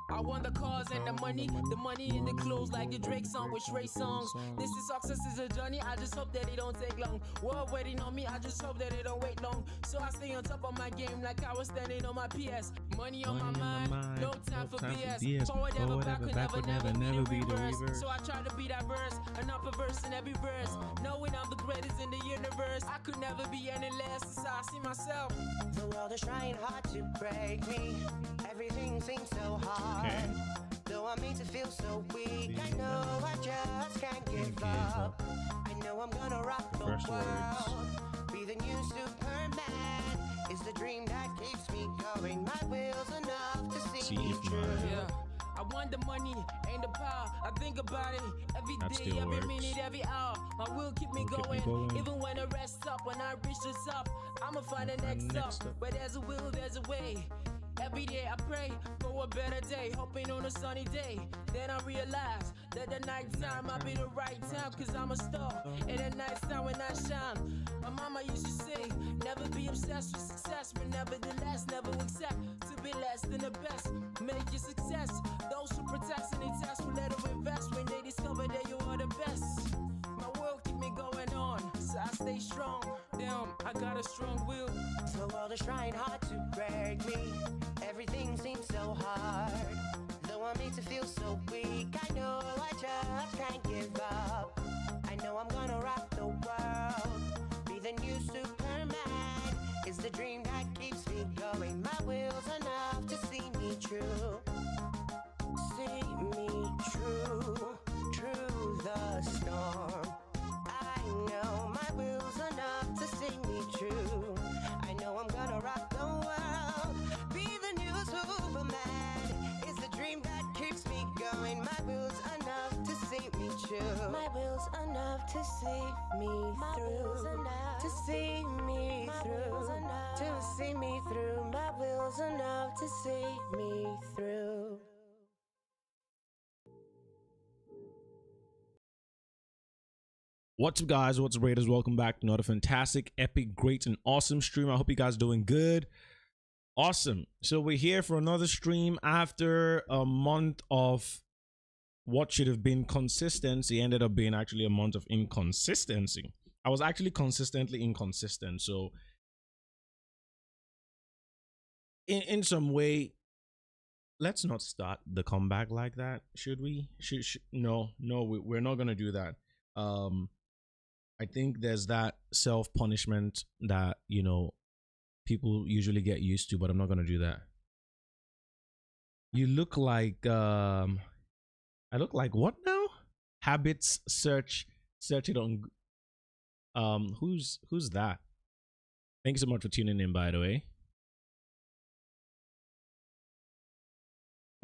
I want the cars and the money and the clothes like the Drake song with Trey songs. This is success is a journey, I just hope that it don't take long. World waiting on me, I just hope that it don't wait long. So I stay on top of my game like I was standing on my PS. Money on my mind, no time for BS. Forward ever, backward never be the reverse. So I try to be diverse, an upper verse in every verse. Knowing I'm the greatest in the universe, I could never be any less. That's how I see myself. The world is trying hard to break me. Everything seems so hard. Though I'm made to feel so weak, I know I just can't give up. I know I'm gonna rock the world. Be the new Superman is the dream that keeps me going. My will's enough to see me through. Yeah. I want the money and the power. I think about it every day, every minute, every hour. My will keep me going. Even when I rest up, when I reach the top, I'ma find the next up. Where there's a will, there's a way. Every day I pray for a better day, hoping on a sunny day. Then I realize that the night time might be the right time, cause I'm a star. And at night time when I shine, my mama used to say, never be obsessed with success, but nevertheless, never accept to be less than the best. Make your success. Those who protect and they test will let them invest when they discover that you are the best. My world keep me going on, so I stay strong. Damn, I got a strong will. The world is trying hard to break me. Everything seems so hard. Though I'm made to feel so weak, I know I just can't give up. I know I'm gonna rock the world. Be the new Superman is the dream that keeps me going. My will's enough to see me through. See me through, through the storm. I know my will's enough to see me through. I know I'm gonna rock the world. Be the new Superman is the dream that keeps me going. My will's enough to see me through. My will's enough to see me through. To see me through. To see me through. My will's enough to see me through. What's up, guys? What's up, Raiders? Welcome back to another fantastic, epic, great, and awesome stream. I hope you guys are doing good. Awesome. So we're here for another stream after a month of what should have been consistency. Ended up being actually a month of inconsistency. I was actually consistently inconsistent. So in some way, let's not start the comeback like that. Should we? No, we're not gonna do that. I think there's that self-punishment that, you know, people usually get used to, but I'm not going to do that. You look like, I look like what now? Habits, search it on, who's that? Thanks so much for tuning in, by the way.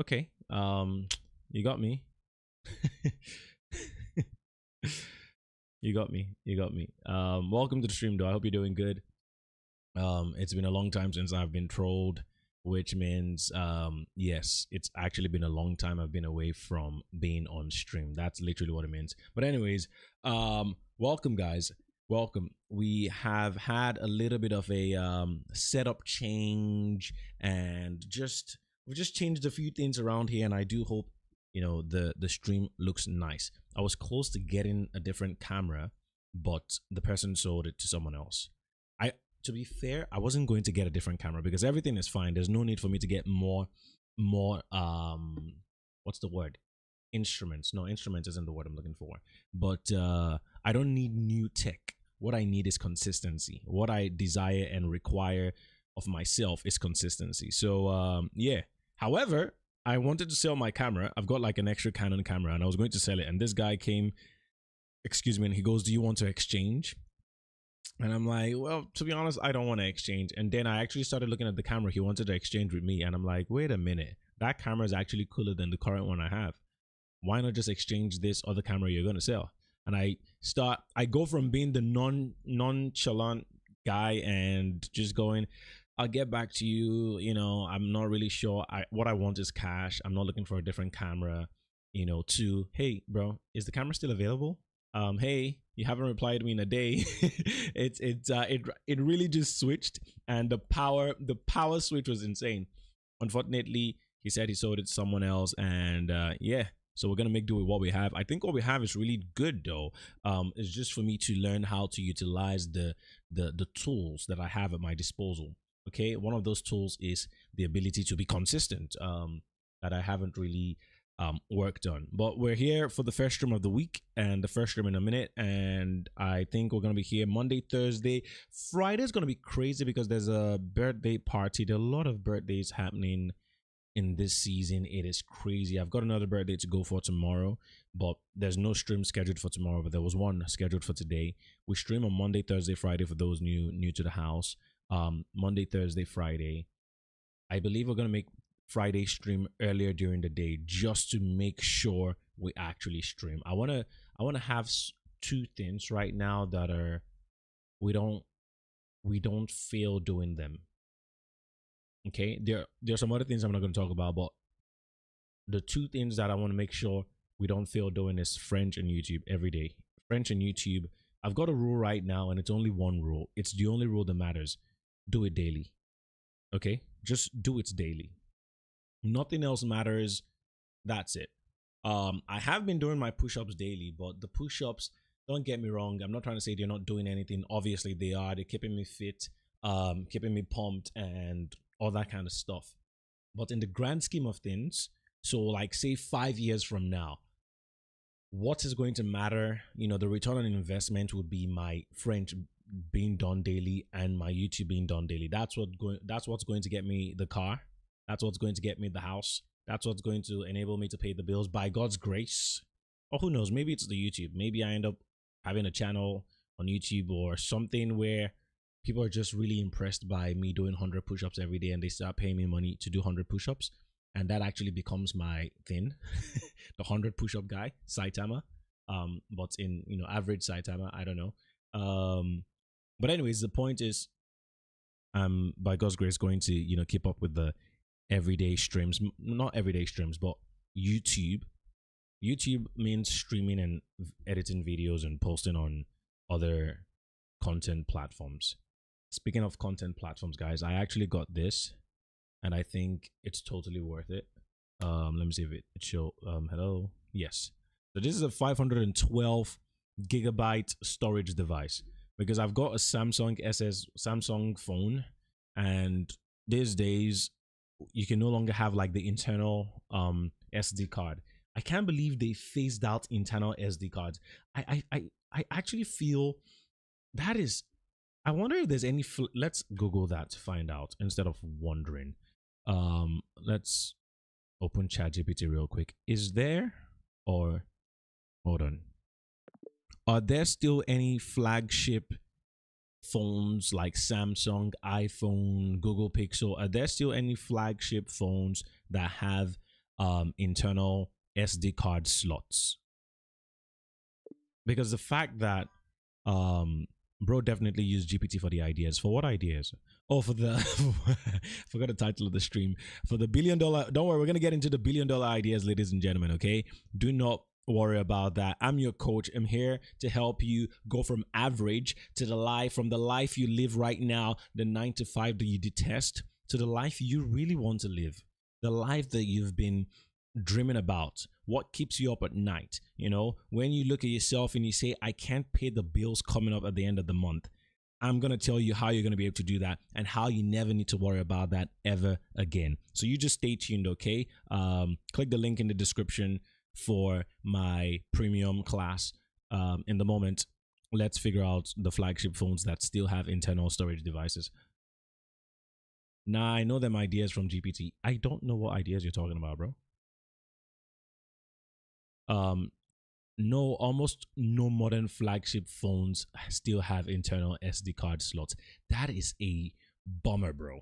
Okay, you got me. You got me. Welcome to the stream, though. I hope you're doing good. It's been a long time since I've been trolled, which means yes, it's actually been a long time I've been away from being on stream. That's literally what it means. But anyways, welcome, guys. Welcome. We have had a little bit of a setup change, and we just changed a few things around here, and I do hope, you know, the stream looks nice. I was close to getting a different camera, but the person sold it to someone else. To be fair, I wasn't going to get a different camera because everything is fine. There's no need for me to get more what's the word? Instruments. No, instruments isn't the word I'm looking for. But I don't need new tech. What I need is consistency. What I desire and require of myself is consistency. So yeah. However, I wanted to sell my camera. I've got like an extra Canon camera and I was going to sell it. And this guy came, excuse me, and he goes, "Do you want to exchange?" And I'm like, well, to be honest, I don't want to exchange. And then I actually started looking at the camera he wanted to exchange with me. And I'm like, wait a minute, that camera is actually cooler than the current one I have. Why not just exchange this other camera you're going to sell? And I go from being the nonchalant guy and just going, I'll get back to you. You know, I'm not really sure. What I want is cash. I'm not looking for a different camera, you know, to, hey, bro, is the camera still available? Hey, You haven't replied to me in a day. It really just switched, and the power switch was insane. Unfortunately, he said he sold it to someone else, and yeah. So we're gonna make do with what we have. I think what we have is really good though. It's just for me to learn how to utilize the tools that I have at my disposal. Okay, one of those tools is the ability to be consistent. That I haven't really worked on. But we're here for the first stream of the week and the first stream in a minute. And I think we're gonna be here Monday, Thursday. Friday's gonna be crazy because there's a birthday party. There are a lot of birthdays happening in this season. It is crazy. I've got another birthday to go for tomorrow, but there's no stream scheduled for tomorrow, but there was one scheduled for today. We stream on Monday, Thursday, Friday for those new to the house. Monday, Thursday, Friday. I believe we're gonna make Friday stream earlier during the day just to make sure we actually stream. I wanna have two things right now that are we don't fail doing them. Okay, there's some other things I'm not going to talk about, but the two things that I want to make sure we don't fail doing is French and YouTube every day. French and YouTube. I've got a rule right now, and it's only one rule. It's the only rule that matters. Do it daily. Okay, just do it daily. Nothing else matters. That's it. I have been doing my push-ups daily, but the push-ups, don't get me wrong, I'm not trying to say they're not doing anything. Obviously they are. They're keeping me fit, keeping me pumped, and all that kind of stuff. But in the grand scheme of things, so like say 5 years from now, what is going to matter? You know, the return on investment would be my French being done daily and my YouTube being done daily. That's what's going to get me the car. That's what's going to get me the house. That's what's going to enable me to pay the bills by God's grace. Or who knows, maybe it's the YouTube. Maybe I end up having a channel on YouTube or something where people are just really impressed by me doing 100 push-ups every day and they start paying me money to do 100 push-ups. And that actually becomes my thing. The 100 push-up guy, Saitama. But in, you know, average Saitama, I don't know. But anyways, the point is, by God's grace, going to, you know, keep up with the everyday streams. Not everyday streams, but YouTube. YouTube means streaming and editing videos and posting on other content platforms. Speaking of content platforms, guys, I actually got this and I think it's totally worth it. Let me see if it show. Hello. Yes. So this is a 512 gigabyte storage device because I've got a Samsung phone, and these days you can no longer have like the internal SD card. I can't believe they phased out internal SD cards. I actually feel that is, I wonder if there's any let's Google that to find out instead of wondering. Let's open ChatGPT real quick. Is there, or hold on, are there still any flagship phones like Samsung, iPhone, Google Pixel? Are there still any flagship phones that have internal SD card slots? Because the fact that bro definitely used GPT for the ideas. For what ideas? Oh, for the forgot the title of the stream. For the $1 billion. Don't worry, we're gonna get into the $1 billion ideas, ladies and gentlemen. Okay, do not worry about that. I'm your coach. I'm here to help you go from average to the life, from the life you live right now, the 9 to 5 that you detest, to the life you really want to live, the life that you've been dreaming about, what keeps you up at night. You know, when you look at yourself and you say, I can't pay the bills coming up at the end of the month, I'm going to tell you how you're going to be able to do that and how you never need to worry about that ever again. So you just stay tuned, okay? Click the link in the description for my premium class. In the moment, let's figure out the flagship phones that still have internal storage devices. Now, I know them ideas from GPT. I don't know what ideas you're talking about, bro. No, almost no modern flagship phones still have internal SD card slots. That is a bummer, bro.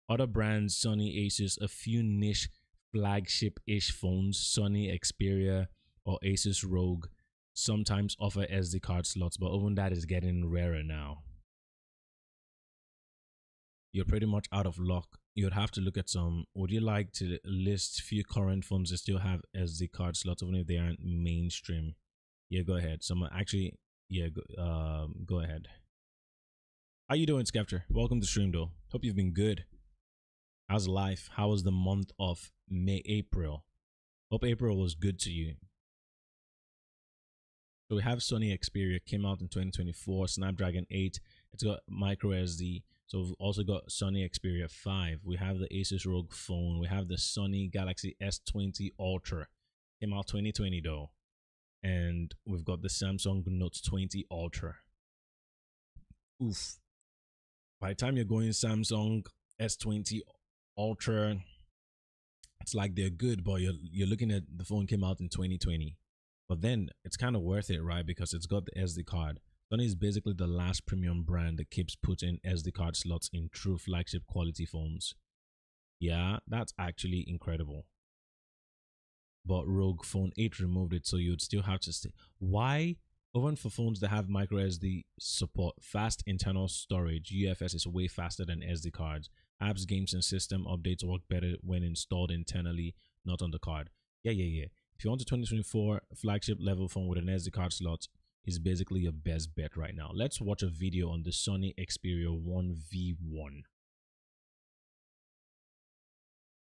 Other brands, Sony, Asus, a few niche flagship-ish phones, Sony, Xperia, or Asus ROG, sometimes offer SD card slots, but even that is getting rarer now. You're pretty much out of luck. You'd have to look at some. Would you like to list few current phones that still have SD card slots, even if they aren't mainstream? Yeah, go ahead. Some actually, Yeah, go ahead. How you doing, Skeptor? Welcome to stream, though. Hope you've been good. How's life? How was the month of April? Hope April was good to you. So we have Sony Xperia, came out in 2024, Snapdragon 8. It's got micro SD. So we've also got Sony Xperia 5. We have the Asus ROG Phone. We have the Sony Galaxy S20 Ultra. Came out 2020 though. And we've got the Samsung Note 20 Ultra. Oof. By the time you're going Samsung S20 Ultra, it's like they're good, but you're looking at the phone came out in 2020. But then it's kind of worth it, right? Because it's got the SD card. Sony is basically the last premium brand that keeps putting SD card slots in true flagship quality phones. Yeah, that's actually incredible. But ROG Phone 8 removed it, so you'd still have to stay. Why? Even for phones that have micro SD support, fast internal storage, UFS is way faster than SD cards. Apps, games, and system updates work better when installed internally, not on the card. Yeah. If you want a 2024 flagship level phone with an SD card slot, is basically your best bet right now. Let's watch a video on the Sony Xperia 1V1.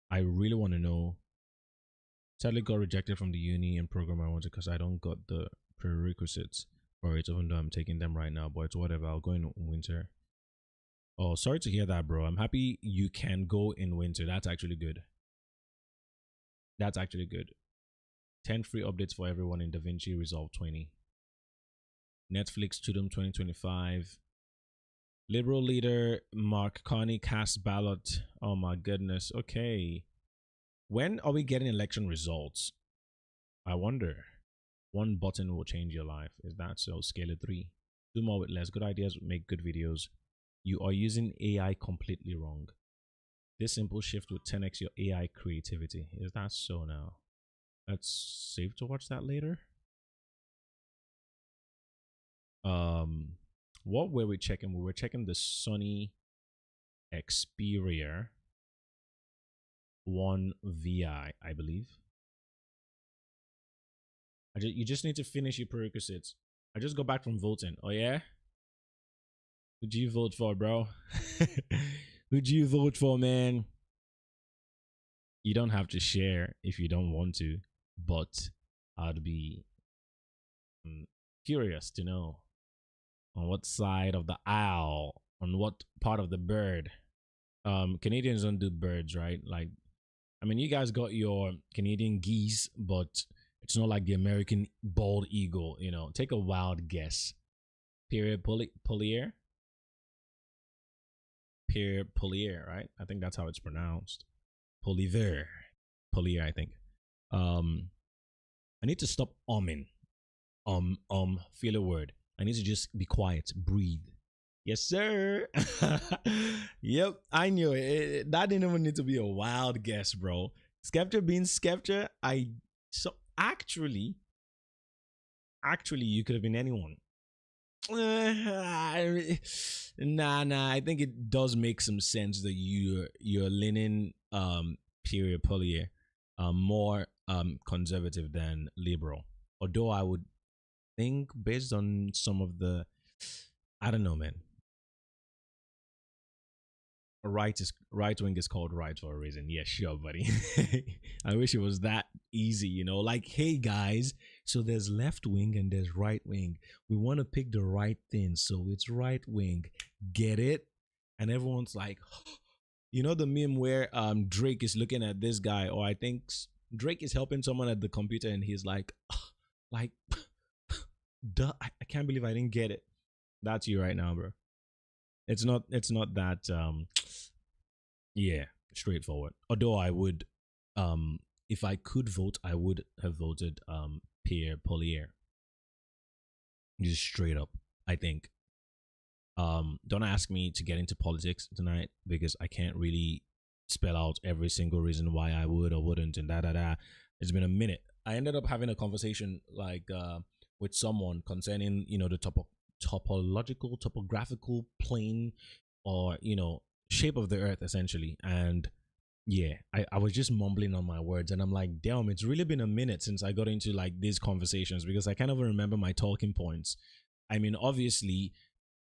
I really want to know. Sadly got rejected from the uni and program I wanted because I don't got the prerequisites for it, even though I'm taking them right now, but it's whatever. I'll go in winter. Oh, sorry to hear that, bro. I'm happy you can go in winter. That's actually good. That's actually good. 10 free updates for everyone in DaVinci Resolve 20. Netflix Tudum 2025. Liberal leader Mark Carney cast ballot. Oh my goodness. Okay. When are we getting election results? I wonder. One button will change your life. Is that so? Scale it 3. Do more with less. Good ideas make good videos. You are using AI completely wrong. This simple shift will 10x your AI creativity. Is that so now? Let's save to watch that later. What were we checking? We were checking the Sony Xperia 1 VI, I believe. You just need to finish your prerequisites. I just got back from voting. Oh yeah? Who'd you vote for, bro? Who'd you vote for, man? You don't have to share if you don't want to, but I'd be curious to know on what side of the aisle, on what part of the bird. Canadians don't do birds, right? Like, I mean, you guys got your Canadian geese, but it's not like the American bald eagle, you know. Take a wild guess. Pierre Polier? Pierre Polier, right? I think that's how it's pronounced. Polier, I think. I need to stop umming. Feel a word. I need to just be quiet, breathe. Yes, sir. Yep, I knew it. That didn't even need to be a wild guess, bro. Skeptor being Skeptor, actually, you could have been anyone. Nah. I think it does make some sense that you're leaning Pierre Polier more conservative than liberal. Although I would think based on some of the, I don't know, man. Right wing is called right for a reason. Yeah, sure, buddy. I wish it was that easy, you know. Like, hey guys, so there's left wing and there's right wing. We want to pick the right thing, so it's right wing. Get it? And everyone's like, you know, the meme where Drake is looking at this guy, or I think Drake is helping someone at the computer, and he's like, duh, I can't believe I didn't get it. That's you right now, bro. It's not that yeah, straightforward. Although I would if I could vote, I would have voted Pierre Polier. Just straight up, I think. Don't ask me to get into politics tonight because I can't really spell out every single reason why I would or wouldn't and da. It's been a minute. I ended up having a conversation like with someone concerning, you know, the topographical plane, or, you know, shape of the earth essentially. And yeah, I was just mumbling on my words, and I'm like, damn, it's really been a minute since I got into like these conversations because I kind of remember my talking points. I mean, obviously,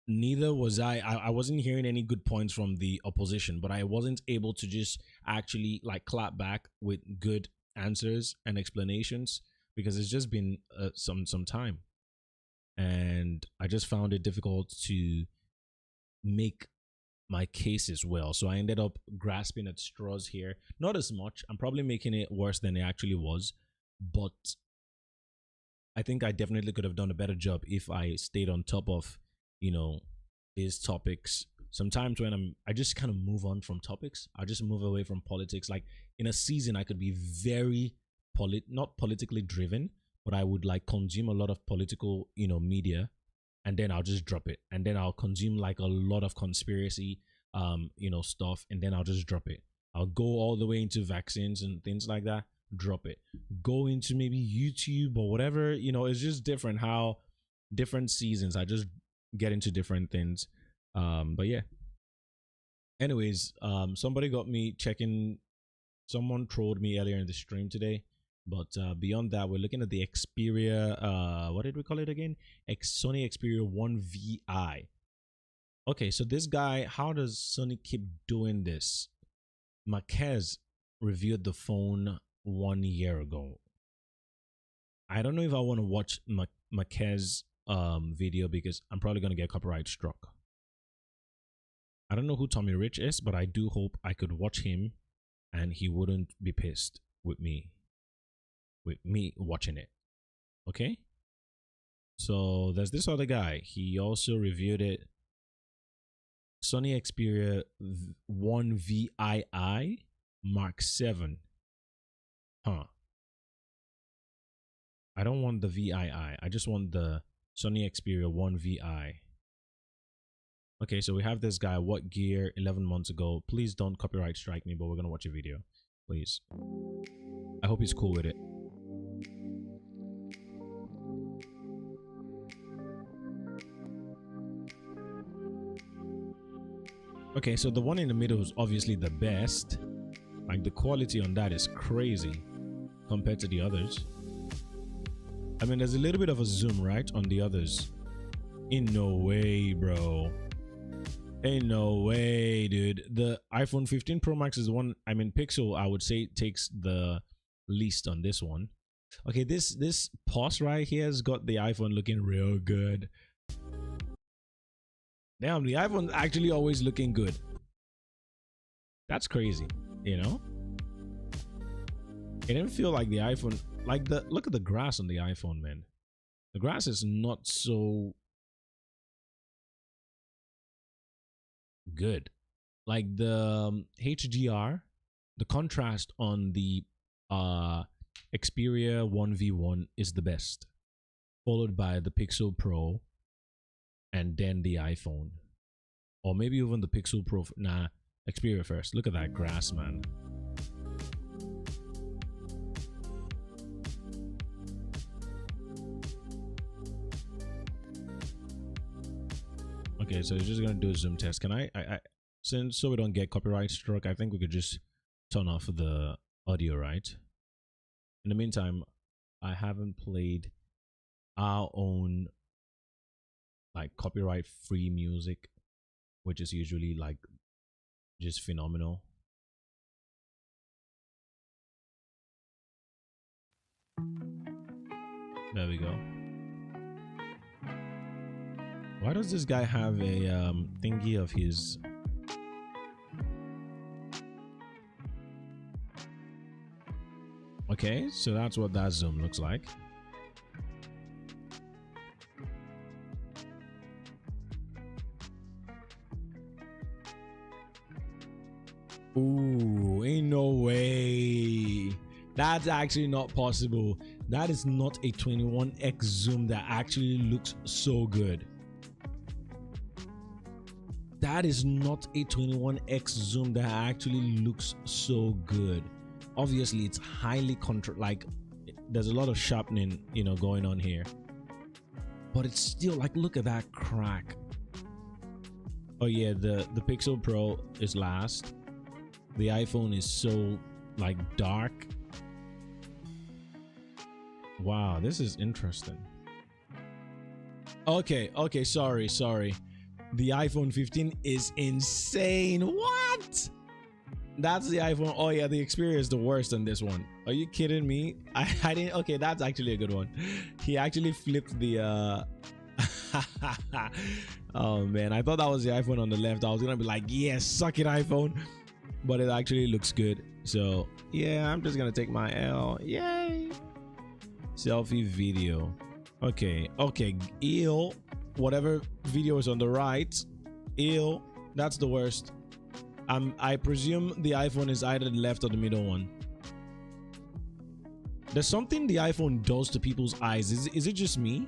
neither was I wasn't hearing any good points from the opposition, but I wasn't able to just actually like clap back with good answers and explanations because it's just been some time, and I just found it difficult to make my case as well. So I ended up grasping at straws here. Not as much. I'm probably making it worse than it actually was, but I think I definitely could have done a better job if I stayed on top of, these topics. Sometimes when I just kind of move on from topics. I just move away from politics. Like in a season, I could be very not politically driven, but I would like consume a lot of political, media, and then I'll just drop it. And then I'll consume like a lot of conspiracy, stuff, and then I'll just drop it. I'll go all the way into vaccines and things like that, drop it. Go into maybe YouTube or whatever, it's just different how different seasons I just get into different things. But yeah. Anyways, somebody got me checking. Someone trolled me earlier in the stream today. But beyond that, we're looking at the Xperia, what did we call it again? Sony Xperia 1 VI. Okay, so this guy, how does Sony keep doing this? Marquez reviewed the phone 1 year ago. I don't know if I want to watch Marquez video because I'm probably going to get copyright struck. I don't know who Tommy Rich is, but I do hope I could watch him and he wouldn't be pissed with me watching it. Okay, so there's this other guy. He also reviewed it. Sony Xperia 1 VII Mark 7. I don't want the VII. I just want the Sony Xperia 1 VI. Okay, so we have this guy. What gear? 11 months ago. Please don't copyright strike me, but we're gonna watch a video, please. I hope he's cool with it. Okay, so the one in the middle is obviously the best. Like the quality on that is crazy compared to the others. I mean, there's a little bit of a zoom, right, on the others. Ain't no way, bro. Ain't no way, dude. The iPhone 15 Pro Max is the one, I mean, Pixel, I would say, takes the least on this one. Okay, this pause right here has got the iPhone looking real good. Damn, the iPhone's actually always looking good. That's crazy, It didn't feel like the iPhone, like look at the grass on the iPhone, man. The grass is not so good. Like the HDR, the contrast on the Xperia 1V1 is the best, followed by the Pixel Pro, and then the iPhone, or maybe even the Pixel Pro. Nah, Xperia first. Look at that grass, man. Okay, so we're just gonna do a zoom test. Can I since so we don't get copyright struck, I think we could just turn off the audio, right? In the meantime, I haven't played our own like copyright free music, which is usually like just phenomenal. There we go. Why does this guy have a thingy of his? Okay, so that's what that zoom looks like. Ooh, ain't no way. That's actually not possible. That is not a 21x zoom that actually looks so good. That is not a 21x zoom that actually looks so good. Obviously, it's highly like there's a lot of sharpening, going on here. But it's still like, look at that crack. Oh yeah, the Pixel Pro is last. The iPhone is so like dark. Wow, this is interesting. Okay, sorry. The iPhone 15 is insane. What? That's the iPhone. Oh yeah, the Xperia is the worst on this one. Are you kidding me? I didn't. Okay, that's actually a good one. He actually flipped the oh man, I thought that was the iPhone on the left. I was gonna be like, yes, suck it, iPhone. But it actually looks good. So yeah, I'm just gonna take my L. Yay. Selfie video. Okay, ill. Whatever video is on the right, ill. That's the worst. I presume the iPhone is either the left or the middle one. There's something the iPhone does to people's eyes. Is it just me?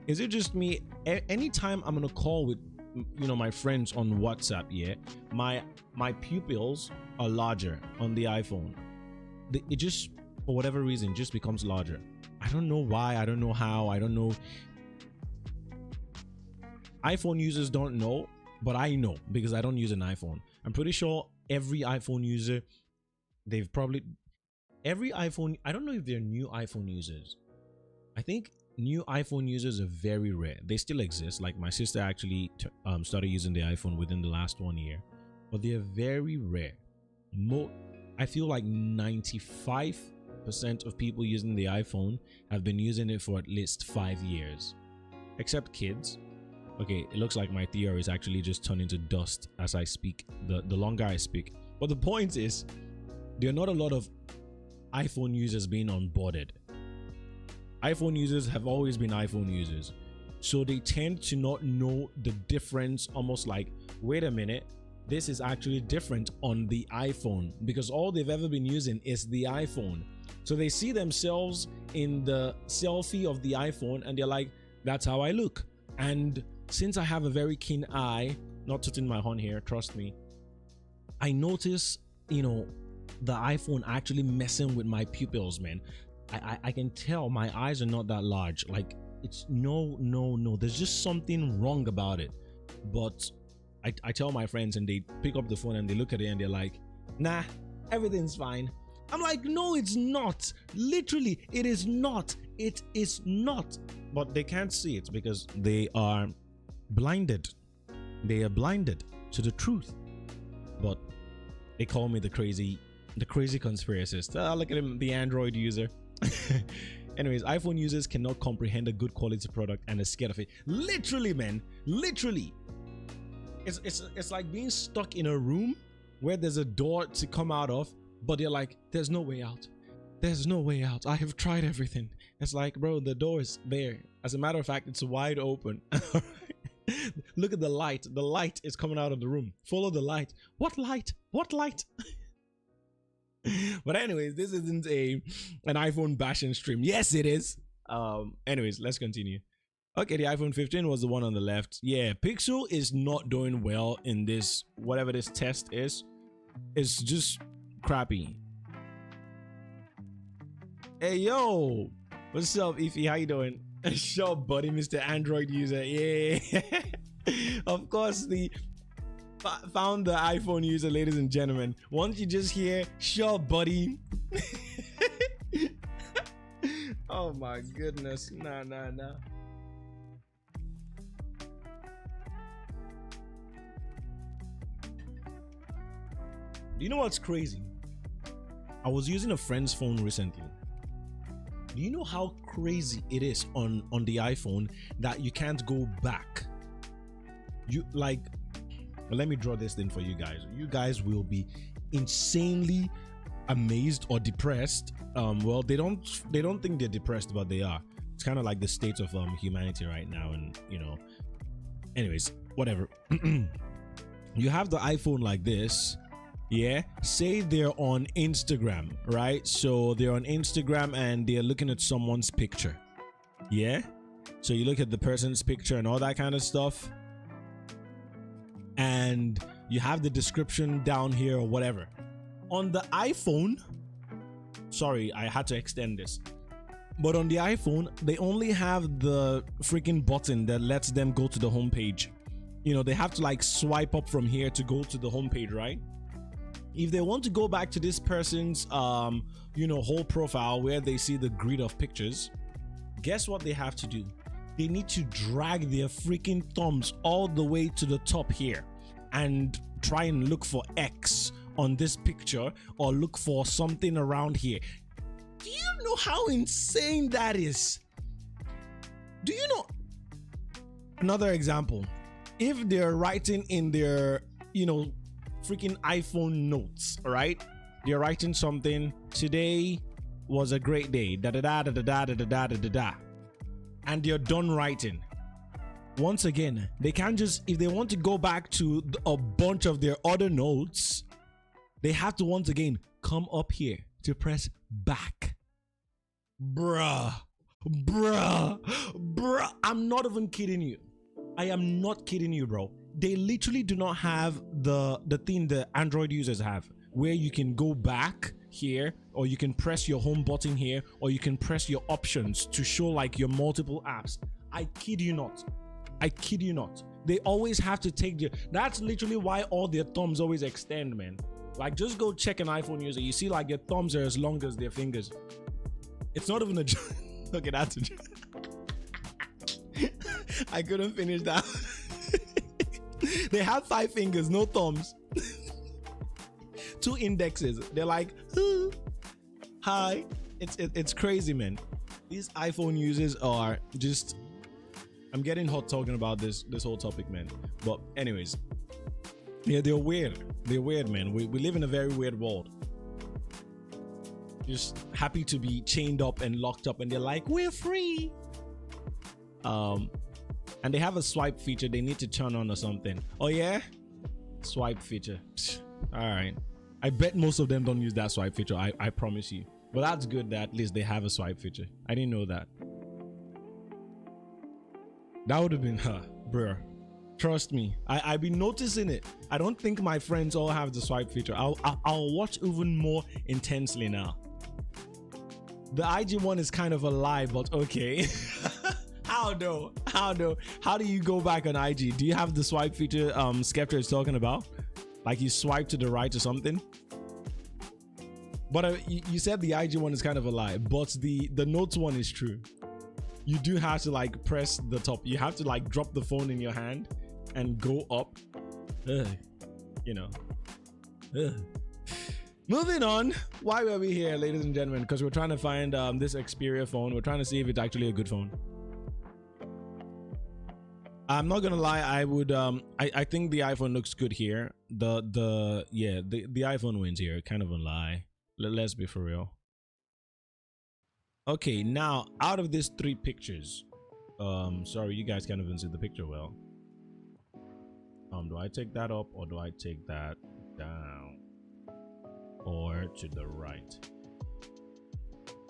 Is it just me? Anytime I'm on a call with, you know, my friends on WhatsApp, yeah, my pupils are larger on the iPhone. It just, for whatever reason, just becomes larger. I don't know why. I don't know how. I don't know. iPhone users don't know, but I know because I don't use an iPhone. I'm pretty sure every iPhone user, every iPhone, I don't know if they're new iPhone users. I think new iPhone users are very rare. They still exist. Like my sister actually started using the iPhone within the last 1 year, but they're very rare. I feel like 95% of people using the iPhone have been using it for at least 5 years, except kids. Okay, it looks like my theory is actually just turning to dust as I speak, the longer I speak. But the point is, there are not a lot of iPhone users being onboarded. iPhone users have always been iPhone users. So they tend to not know the difference, almost like, wait a minute, this is actually different on the iPhone, because all they've ever been using is the iPhone. So they see themselves in the selfie of the iPhone and they're like, that's how I look. And since I have a very keen eye, not tooting my horn here, trust me, I notice, you know, the iPhone actually messing with my pupils, man. I can tell my eyes are not that large. Like, it's no, there's just something wrong about it. But I tell my friends and they pick up the phone and they look at it and they're like, nah, everything's fine. I'm like, no, it's not. Literally, it is not. It is not. But they can't see it because they are blinded. They are blinded to the truth. But they call me the crazy conspiracist. Look at him, the Android user. Anyways, iPhone users cannot comprehend a good quality product and are scared of it. Literally, man. Literally. It's like being stuck in a room where there's a door to come out of, but you're like, there's no way out. There's no way out. I have tried everything. It's like, bro, the door is there. As a matter of fact, it's wide open. Look at the light. The light is coming out of the room. Follow the light. What light? What light? But anyways, this isn't an iPhone bashing stream. Yes, it is. Anyways, let's continue. Okay, the iPhone 15 was the one on the left. Yeah, Pixel is not doing well in this, whatever this test is. It's just crappy. Hey, yo. What's up, Ify? How you doing? Sure, buddy, Mr. Android user. Yeah. Of course, the found the iPhone user, ladies and gentlemen. Once you just hear, sure, buddy. Oh, my goodness. Nah. Do you know what's crazy? I was using a friend's phone recently. Do you know how crazy it is on the iPhone that you can't go back? You like, let me draw this thing for you guys. You guys will be insanely amazed or depressed. Well, they don't think they're depressed, but they are. It's kind of like the state of humanity right now, and you know. Anyways, whatever. You have the iPhone like this. Yeah, say they're on Instagram, right? So they're on Instagram and they're looking at someone's picture. Yeah, so you look at the person's picture and all that kind of stuff, and you have the description down here or whatever. On the iPhone, sorry, I had to extend this, but on the iPhone, they only have the freaking button that lets them go to the home page. You know, they have to like swipe up from here to go to the home page, right? If they want to go back to this person's you know, whole profile where they see the grid of pictures, guess what they have to do? they need to drag their freaking thumbs all the way to the top here and try and look for X on this picture or look for something around here. Do you know how insane that is? Do you know? Another example, if they're writing in their, freaking iPhone notes, all right? They're writing something, today was a great day, da da da da da da da da da da da, and they're done writing. Once again, they can't just, if they want to go back to a bunch of their other notes, they have to once again come up here to press back. Bruh. I'm not even kidding you. I am not kidding you, bro. They literally do not have the thing the Android users have, where you can go back here, or you can press your home button here, or you can press your options to show like your multiple apps. I kid you not. They always have to take that's literally why all their thumbs always extend, man. Like, just go check an iPhone user. You see, like, their thumbs are as long as their fingers. It's not even a joke. Okay, that's a joke. I couldn't finish that. They have 5 fingers, no thumbs. 2 indexes. They're like, hi. It's crazy, man. These iPhone users are just, I'm getting hot talking about this whole topic, man. But anyways, yeah, they're weird, man. We live in a very weird world. Just happy to be chained up and locked up, and they're like, we're free. And they have a swipe feature they need to turn on or something. Oh yeah, swipe feature. All right, I bet most of them don't use that swipe feature. I promise you. But that's good that at least they have a swipe feature. I didn't know that. That would have been bruh. Trust me, I've been noticing it. I don't think my friends all have the swipe feature. I'll watch even more intensely now. The IG one is kind of a lie, but okay. How though? How do you go back on IG? Do you have the swipe feature Skepta is talking about? Like you swipe to the right or something? But you said the IG one is kind of a lie, but the notes one is true. You do have to like press the top. You have to like drop the phone in your hand and go up. Moving on. Why were we here, ladies and gentlemen? Because we're trying to find this Xperia phone. We're trying to see if it's actually a good phone. I'm not gonna lie, I would I think the iPhone looks good here. The iPhone wins here, kind of a lie. Let's be for real. Okay, now out of these 3 pictures, sorry, you guys can't even see the picture well. Do I take that up or do I take that down? Or to the right?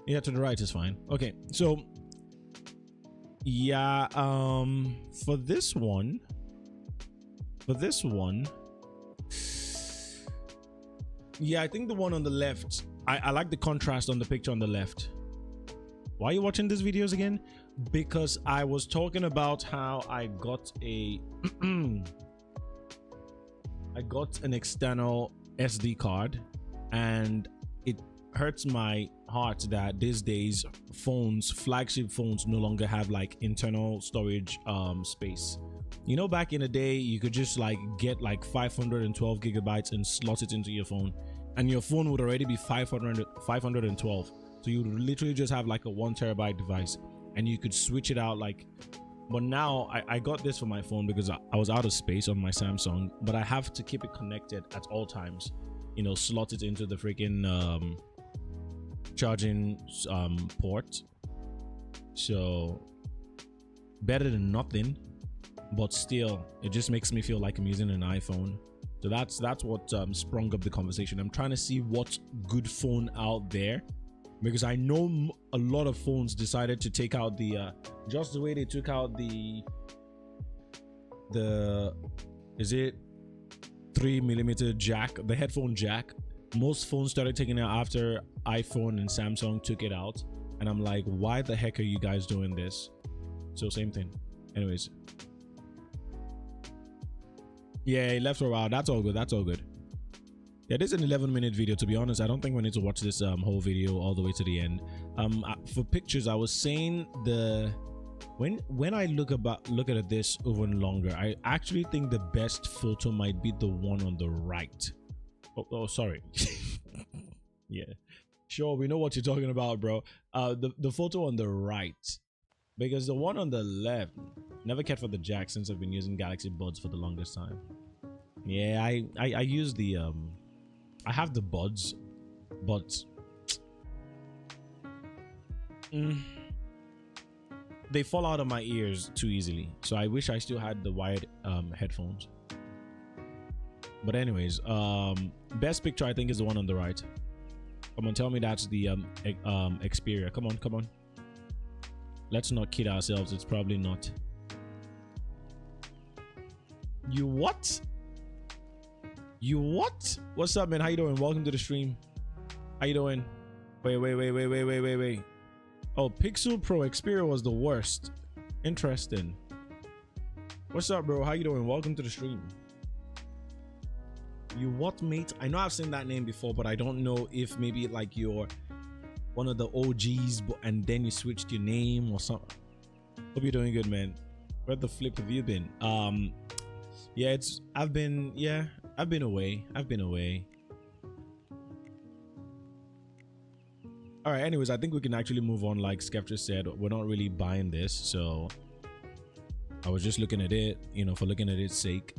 Yeah, to the right is fine. Okay, so yeah, for this one, yeah, I think the one on the left, I like the contrast on the picture on the left. Why are you watching these videos again? Because I was talking about how I got a I got an external SD card, and it hurts my heart that these days flagship phones no longer have like internal storage space. You know, back in the day you could just like get like 512 gigabytes and slot it into your phone, and your phone would already be 512. So you would literally just have like a 1 terabyte device and you could switch it out like. But now I got this for my phone because I was out of space on my Samsung, but I have to keep it connected at all times, you know, slot it into the freaking charging port. So better than nothing, but still it just makes me feel like I'm using an iPhone. So that's what sprung up the conversation. I'm trying to see what's good phone out there, because I know a lot of phones decided to take out the just the way they took out the is it 3mm jack, the headphone jack. Most phones started taking it out after iPhone and Samsung took it out, and I'm like, why the heck are you guys doing this? So same thing. Anyways, yeah, it left for a while. That's all good. Yeah, this is an 11-minute video. To be honest, I don't think we need to watch this whole video all the way to the end. For pictures, I was saying when I look at this over longer, I actually think the best photo might be the one on the right. Oh sorry. Yeah, sure, we know what you're talking about, bro. The photo on the right, because the one on the left, never cared for the jack since I've been using Galaxy Buds for the longest time. Yeah, I use the I have the buds, but they fall out of my ears too easily. So I wish I still had the wired headphones. But anyways, best picture I think is the one on the right. Come on, tell me that's the Xperia. Come on. Let's not kid ourselves. It's probably not. You what? You what? What's up, man? How you doing? Welcome to the stream. How you doing? Wait. Oh, Pixel Pro Xperia was the worst. Interesting. What's up, bro? How you doing? Welcome to the stream. You what, mate? I know I've seen that name before, but I don't know if maybe like you're one of the OGs, and then you switched your name or something. Hope you're doing good, man. Where the flip have you been? Yeah, I've been away. All right, anyways, I think we can actually move on. Like Skeptra said, we're not really buying this, so I was just looking at it, for looking at its sake.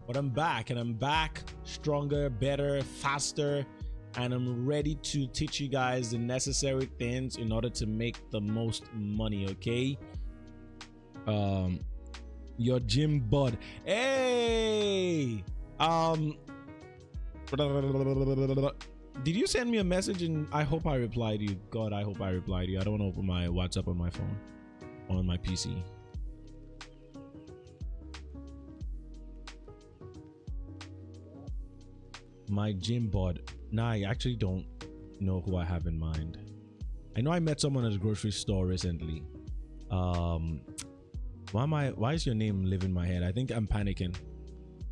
But I'm back, and I'm back stronger, better, faster, and I'm ready to teach you guys the necessary things in order to make the most money, okay? Your gym bud. Hey! Did you send me a message and I hope I replied to you? God, I hope I replied to you. I don't want to open my WhatsApp on my phone or on my PC. My gym bud. Nah, I actually don't know who I have in mind. I know I met someone at the grocery store recently. Why is your name live in my head? I think I'm panicking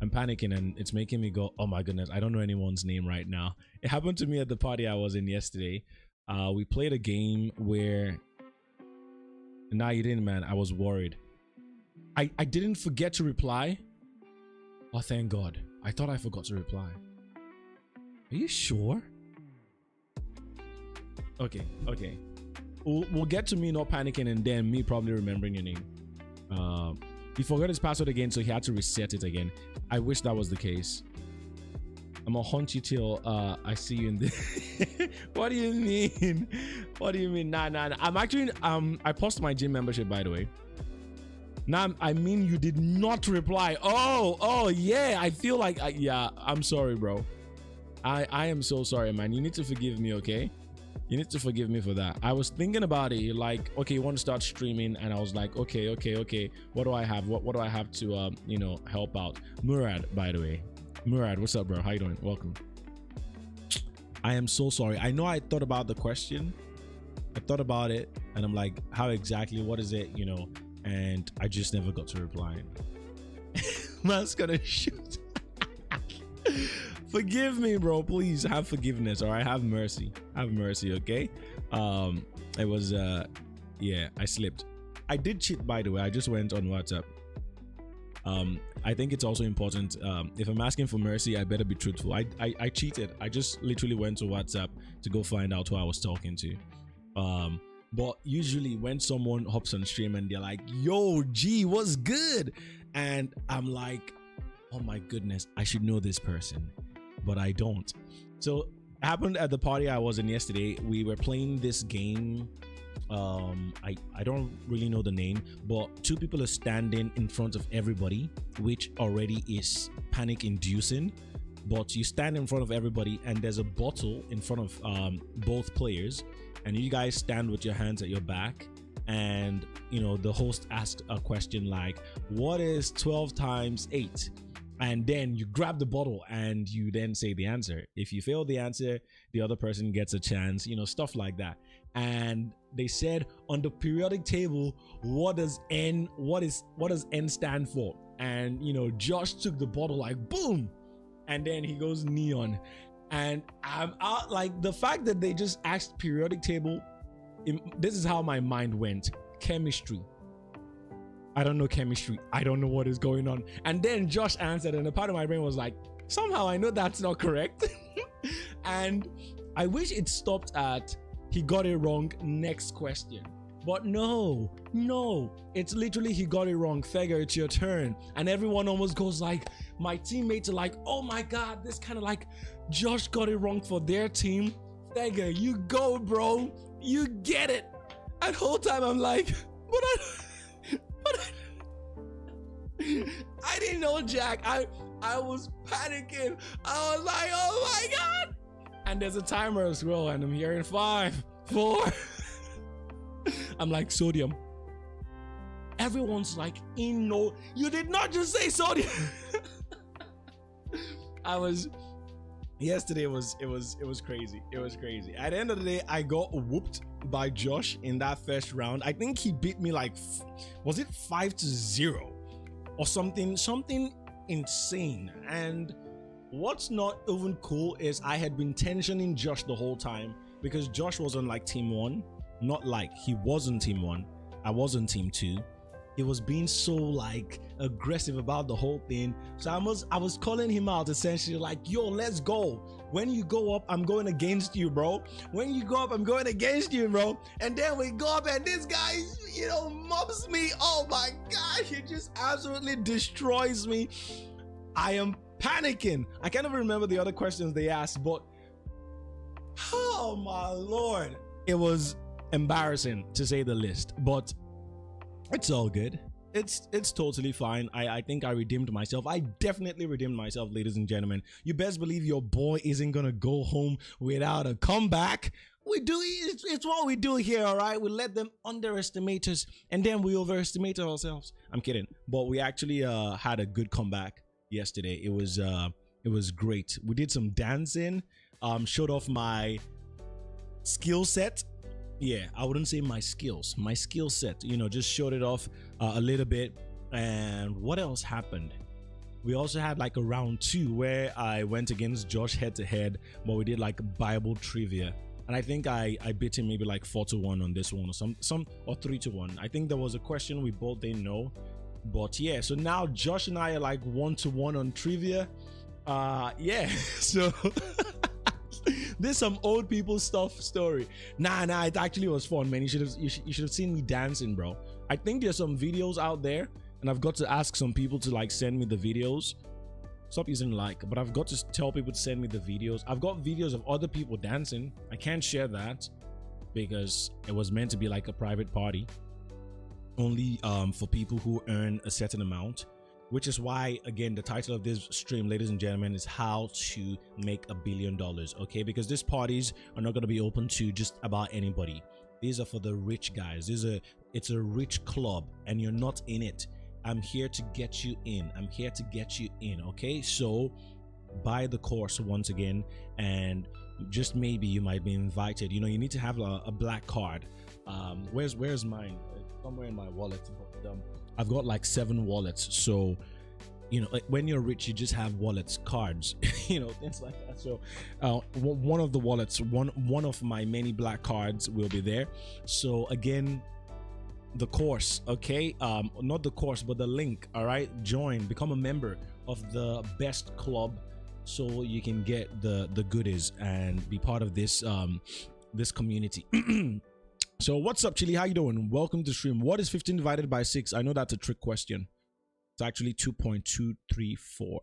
and it's making me go, oh my goodness, I don't know anyone's name right now. It happened to me at the party I was in yesterday. We played a game where, nah, you didn't, man. I was worried. I didn't forget to reply. Oh, thank God. I thought I forgot to reply. Are you sure? Okay. We'll get to me not panicking and then me probably remembering your name. He forgot his password again, so he had to reset it again. I wish that was the case. I'm gonna haunt you till I see you in the What do you mean? What do you mean? Nah. I'm actually I paused my gym membership, by the way. Nah, I mean you did not reply. Oh yeah. I feel like yeah, I'm sorry, bro. I am so sorry, man. You need to forgive me, okay? You need to forgive me for that. I was thinking about it, like, okay, you want to start streaming, and I was like, okay. What do I have? What do I have to help out? Murad, by the way. Murad, what's up, bro? How you doing? Welcome. I am so sorry. I know I thought about the question. I thought about it, and I'm like, how exactly? What is it? And I just never got to reply. Man's gonna shoot. Forgive me, bro. Please have forgiveness. All right, have mercy. Have mercy, okay? It was yeah, I slipped. I did cheat, by the way. I just went on WhatsApp. I think it's also important, if I'm asking for mercy, I better be truthful. I cheated. I just literally went to WhatsApp to go find out who I was talking to. But usually when someone hops on stream and they're like, yo, G, what's good? And I'm like, oh my goodness, I should know this person, but I don't. So it happened at the party I was in yesterday. We were playing this game. I don't really know the name, but two people are standing in front of everybody, which already is panic inducing. But you stand in front of everybody and there's a bottle in front of both players, and you guys stand with your hands at your back, and the host asked a question like, what is 12 times 8? And then you grab the bottle and you then say the answer. If you fail the answer, the other person gets a chance, stuff like that. And they said, on the periodic table, what does N stand for? And Josh took the bottle like boom, and then he goes neon. And I'm out, like, the fact that they just asked periodic table, this is how my mind went. chemistry. I don't know chemistry. I don't know what is going on. And then Josh answered, and a part of my brain was like, somehow I know that's not correct. And I wish it stopped at he got it wrong, next question. But no, it's literally he got it wrong. Thega, it's your turn. And everyone almost goes like, my teammates are like, oh my God, this kind of like Josh got it wrong for their team. Thega, you go, bro. You get it. And the whole time I'm like, I didn't know, Jack. I was panicking. I was like, oh my God. And there's a timer as well, and I'm hearing 5, 4. I'm like, sodium. Everyone's like, no, you did not just say sodium. Yesterday was crazy. It was crazy. At the end of the day, I got whooped by Josh in that first round. I think he beat me like, was it 5-0 or something insane. And what's not even cool is I had been tensioning Josh the whole time because Josh was on like team 1. Not like he wasn't team 1, I wasn't team 2. He was being so like aggressive about the whole thing. So I was calling him out essentially like, yo, let's go. When you go up, I'm going against you, bro. When you go up, I'm going against you, bro. And then we go up and this guy, mobs me. Oh my God, he just absolutely destroys me. I am panicking. I can't even remember the other questions they asked, but oh my Lord. It was embarrassing to say the least, but it's all good. It's totally fine. I think I redeemed myself. I definitely redeemed myself, ladies and gentlemen. You best believe your boy isn't gonna go home without a comeback. It's what we do here, all right? We let them underestimate us and then we overestimate ourselves. I'm kidding, but we actually had a good comeback yesterday. It was great. We did some dancing, showed off my skill set. Yeah, I wouldn't say my skills, my skill set, just showed it off a little bit. And what else happened? We also had like a round 2 where I went against Josh head to head, but we did like Bible trivia. And I think I beat him maybe like 4-1 on this one or some or 3-1. I think there was a question we both didn't know. But yeah, so now Josh and I are like 1-1 on trivia. Yeah, so there's some old people stuff story. Nah, it actually was fun, man. You should have seen me dancing, bro. I think there's some videos out there, and I've got to ask some people to like send me the videos. Stop using like, but I've got to tell people to send me the videos. I've got videos of other people dancing. I can't share that because it was meant to be like a private party, only for people who earn a certain amount. Which is why, again, the title of this stream, ladies and gentlemen, is how to make $1 billion. Okay, because these parties are not going to be open to just about anybody. These are for the rich guys. It's a rich club and you're not in it. I'm here to get you in. I'm here to get you in. Okay, so buy the course once again, and just maybe you might be invited. You need to have a black card. Where's mine? It's somewhere in my wallet. But, I've got like 7 wallets, so like when you're rich, you just have wallets, cards, things like that. So one of the wallets, one of my many black cards will be there. So again, the course, okay, not the course but the link, all right, join, become a member of the best club so you can get the goodies and be part of this this community. So what's up, Chili? How you doing? Welcome to the stream. What is 15 divided by 6? I know that's a trick question. It's actually 2.234.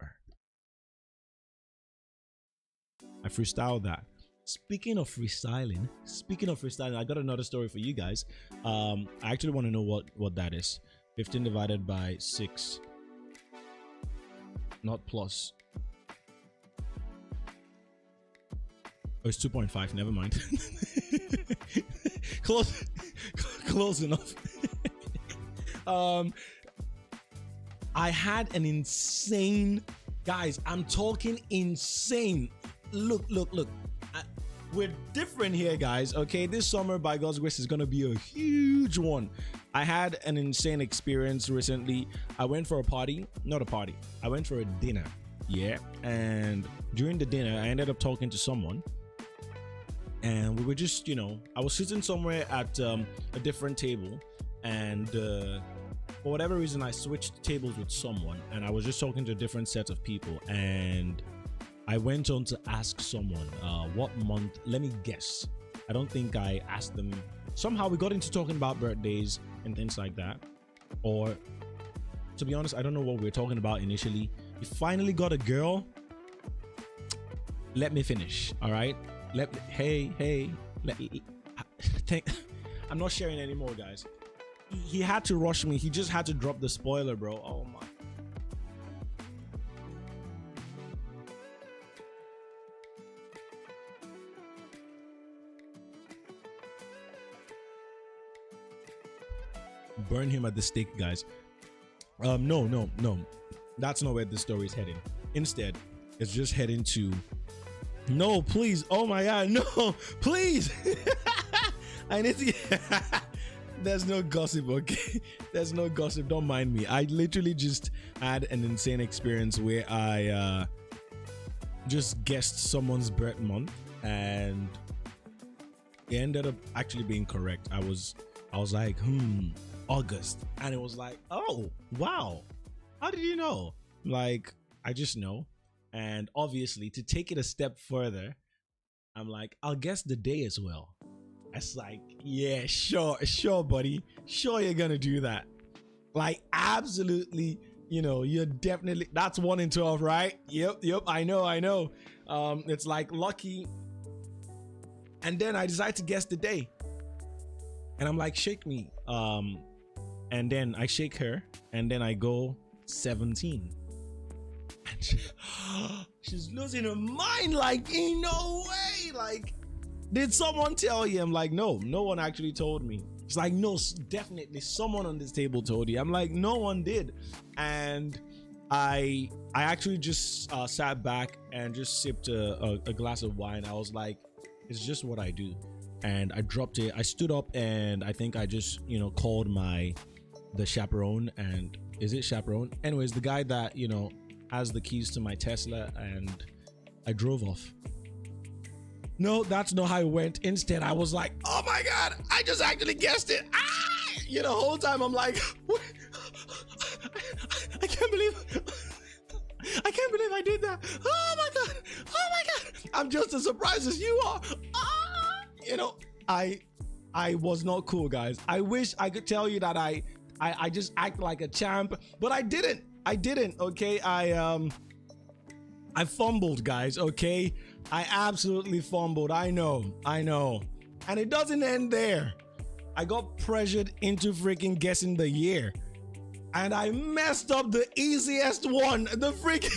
I freestyled that. Speaking of freestyling, I got another story for you guys. I actually want to know what that is. 15 divided by 6. Not plus. Oh, it's 2.5. Never mind. Close enough. I had an insane, guys, I'm talking insane. Look. We're different here, guys. Okay, this summer, by God's grace, is gonna be a huge one. I had an insane experience recently. I went for a party, not a party. I went for a dinner. Yeah, and during the dinner, I ended up talking to someone. And we were just, I was sitting somewhere at a different table, and for whatever reason I switched tables with someone, and I was just talking to a different set of people, and I went on to ask someone what month. Let me guess. I don't think I asked them. Somehow we got into talking about birthdays and things like that, or to be honest, I don't know what we were talking about initially. We finally got a girl. Let me finish, all right? I'm not sharing anymore, guys. He had to rush me. He just had to drop the spoiler, bro. Oh my. Burn him at the stake, guys. No. That's not where the story is heading. Instead, it's just heading to... No, please. Oh my God, no, please. I need to... There's no gossip, okay? There's no gossip. Don't mind me. I literally just had an insane experience where I just guessed someone's birth month, and it ended up actually being correct. I was like, August, and it was like, oh wow, how did you know? Like, I just know. And obviously, to take it a step further, I'm like, I'll guess the day as well. It's like, yeah, sure, buddy, sure, you're gonna do that. Like, absolutely, you're definitely, that's 1 in 12, right? Yep, I know. It's like lucky. And then I decide to guess the day, and I'm like, shake me. And then I shake her, and then I go 17. And she's losing her mind, like, in no way. Like, did someone tell you? I'm like, no one actually told me. It's like, no, definitely someone on this table told you. I'm like, no one did. And I actually just sat back and just sipped a glass of wine. I was like, it's just what I do. And I dropped it. I stood up, and I think I just, called the chaperone. And is it chaperone? Anyways, the guy that, has the keys to my Tesla, and I drove off. No, that's not how it went. Instead, I was like, oh my God, I just actually guessed it. The whole time I'm like, what? I can't believe I did that. Oh my God. I'm just as surprised as you are. I was not cool, guys. I wish I could tell you that I just act like a champ, but I didn't. Okay, I fumbled, guys. Okay, I absolutely fumbled. I know, and it doesn't end there. I got pressured into freaking guessing the year, and I messed up the easiest one. The freaking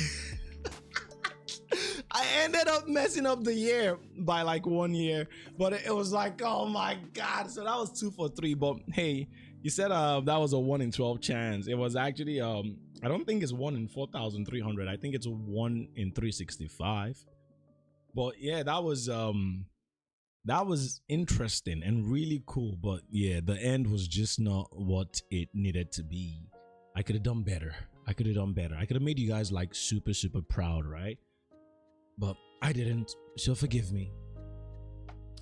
I ended up messing up the year by like 1 year, but it was like, oh my God. So that was 2 for 3. But hey, you said that was a 1 in 12 chance. It was actually I don't think it's 1 in 4,300. I think it's 1 in 365. But yeah, that was interesting and really cool. But yeah, the end was just not what it needed to be. I could have done better. I could have made you guys like super proud, right? But I didn't, so forgive me.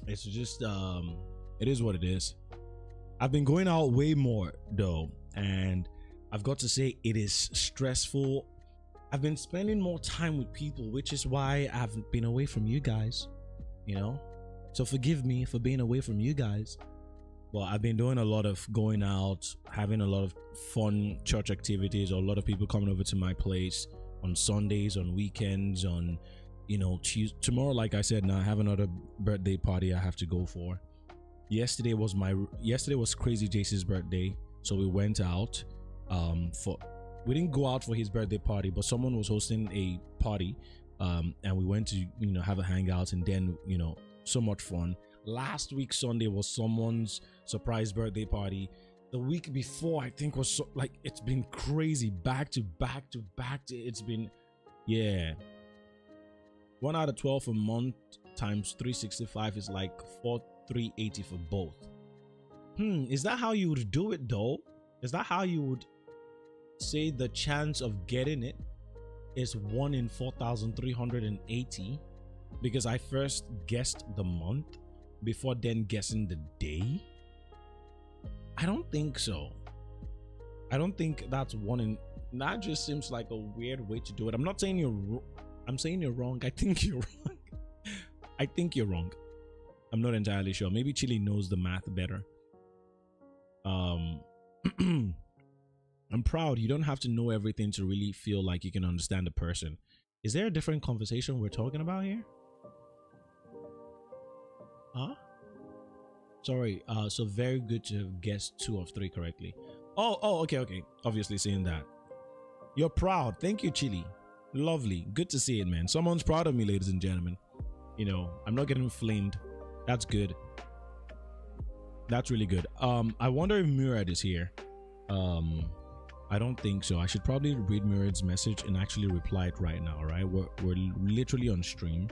It's just it is what it is. I've been going out way more though, and I've got to say it is stressful. I've been spending more time with people, which is why I've been away from you guys, so forgive me for being away from you guys. Well, I've been doing a lot of going out, having a lot of fun church activities, or a lot of people coming over to my place on Sundays, on weekends, on tomorrow, like I said, now I have another birthday party I have to go for. Yesterday was Crazy JC's birthday, so we went out. We didn't go out for his birthday party, but someone was hosting a party, and we went to have a hangout, and then so much fun. Last week Sunday was someone's surprise birthday party. The week before, I think, was it's been crazy, back to back. It's been, yeah. 1 out of 12 a month times 365 is like 4,380 for both. Is that how you would do it though? Is that how you would say the chance of getting it is 1 in 4,380? Because I first guessed the month before then guessing the day. I don't think so. I don't think that's one in. That just seems like a weird way to do it. I'm not saying you're. I'm saying you're wrong. I think you're wrong. I think you're wrong. I'm not entirely sure. Maybe Chili knows the math better. I'm proud. You don't have to know everything to really feel like you can understand a person. Is there a different conversation we're talking about here? Huh? Sorry. So very good to have guessed 2 of 3 correctly. Oh, okay. Obviously seeing that. You're proud. Thank you, Chili. Lovely. Good to see it, man. Someone's proud of me, ladies and gentlemen. You know, I'm not getting flamed. That's good. That's really good. I wonder if Murad is here. I don't think so. I should probably read Murad's message and actually reply it right now, right? We're literally on stream.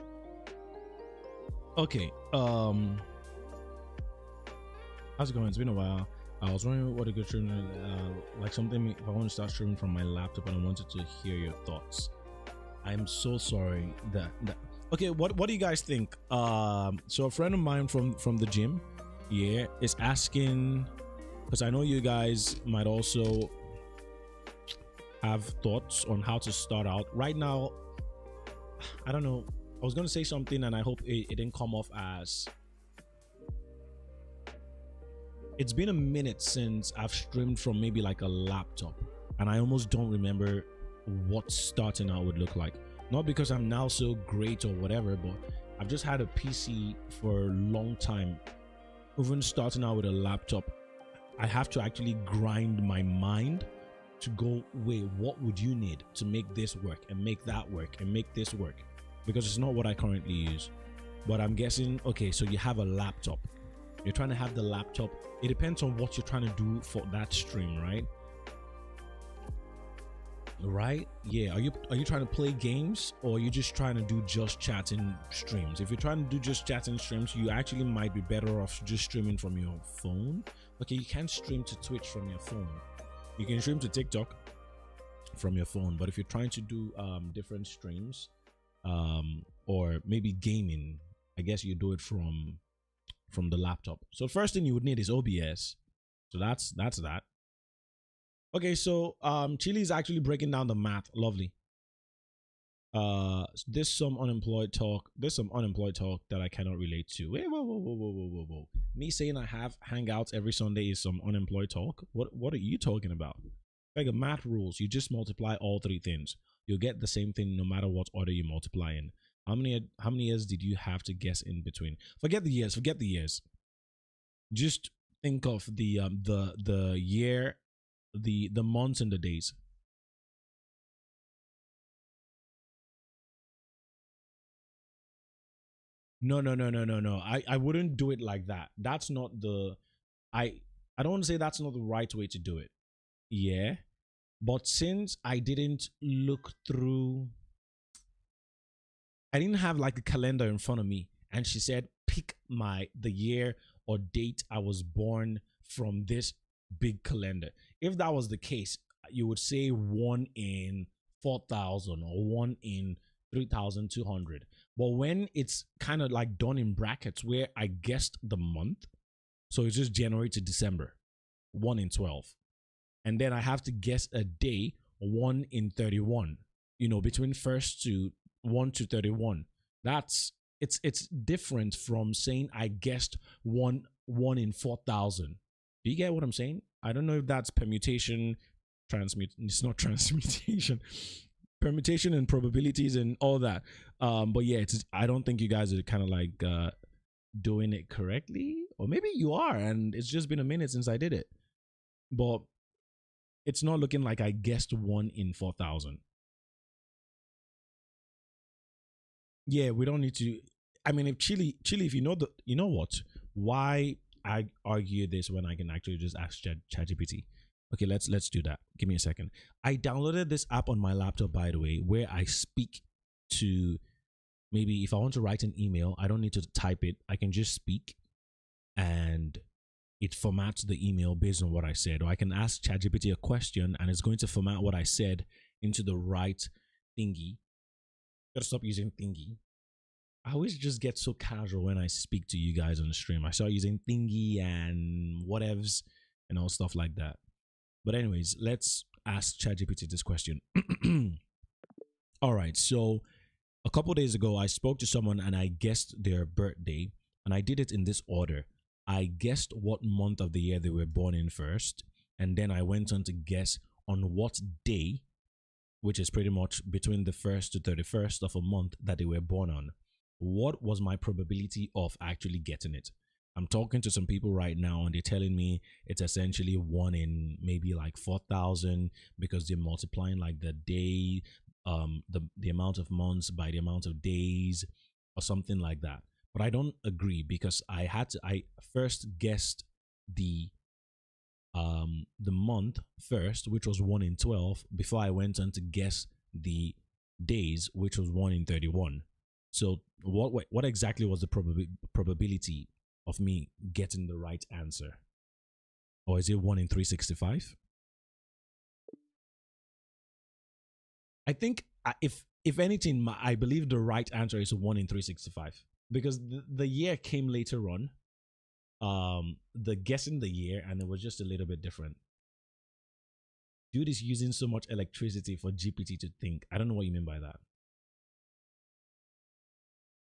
Okay. How's it going? It's been a while. I was wondering what a good stream, like something if I want to start streaming from my laptop and I wanted to hear your thoughts. I'm so sorry that okay, what do you guys think? So a friend of mine from the gym, yeah, is asking, because I know you guys might also have thoughts on how to start out. Right now, I don't know. I was gonna say something and I hope it didn't come off as. It's been a minute since I've streamed from maybe like a laptop, and I almost don't remember what starting out would look like. Not because I'm now so great or whatever, but I've just had a PC for a long time. Even starting out with a laptop, I have to actually grind my mind to go, wait, what would you need to make this work and make that work and make this work? Because it's not what I currently use. But I'm guessing, okay, so you have a laptop. You're trying to have the laptop. It depends on what you're trying to do for that stream, right? Right? Yeah. Are you trying to play games, or are you just trying to do just chatting streams? If you're trying to do just chatting streams, you actually might be better off just streaming from your phone. Okay, you can't stream to Twitch from your phone. You can stream to TikTok from your phone, but if you're trying to do different streams, or maybe gaming, I guess you do it from the laptop. So first thing you would need is OBS. So that's that. Okay, so Chili is actually breaking down the math. Lovely. There's some unemployed talk that I cannot relate to. Wait, whoa. Me saying I have hangouts every Sunday is some unemployed talk? What are you talking about? Like math rules, you just multiply all 3 things. You'll get the same thing no matter what order you multiply in. How many years did you have to guess in between? Forget the years. Just think of the year, the months and the days. No. I wouldn't do it like that. That's not the I don't want to say that's not the right way to do it. Yeah. But since I didn't look through, I didn't have like a calendar in front of me, and she said pick the year or date I was born from this big calendar. If that was the case, you would say 1 in 4,000 or 1 in 3,200. But when it's kind of like done in brackets where I guessed the month, so it's just January to December, 1 in 12. And then I have to guess a day, 1 in 31, between 1st to 1 to 31. It's different from saying I guessed 1 in 4,000. Do you get what I'm saying? I don't know if that's permutation, it's not transmutation, permutation and probabilities and all that. But yeah, I don't think you guys are kind of like doing it correctly, or maybe you are, and it's just been a minute since I did it. But it's not looking like I guessed 1 in 4,000. Yeah, we don't need to. I mean, if Chili, if you know what? Why I argue this when I can actually just ask ChatGPT? Okay, let's do that. Give me a second. I downloaded this app on my laptop, by the way, where I speak to. Maybe if I want to write an email, I don't need to type it. I can just speak, and it formats the email based on what I said. Or I can ask ChatGPT a question, and it's going to format what I said into the right thingy. Gotta stop using thingy. I always just get so casual when I speak to you guys on the stream. I start using thingy and whatevs, and all stuff like that. But anyways, let's ask ChatGPT this question. All right, so a couple days ago, I spoke to someone and I guessed their birthday, and I did it in this order. I guessed what month of the year they were born in first, and then I went on to guess on what day, which is pretty much between the 1st to 31st of a month that they were born on. What was my probability of actually getting it? I'm talking to some people right now and they're telling me it's essentially 1 in maybe like 4,000 because they're multiplying like the day, the amount of months by the amount of days or something like that. But I don't agree because I first guessed the month first, which was 1 in 12, before I went on to guess the days, which was 1 in 31. So what exactly was the probability of me getting the right answer? Or is it 1 in 365? I think if anything, I believe the right answer is 1 in 365 because the year came later on. The guessing the year, and it was just a little bit different. Dude is using so much electricity for GPT to think. I don't know what you mean by that.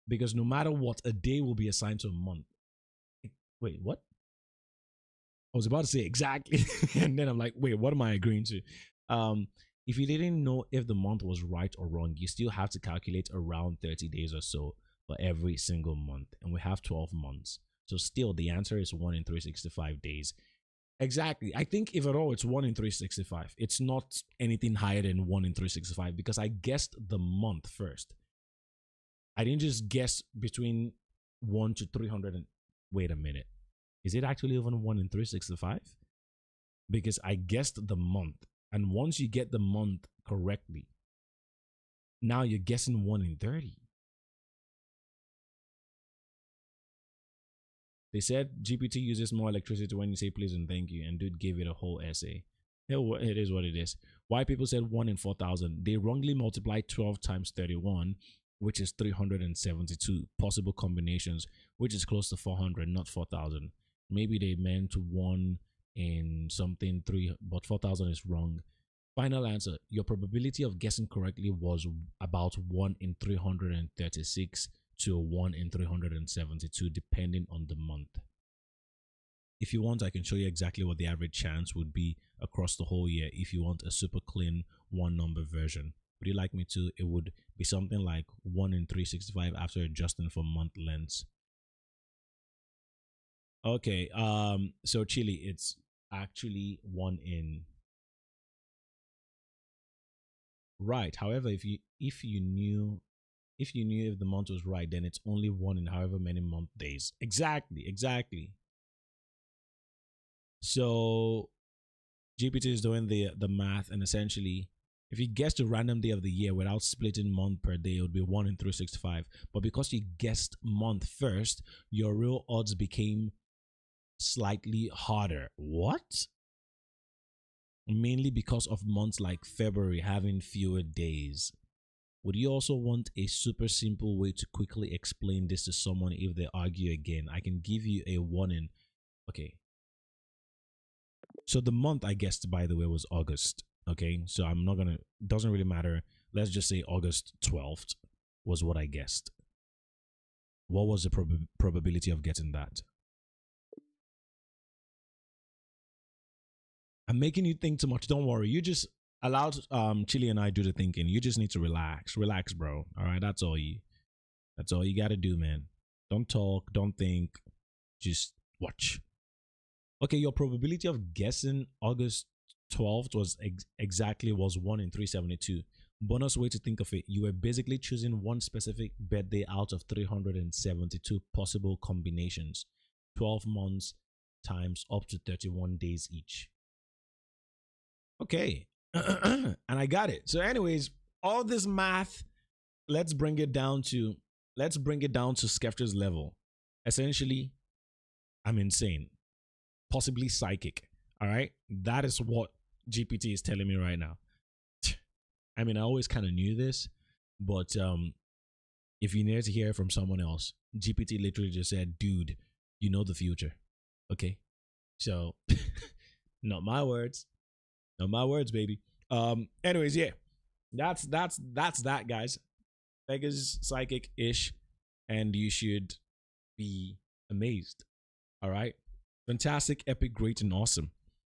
Because no matter what, a day will be assigned to a month. Wait, what? I was about to say exactly. And then I'm like, wait, what am I agreeing to? If you didn't know if the month was right or wrong, you still have to calculate around 30 days or so for every single month. And we have 12 months. So still, the answer is 1 in 365 days. Exactly. I think if at all, it's 1 in 365. It's not anything higher than 1 in 365 because I guessed the month first. I didn't just guess between 1 to 300 and... Wait a minute. Is it actually even 1 in 365? Because I guessed the month. And once you get the month correctly, now you're guessing 1 in 30. They said GPT uses more electricity when you say please and thank you, and dude gave it a whole essay. It is what it is. Why people said 1 in 4,000? They wrongly multiplied 12 times 31, which is 372 possible combinations, which is close to 400, not 4,000. Maybe they meant 1 in something 3, but 4,000 is wrong. Final answer. Your probability of guessing correctly was about 1 in 336 to 1 in 372, depending on the month. If you want, I can show you exactly what the average chance would be across the whole year if you want a super clean one number version. Would you like me to? It would be something like 1 in 365 after adjusting for month lengths. Okay, so Chile, it's actually 1 in... Right. However, if you knew if the month was right, then it's only 1 in however many month days. Exactly. So GPT is doing the math, and essentially, if you guessed a random day of the year without splitting month per day, it would be 1 in 365. But because you guessed month first, your real odds became slightly harder. What? Mainly because of months like February having fewer days. Would you also want a super simple way to quickly explain this to someone if they argue again? I can give you a warning. Okay. So the month I guessed, by the way, was August. Okay. So I'm not going to, doesn't really matter. Let's just say August 12th was what I guessed. What was the probability of getting that? I'm making you think too much. Don't worry. You just allow Chili and I do the thinking. You just need to relax. Relax, bro. All right. That's all you got to do, man. Don't talk. Don't think. Just watch. Okay. Your probability of guessing August 12th was exactly 1 in 372. Bonus way to think of it. You were basically choosing one specific birthday out of 372 possible combinations. 12 months times up to 31 days each. Okay. And I got it. So anyways, all this math, let's bring it down to Skepta's level. Essentially, I'm insane. Possibly psychic. All right? That is what GPT is telling me right now. I mean, I always kind of knew this, but if you need to hear it from someone else, GPT literally just said, dude, you know the future. Okay? So Not my words. Not my words, baby. Anyways, yeah. That's that, guys. Vegas psychic-ish, and you should be amazed. All right. Fantastic, epic, great, and awesome.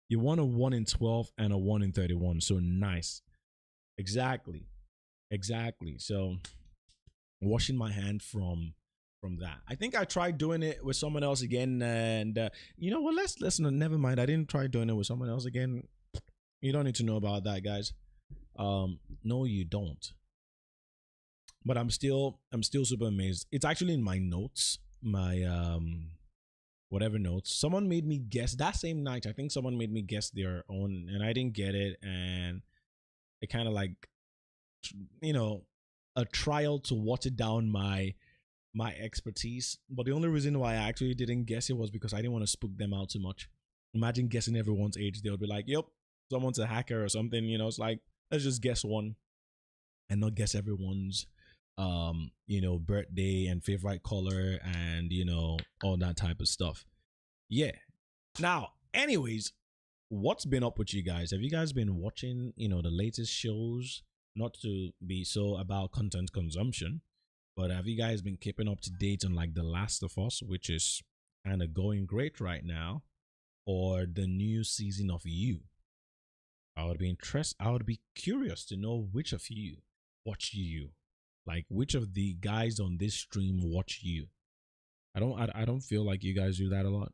You won a 1 in 12 and a 1 in 31. So nice. Exactly. So washing my hand from that. I think I tried doing it with someone else again, and you know what? Let's never mind. I didn't try doing it with someone else again. You don't need to know about that, guys. No, you don't. But I'm still super amazed. It's actually in my notes, my whatever notes. Someone made me guess that same night. I think someone made me guess their own, and I didn't get it, and it kind of like, you know, a trial to water down my expertise. But the only reason why I actually didn't guess it was because I didn't want to spook them out too much. Imagine guessing everyone's age. They would be like, yep, someone's a hacker or something. You know, it's like, let's just guess one and not guess everyone's you know, birthday and favorite color and, you know, all that type of stuff. Yeah. Now, anyways, what's been up with you guys? Have you guys been watching, you know, the latest shows? Not to be so about content consumption, but have you guys been keeping up to date on like The Last of Us, which is kind of going great right now, or the new season of You? I would be curious to know which of you watch You. Like, which of the guys on this stream watch You? I don't feel like you guys do that a lot.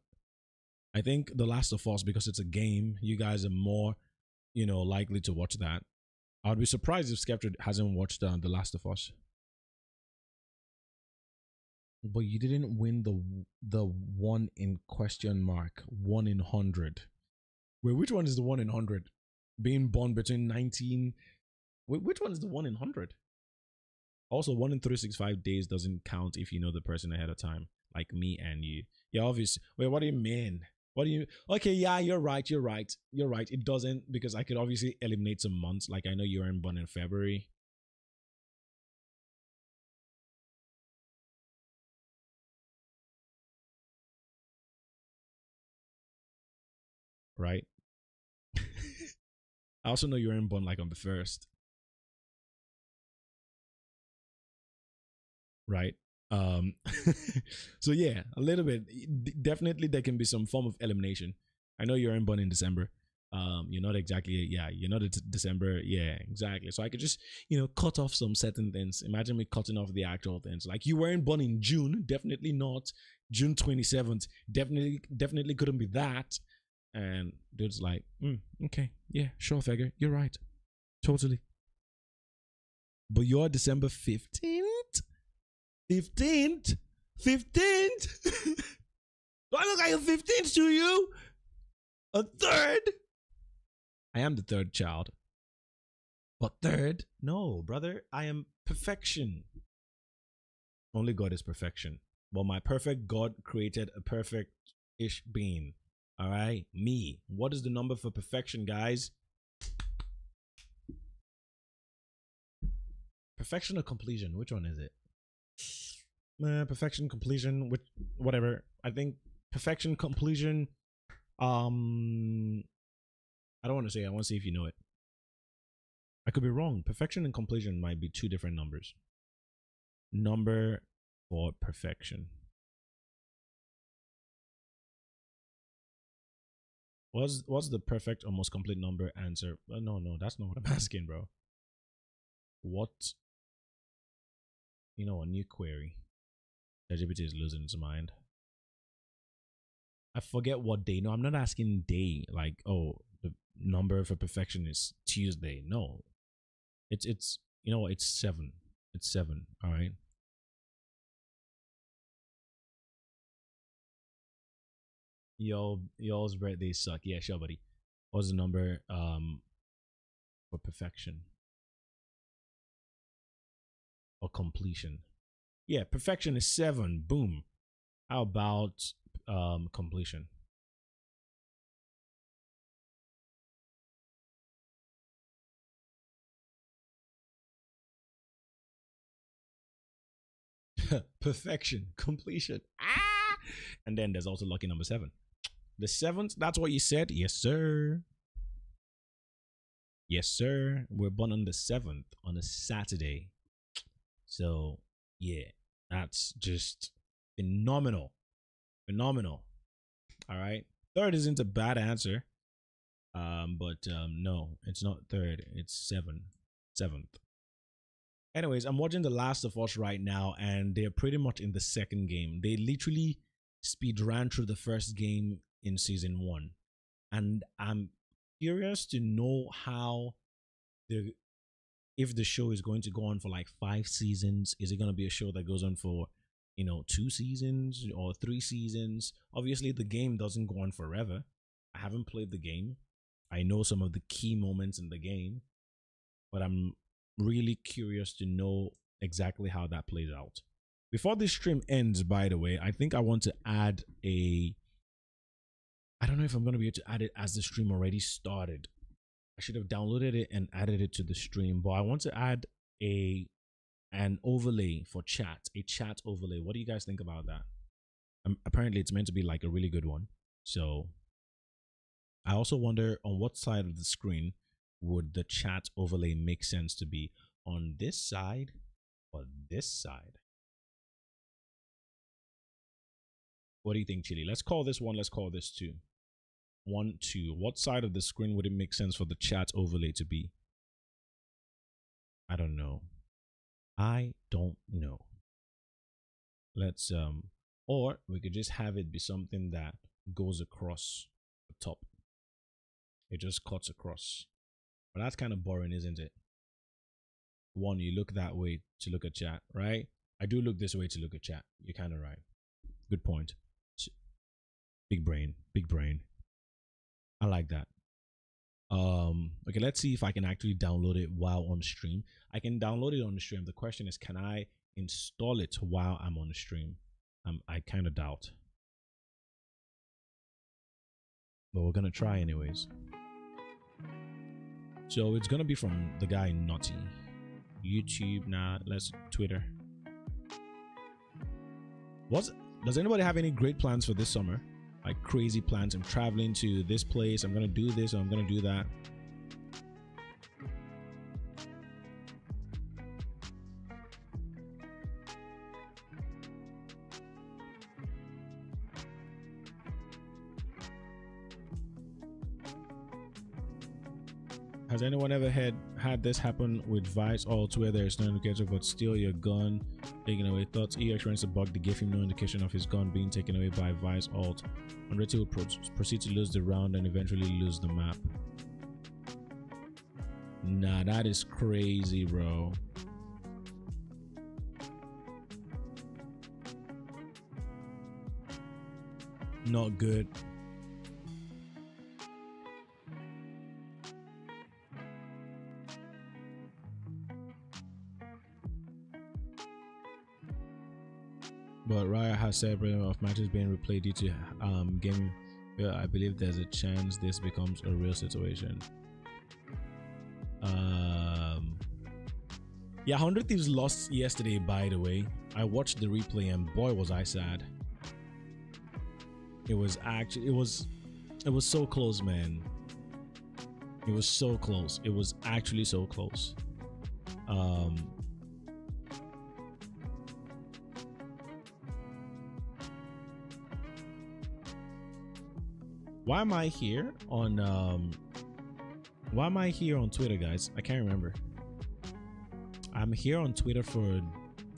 I think The Last of Us, because it's a game, you guys are more, you know, likely to watch that. I would be surprised if Skepta hasn't watched The Last of Us. But you didn't win the one in question mark, 1 in 100. Wait, which one is the 1 in 100? Being born between 19. Wait, which one is the 1 in 100? Also, 1 in 365 days doesn't count if you know the person ahead of time, like me and you. Yeah, obviously. Wait, what do you mean? What do you? Okay, yeah, you're right. It doesn't, because I could obviously eliminate some months. Like, I know you weren't born in February. Right? I also know you weren't born like on the 1st. Right? So yeah, a little bit. Definitely there can be some form of elimination. I know you're born in December. You're not exactly, yeah, you're not December. Yeah, exactly. So I could just, you know, cut off some certain things. Imagine me cutting off the actual things. Like, you weren't born in June, definitely not. June 27th, definitely couldn't be that. And dude's like, okay, yeah, sure, Figure, you're right. Totally. But you're December 15th? 15th? Do I look like a 15th to you? A third? I am the third child. But third? No, brother. I am perfection. Only God is perfection. But my perfect God created a perfect-ish being. Alright? Me. What is the number for perfection, guys? Perfection or completion? Which one is it? Perfection, completion, which, whatever. I think perfection, completion. I don't want to say. I want to see if you know it. I could be wrong. Perfection and completion might be two different numbers. Number for perfection. What's the perfect or most complete number answer? No, that's not what I'm asking, bro. What? You know, a new query. LGBT is losing its mind. I forget what day. No, I'm not asking day. Like, oh, the number for perfection is Tuesday. No, it's you know, it's 7. It's 7. All right. Y'all's birthdays suck. Yeah, sure, buddy. What's the number for perfection or completion? Yeah, perfection is 7. Boom. How about completion? Perfection, completion. And then there's also lucky number 7. The 7th, that's what you said? Yes, sir. Yes, sir. We're born on the 7th, on a Saturday. So, yeah, that's just phenomenal. Phenomenal. All right. 3rd isn't a bad answer. But no, it's not 3rd. It's 7th. Anyways, I'm watching The Last of Us right now, and they're pretty much in the 2nd game. They literally speed ran through the 1st game in season 1, and I'm curious to know how if the show is going to go on for like 5 seasons. Is it going to be a show that goes on for 2 seasons or 3 seasons? Obviously, the game doesn't go on forever. I haven't played the game. I know some of the key moments in the game, but I'm really curious to know exactly how that plays out. Before this stream ends, by the way, I think I want to add I don't know if I'm going to be able to add it as the stream already started. I should have downloaded it and added it to the stream, but I want to add an overlay for chat, a chat overlay. What do you guys think about that? Apparently, it's meant to be like a really good one. So I also wonder on what side of the screen would the chat overlay make sense to be, on this side or this side? What do you think, Chili? Let's call this 1. Let's call this 2. 1, 2. What side of the screen would it make sense for the chat overlay to be? I don't know. Let's or we could just have it be something that goes across the top. It just cuts across. But that's kind of boring, isn't it? 1, you look that way to look at chat, right? I do look this way to look at chat. You're kind of right. Good point. Big brain. I like that. Okay, let's see if I can actually download it while on stream. I can download it on the stream. The question is, can I install it while I'm on the stream? I kind of doubt. But we're gonna try anyways. So it's gonna be from the guy Naughty. YouTube, let's Twitter. Does anybody have any great plans for this summer? Like crazy plans? I'm traveling to this place, I'm gonna do this, or I'm gonna do that. Has anyone ever had this happen with Vice Alt, where there is no indicator but still your gun taken away? Thoughts he experienced a bug that gave him no indication of his gun being taken away by Vice Alt. Unready will proceed to lose the round and eventually lose the map. Nah, that is crazy, bro. Not good. But Riot has several of matches being replayed due to gaming. Well, I believe there's a chance this becomes a real situation. Yeah, 100 Thieves lost yesterday, by the way. I watched the replay and boy was I sad. It was so close, man. It was so close. It was actually so close. Why am I here on Twitter, guys? I can't remember. I'm here on Twitter for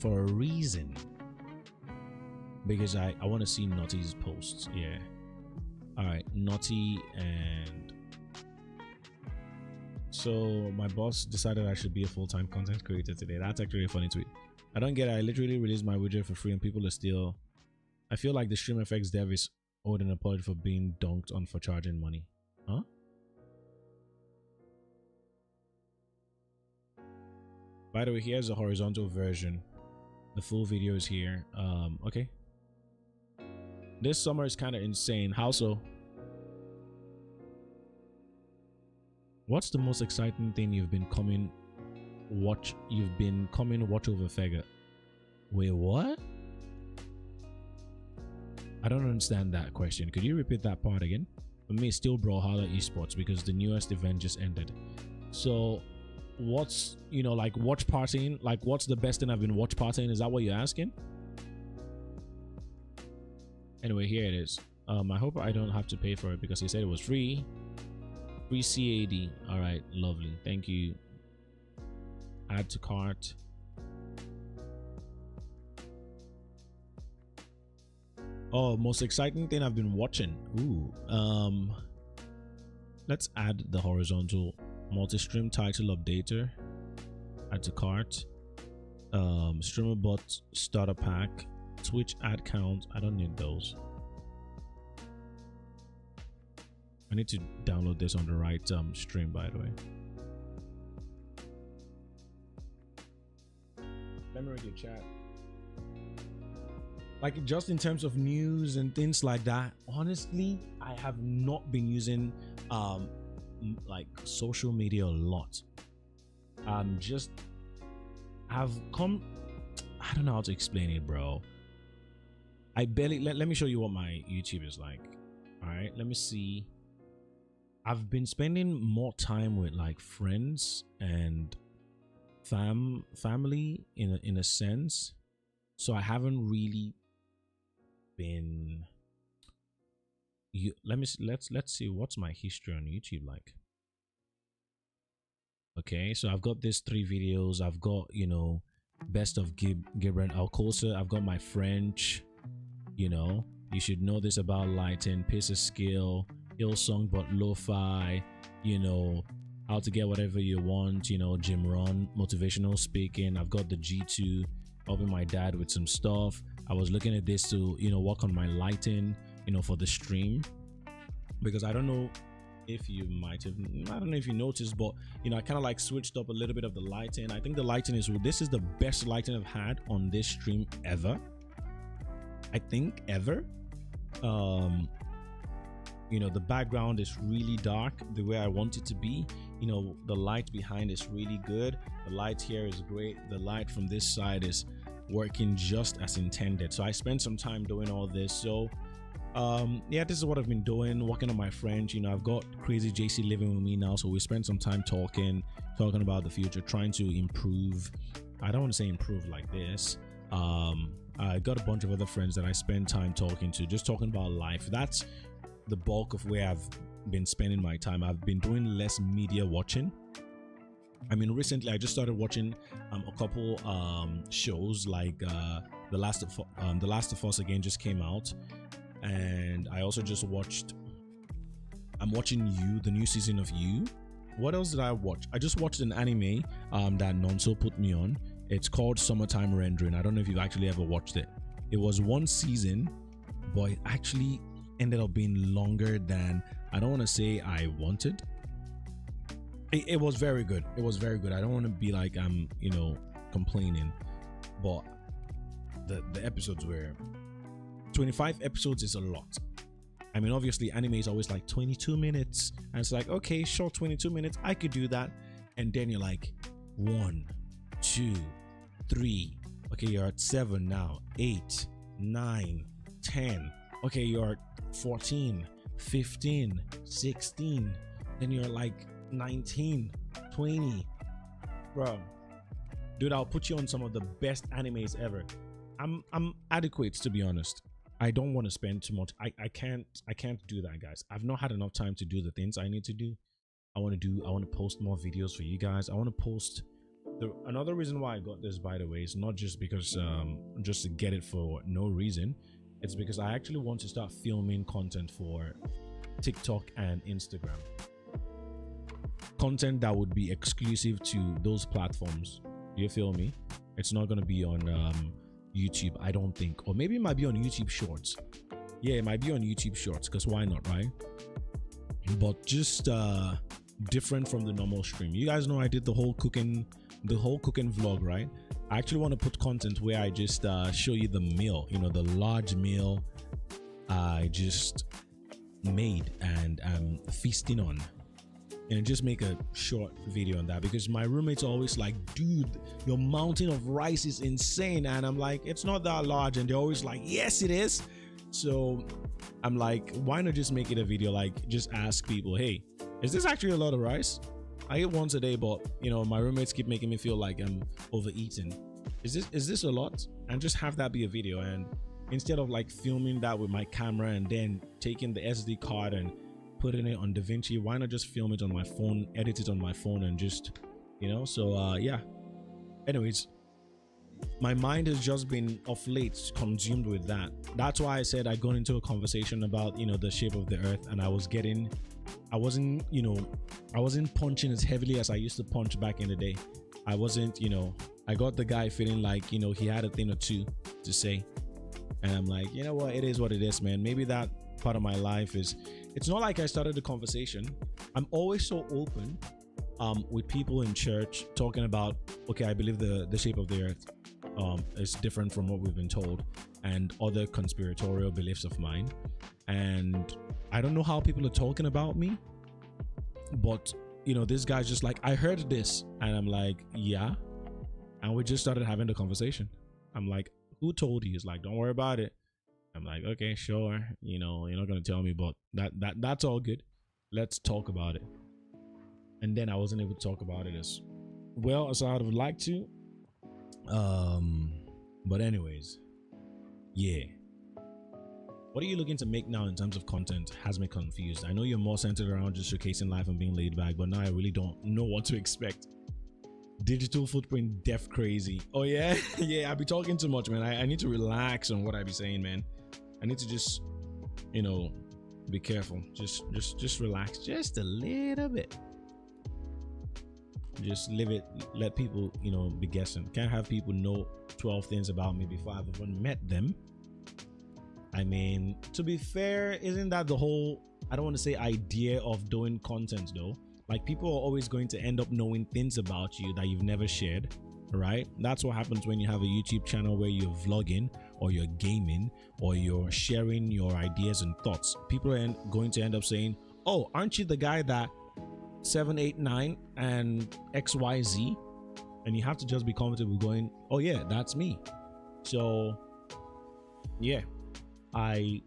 a reason. Because I want to see Naughty's posts. Yeah. Alright, Naughty, and so my boss decided I should be a full-time content creator today. That's actually a funny tweet. I don't get it. I literally released my widget for free and people are still... I feel like the Stream FX dev is owed an apology for being dunked on for charging money. Huh? By the way, here's a horizontal version. The full video is here. Okay. This summer is kind of insane. How so? What's the most exciting thing you've been coming watch over Fega? Wait, what? I don't understand that question. Could you repeat that part again? For me, it's still Brawlhalla Esports because the newest event just ended. So what's, like watch partying? Like what's the best thing I've been watch partying? Is that what you're asking? Anyway, here it is. I hope I don't have to pay for it because he said it was free. Free CAD. All right, lovely. Thank you. Add to cart. Oh, most exciting thing I've been watching. Ooh. Let's add the horizontal multi-stream title updater. Add to cart. Streamer bot starter pack. Twitch ad count. I don't need those. I need to download this on the right stream, by the way. Let me read your chat. Like just in terms of news and things like that, honestly, I have not been using like social media a lot. I've come, I don't know how to explain it, bro. I barely let me show you what my YouTube is like. All right, let me see. I've been spending more time with like friends and family in a sense, so I haven't really been. Let's see what's my history on YouTube like. Okay, so I've got these 3 videos. I've got best of Gibran Alcosa. I've got my French. You should know this about lighting, pace of skill, Hillsong but lo-fi, how to get whatever you want, Jim Ron, motivational speaking. I've got the G2, helping my dad with some stuff. I was looking at this to work on my lighting, for the stream, because I don't know if you might have, I don't know if you noticed, but I kind of like switched up a little bit of the lighting. I think the lighting this is the best lighting I've had on this stream ever. I think ever. The background is really dark the way I want it to be. The light behind is really good. The light here is great. The light from this side is working just as intended. So I spent some time doing all this. So yeah, this is what I've been doing, working on my French. I've got Crazy JC living with me now, so we spent some time talking about the future, trying to improve. I don't want to say improve like this. I got a bunch of other friends that I spend time talking to, just talking about life. That's the bulk of where I've been spending my time. I've been doing less media watching. I mean, recently I just started watching a couple shows like The Last of Us again just came out, and I also just watched. I'm watching You, the new season of You. What else did I watch? I just watched an anime that Nonso put me on. It's called Summertime Rendering. I don't know if you've actually ever watched it. It was 1 season, but it actually ended up being longer than, I don't want to say I wanted. It was very good. It was very good. I don't want to be like I'm, complaining, but the episodes were 25 episodes is a lot. I mean, obviously anime is always like 22 minutes, and it's like, okay, sure, 22 minutes, I could do that. And then you're like 1, 2, 3, okay, you're at 7 now, 8, 9, 10, okay, you're at 14, 15, 16, then you're like 19, 20. Bro, dude, I'll put you on some of the best animes ever. I'm adequate, to be honest. I don't want to spend too much. I can't do that, guys. I've not had enough time to do the things I need to do. I want to post more videos for you guys. I want to post. Another reason why I got this, by the way, is not just because just to get it for no reason. It's because I actually want to start filming content for TikTok and Instagram. Content that would be exclusive to those platforms. You feel me? It's not going to be on YouTube, I don't think. Or maybe it might be on YouTube Shorts. Yeah, it might be on YouTube Shorts, because why not, right? But just different from the normal stream. You guys know I did the whole cooking vlog, right? I actually want to put content where I just show you the meal, the large meal I just made and I'm feasting on, and just make a short video on that, because my roommates are always like, dude, your mountain of rice is insane, and I'm like, it's not that large, and they're always like, yes it is. So I'm like, why not just make it a video? Like, just ask people, hey, is this actually a lot of rice? I eat once a day, but you know, my roommates keep making me feel like I'm overeating. Is this a lot? And just have that be a video. And instead of like filming that with my camera and then taking the SD card and putting it on DaVinci, why not just film it on my phone, edit it on my phone, and just, you know? So yeah. Anyways, my mind has just been of late consumed with that. That's why I said I got into a conversation about, you know, the shape of the earth, and I wasn't punching as heavily as I used to punch back in the day. I wasn't, you know, I got the guy feeling like, you know, he had a thing or two to say. And I'm like, you know what, it is what it is, man. Maybe that part of my life is, it's not like I started the conversation. I'm always so open with people in church talking about, okay, I believe the shape of the earth is different from what we've been told, and other conspiratorial beliefs of mine. And I don't know how people are talking about me, but you know, this guy's just like, I heard this, and I'm like, yeah. And we just started having the conversation. I'm like, who told you? He's like, don't worry about it. I'm like, okay, sure. You know, you're not gonna tell me, but that's all good. Let's talk about it. And then I wasn't able to talk about it as well as I would like to. But anyways, yeah. What are you looking to make now in terms of content? Has me confused. I know you're more centered around just showcasing life and being laid back, but now I really don't know what to expect. Digital footprint, deaf crazy. Oh yeah, yeah. I be talking too much, man. I need to relax on what I be saying, man. I need to just, you know, be careful. Just relax, just a little bit. Just live it. Let people, you know, be guessing. Can't have people know 12 things about me before I've even met them. I mean, to be fair, isn't that the whole, I don't want to say idea of doing content though? Like, people are always going to end up knowing things about you that you've never shared, right? That's what happens when you have a YouTube channel where you're vlogging or you're gaming or you're sharing your ideas and thoughts. People are going to end up saying, oh, aren't you the guy that 789 and XYZ? And you have to just be comfortable going, oh yeah, that's me. So yeah, I'm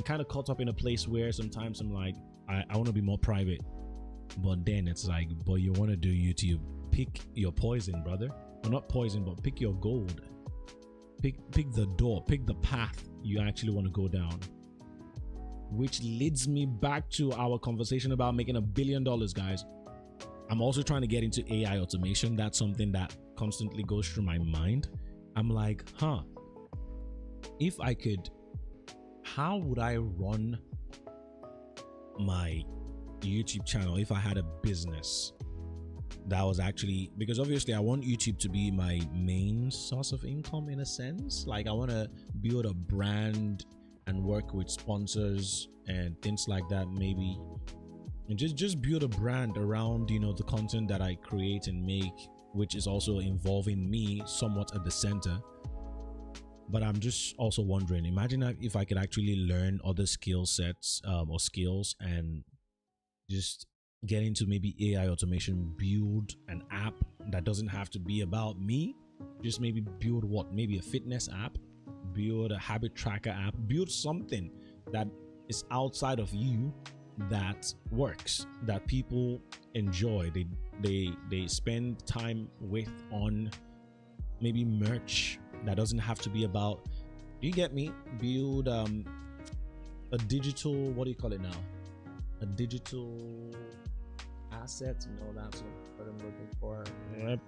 kind of caught up in a place where sometimes I'm like, I want to be more private, but then it's like, but you want to do YouTube, pick your poison, brother. Or not poison, but pick your gold. Pick the door, pick the path you actually want to go down. Which leads me back to our conversation about making $1 billion, guys. I'm also trying to get into AI automation. That's something that constantly goes through my mind. I'm like, if I could, how would I run my YouTube channel if I had a business that was actually, because obviously I want YouTube to be my main source of income in a sense. Like, I want to build a brand and work with sponsors and things like that, maybe, and just build a brand around, you know, the content that I create and make, which is also involving me somewhat at the center. But I'm just also wondering, imagine if I could actually learn other skill sets or skills and just get into maybe AI automation, build an app that doesn't have to be about me. Just maybe build maybe a fitness app, build a habit tracker app, build something that is outside of you that works, that people enjoy, they spend time with, on maybe merch that doesn't have to be about, do you get me? Build a digital, what do you call it now? A digital asset? No, that's what I'm looking for.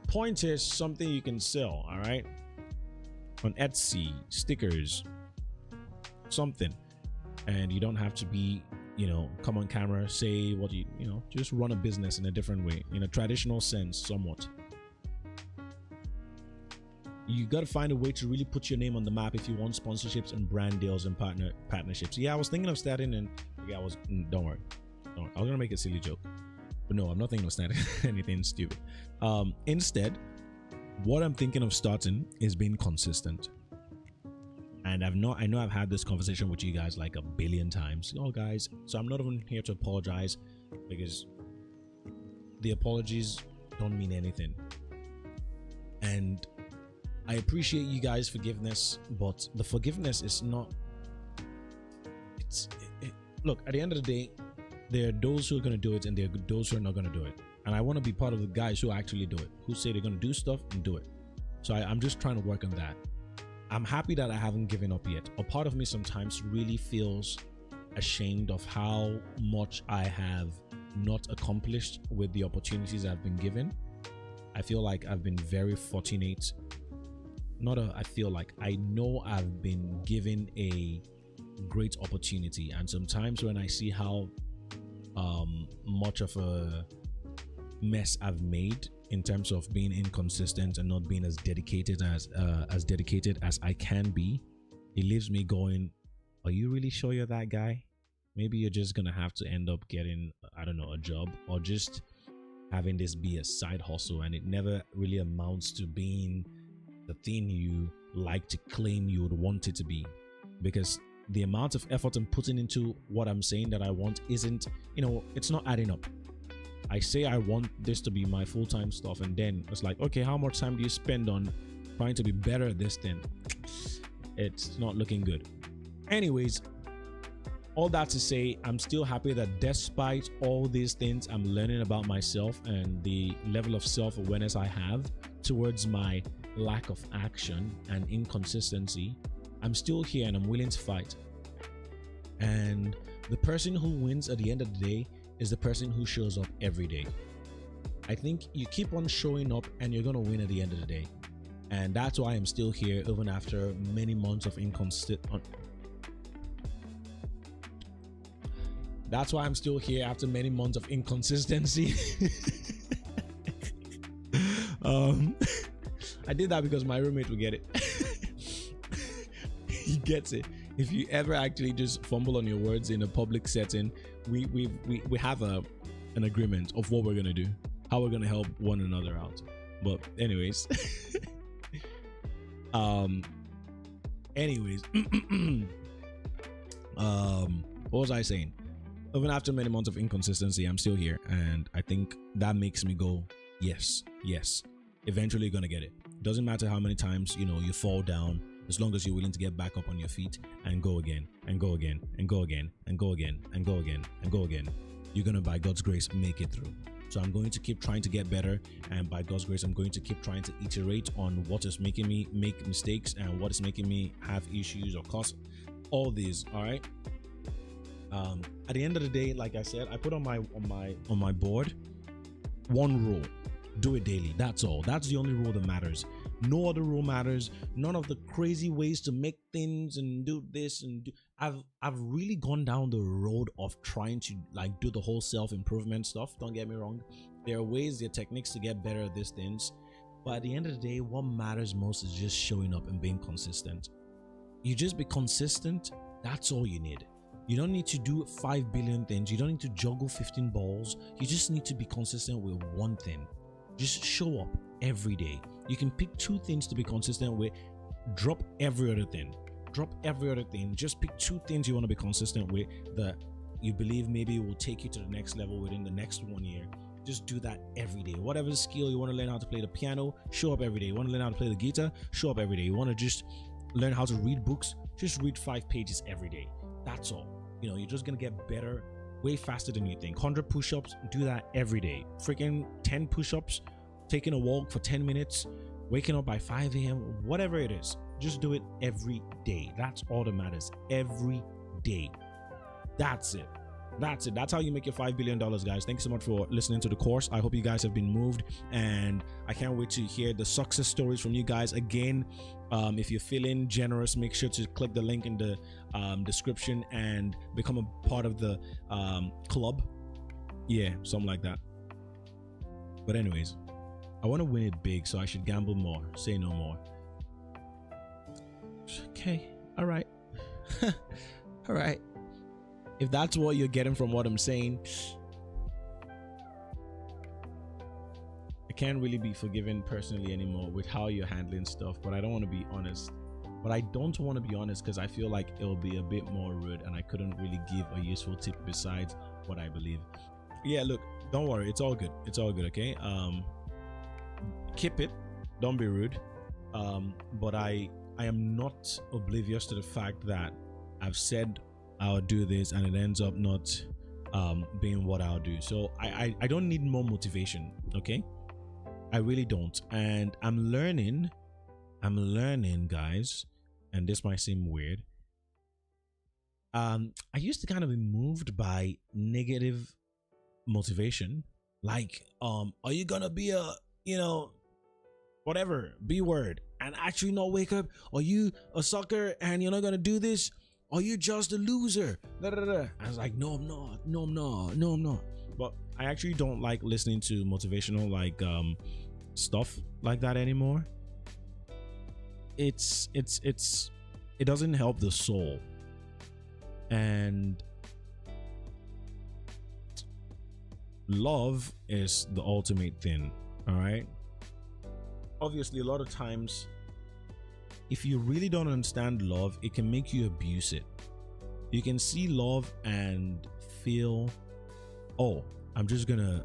Point is something you can sell, all right? On Etsy, stickers, something. And you don't have to be, you know, come on camera, say what you know, just run a business in a different way, in a traditional sense, somewhat. You got to find a way to really put your name on the map if you want sponsorships and brand deals and partnerships. Yeah, I was thinking of starting, and yeah, don't worry. I was gonna make a silly joke, but no, I'm not thinking of starting anything stupid. Instead, what I'm thinking of starting is being consistent. And I know I've had this conversation with you guys like 1 billion times. Oh guys, so I'm not even here to apologize, because the apologies don't mean anything. And I appreciate you guys' forgiveness, but the forgiveness is not look, at the end of the day, there are those who are going to do it and there are those who are not going to do it. And I want to be part of the guys who actually do it, who say they're going to do stuff and do it. So I'm just trying to work on that. I'm happy that I haven't given up yet. A part of me sometimes really feels ashamed of how much I have not accomplished with the opportunities I've been given. I feel like I've been very fortunate. I know I've been given a great opportunity, and sometimes when I see how much of a mess I've made in terms of being inconsistent and not being as dedicated as I can be, it leaves me going, are you really sure you're that guy? Maybe you're just gonna have to end up getting, I don't know, a job, or just having this be a side hustle, and it never really amounts to being the thing you like to claim you would want it to be. Because the amount of effort I'm putting into what I'm saying that I want isn't, it's not adding up. I say I want this to be my full-time stuff, and then it's like, okay, how much time do you spend on trying to be better at this thing? It's not looking good. Anyways, all that to say, I'm still happy that despite all these things I'm learning about myself and the level of self-awareness I have towards my lack of action and inconsistency, I'm still here and I'm willing to fight. And the person who wins at the end of the day is the person who shows up every day. I think you keep on showing up and you're going to win at the end of the day. And that's why I'm still here even after many months of That's why I'm still here after many months of inconsistency. I did that because my roommate would get it. He gets it. If you ever actually just fumble on your words in a public setting, we have an agreement of what we're gonna do, how we're gonna help one another out. But anyways, what was I saying? Even after many months of inconsistency, I'm still here, and I think that makes me go, yes, eventually you're gonna get it. Doesn't matter how many times you fall down, as long as you're willing to get back up on your feet and go again and go again and go again and go again and go again and go again, you're gonna, by God's grace, make it through. So I'm going to keep trying to get better, and by God's grace, I'm going to keep trying to iterate on what is making me make mistakes and what is making me have issues or cause all these. All right. At the end of the day, like I said, I put on my board one rule: do it daily. That's all. That's the only rule that matters. No other rule matters. None of the crazy ways to make things and do this and do. I've really gone down the road of trying to do the whole self-improvement stuff. Don't get me wrong. There are ways, there are techniques to get better at these things. But at the end of the day, what matters most is just showing up and being consistent. You just be consistent. That's all you need. You don't need to do 5 billion things. You don't need to juggle 15 balls. You just need to be consistent with one thing. Just show up every day. You can pick 2 things to be consistent with. Drop every other thing. Just pick 2 things you want to be consistent with that you believe maybe will take you to the next level within the next 1 year. Just do that every day. Whatever skill you want to learn how to play the piano, show up every day. You want to learn how to play the guitar, show up every day. You want to just learn how to read books, just read 5 pages every day. That's all. You're just gonna get better way faster than you think. 100 push-ups, do that every day. Freaking 10 push-ups, taking a walk for 10 minutes, waking up by 5 a.m., whatever it is, just do it every day. That's all that matters. Every day. That's it. That's how you make your $5 billion, guys. Thank you so much for listening to the course. I hope you guys have been moved, and I can't wait to hear the success stories from you guys. Again, if you're feeling generous, make sure to click the link in the description and become a part of the club. Yeah, something like that. But anyways, I want to win it big, so I should gamble more. Say no more. Okay. All right. All right. If that's what you're getting from what I'm saying, I can't really be forgiven personally anymore with how you're handling stuff, but I don't want to be honest. But I don't want to be honest because I feel like it'll be a bit more rude and I couldn't really give a useful tip besides what I believe. Yeah, look, don't worry. It's all good. It's all good, okay? Keep it. Don't be rude. But I am not oblivious to the fact that I've said I'll do this, and it ends up not being what I'll do. So I don't need more motivation. Okay, I really don't. And I'm learning, guys, and this might seem weird. I used to kind of be moved by negative motivation, like are you gonna be a, you know, whatever B word and actually not wake up? Are you a sucker and you're not gonna do this? Are you just a loser? Da, da, da. I was like, no, I'm not. No, I'm not. No, I'm not. But I actually don't like listening to motivational like stuff like that anymore. It doesn't help the soul. And love is the ultimate thing. All right. Obviously, a lot of times, if you really don't understand love, it can make you abuse it. You can see love and feel, oh, I'm just gonna.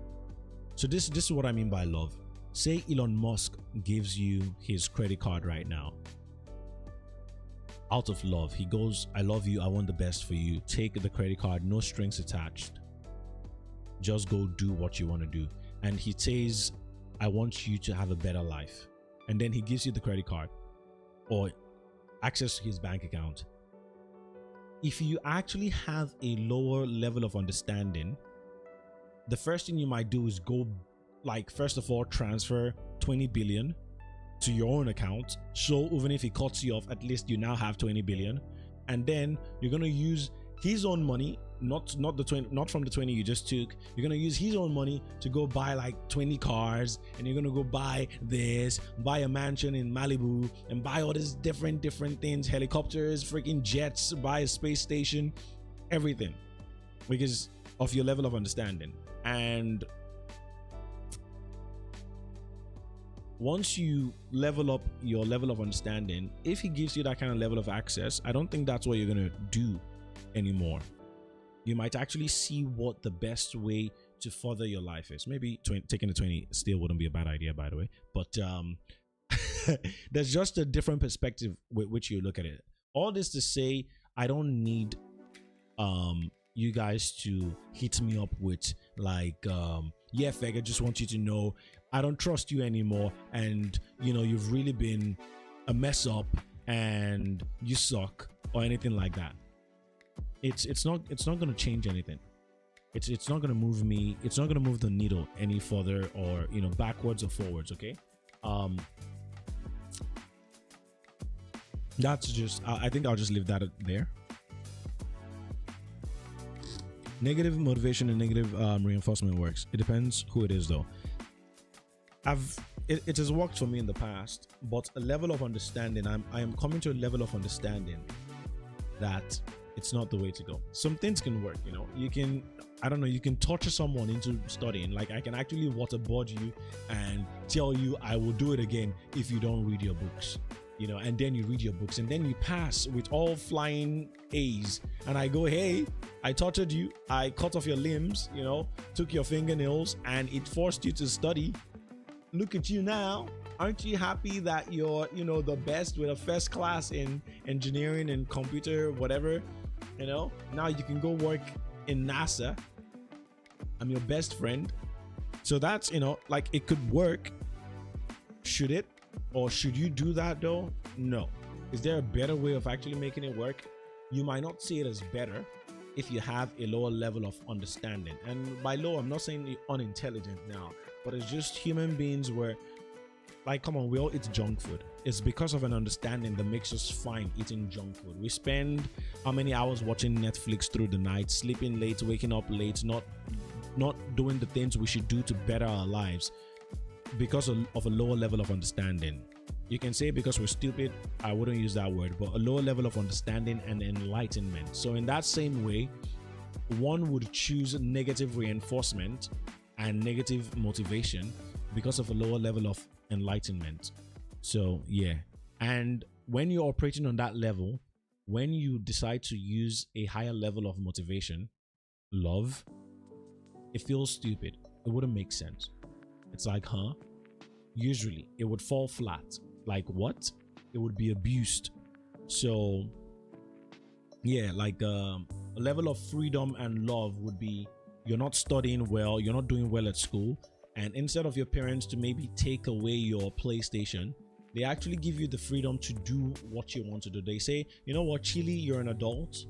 So this is what I mean by love. Say Elon Musk gives you his credit card right now. Out of love, he goes, I love you, I want the best for you. Take the credit card, no strings attached. Just go do what you want to do. And he says, I want you to have a better life. And then he gives you the credit card or access to his bank account. If you actually have a lower level of understanding, the first thing you might do is go, like, first of all, transfer 20 billion to your own account. So even if he cuts you off, at least you now have 20 billion. And then you're going to use his own money, not the 20, not from the 20 you just took. You're going to use his own money to go buy like 20 cars, and you're going to go buy this, buy a mansion in Malibu, and buy all these different things, helicopters, freaking jets, buy a space station, everything, because of your level of understanding. And once you level up your level of understanding, if he gives you that kind of level of access, I don't think that's what you're going to do anymore. You might actually see what the best way to further your life is. Maybe taking the 20 still wouldn't be a bad idea, by the way, but there's just a different perspective with which you look at it. All this to say, I don't need you guys to hit me up with like yeah, Feg, I just want you to know I don't trust you anymore, and you know, you've really been a mess up and you suck, or anything like that. It's not going to change anything. It's not going to move me. It's not going to move the needle any further, or, you know, backwards or forwards. Okay. That's just, I think I'll just leave that there. Negative motivation and negative reinforcement works. It depends who it is, though. It has worked for me in the past, but a level of understanding, I am coming to a level of understanding that it's not the way to go. Some things can work, you know. You can, I don't know, you can torture someone into studying. Like, I can actually waterboard you and tell you I will do it again if you don't read your books, you know. And then you read your books and then you pass with all flying A's, and I go, hey, I tortured you, I cut off your limbs, you know, took your fingernails, and it forced you to study. Look at you now. Aren't you happy that you're, you know, the best with a first class in engineering and computer, whatever? You know, now you can go work in NASA. I'm your best friend. So that's, you know, like, it could work. Should it? Or should you do that though? No. Is there a better way of actually making it work? You might not see it as better if you have a lower level of understanding. And by low, I'm not saying you're unintelligent now, but it's just human beings where, like, come on, we all eat junk food. It's because of an understanding that makes us fine eating junk food. We spend how many hours watching Netflix through the night, sleeping late, waking up late, not doing the things we should do to better our lives because of a lower level of understanding. You can say because we're stupid, I wouldn't use that word, but a lower level of understanding and enlightenment. So in that same way, one would choose negative reinforcement and negative motivation because of a lower level of enlightenment. So yeah, and when you're operating on that level, when you decide to use a higher level of motivation, love, it feels stupid. It wouldn't make sense. It's like, huh? Usually it would fall flat. Like, what? It would be abused. So yeah, like a a level of freedom and love would be you're not studying well, you're not doing well at school, and instead of your parents to maybe take away your PlayStation, they actually give you the freedom to do what you want to do. They say, you know what, Chili, you're an adult,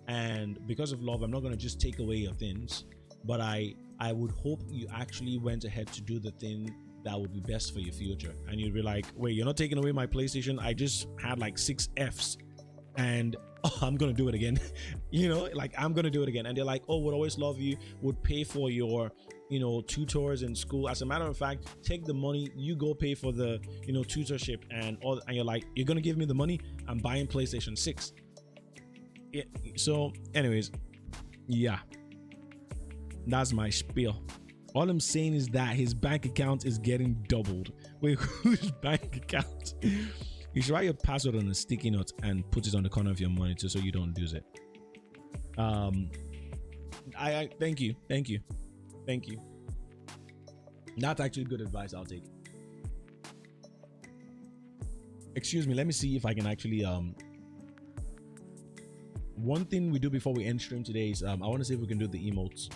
and because of love, I'm not going to just take away your things, but I would hope you actually went ahead to do the thing that would be best for your future. And you'd be like, wait, you're not taking away my PlayStation? I just had like 6 Fs and I'm gonna do it again. You know, like I'm gonna do it again. And they're like, oh, would always love you, would pay for your, you know, tutors in school. As a matter of fact, take the money, you go pay for the, you know, tutorship and all. And you're like, you're gonna give me the money? I'm buying PlayStation 6. Yeah. So anyways, yeah, that's my spiel. All I'm saying is that his bank account is getting doubled. Wait, whose bank account? You should write your password on a sticky note and put it on the corner of your monitor so you don't lose it. I thank you. That's actually good advice. I'll take it. Excuse me, let me see if I can actually one thing we do before we end stream today is I want to see if we can do the emotes.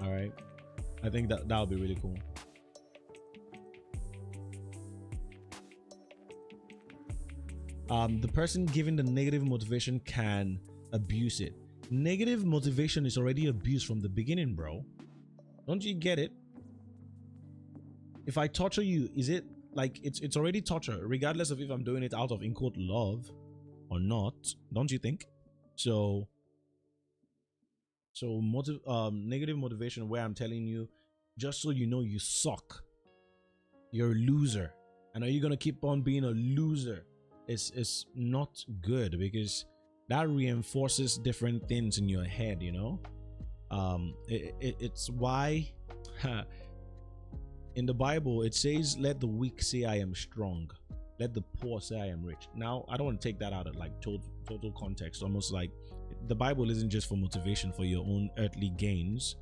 All right, I think that would be really cool. The person giving the negative motivation can abuse it. Negative motivation is already abuse from the beginning, bro. Don't you get it? If I torture you, is it like it's already torture, regardless of if I'm doing it out of in quote love or not? Don't you think? So negative motivation where I'm telling you, just so you know, you suck, you're a loser, and are you gonna keep on being a loser? It's not good, because that reinforces different things in your head, you know. It's why in the Bible it says, let the weak say I am strong, let the poor say I am rich. Now I don't want to take that out of like total context, almost like the Bible isn't just for motivation for your own earthly gains.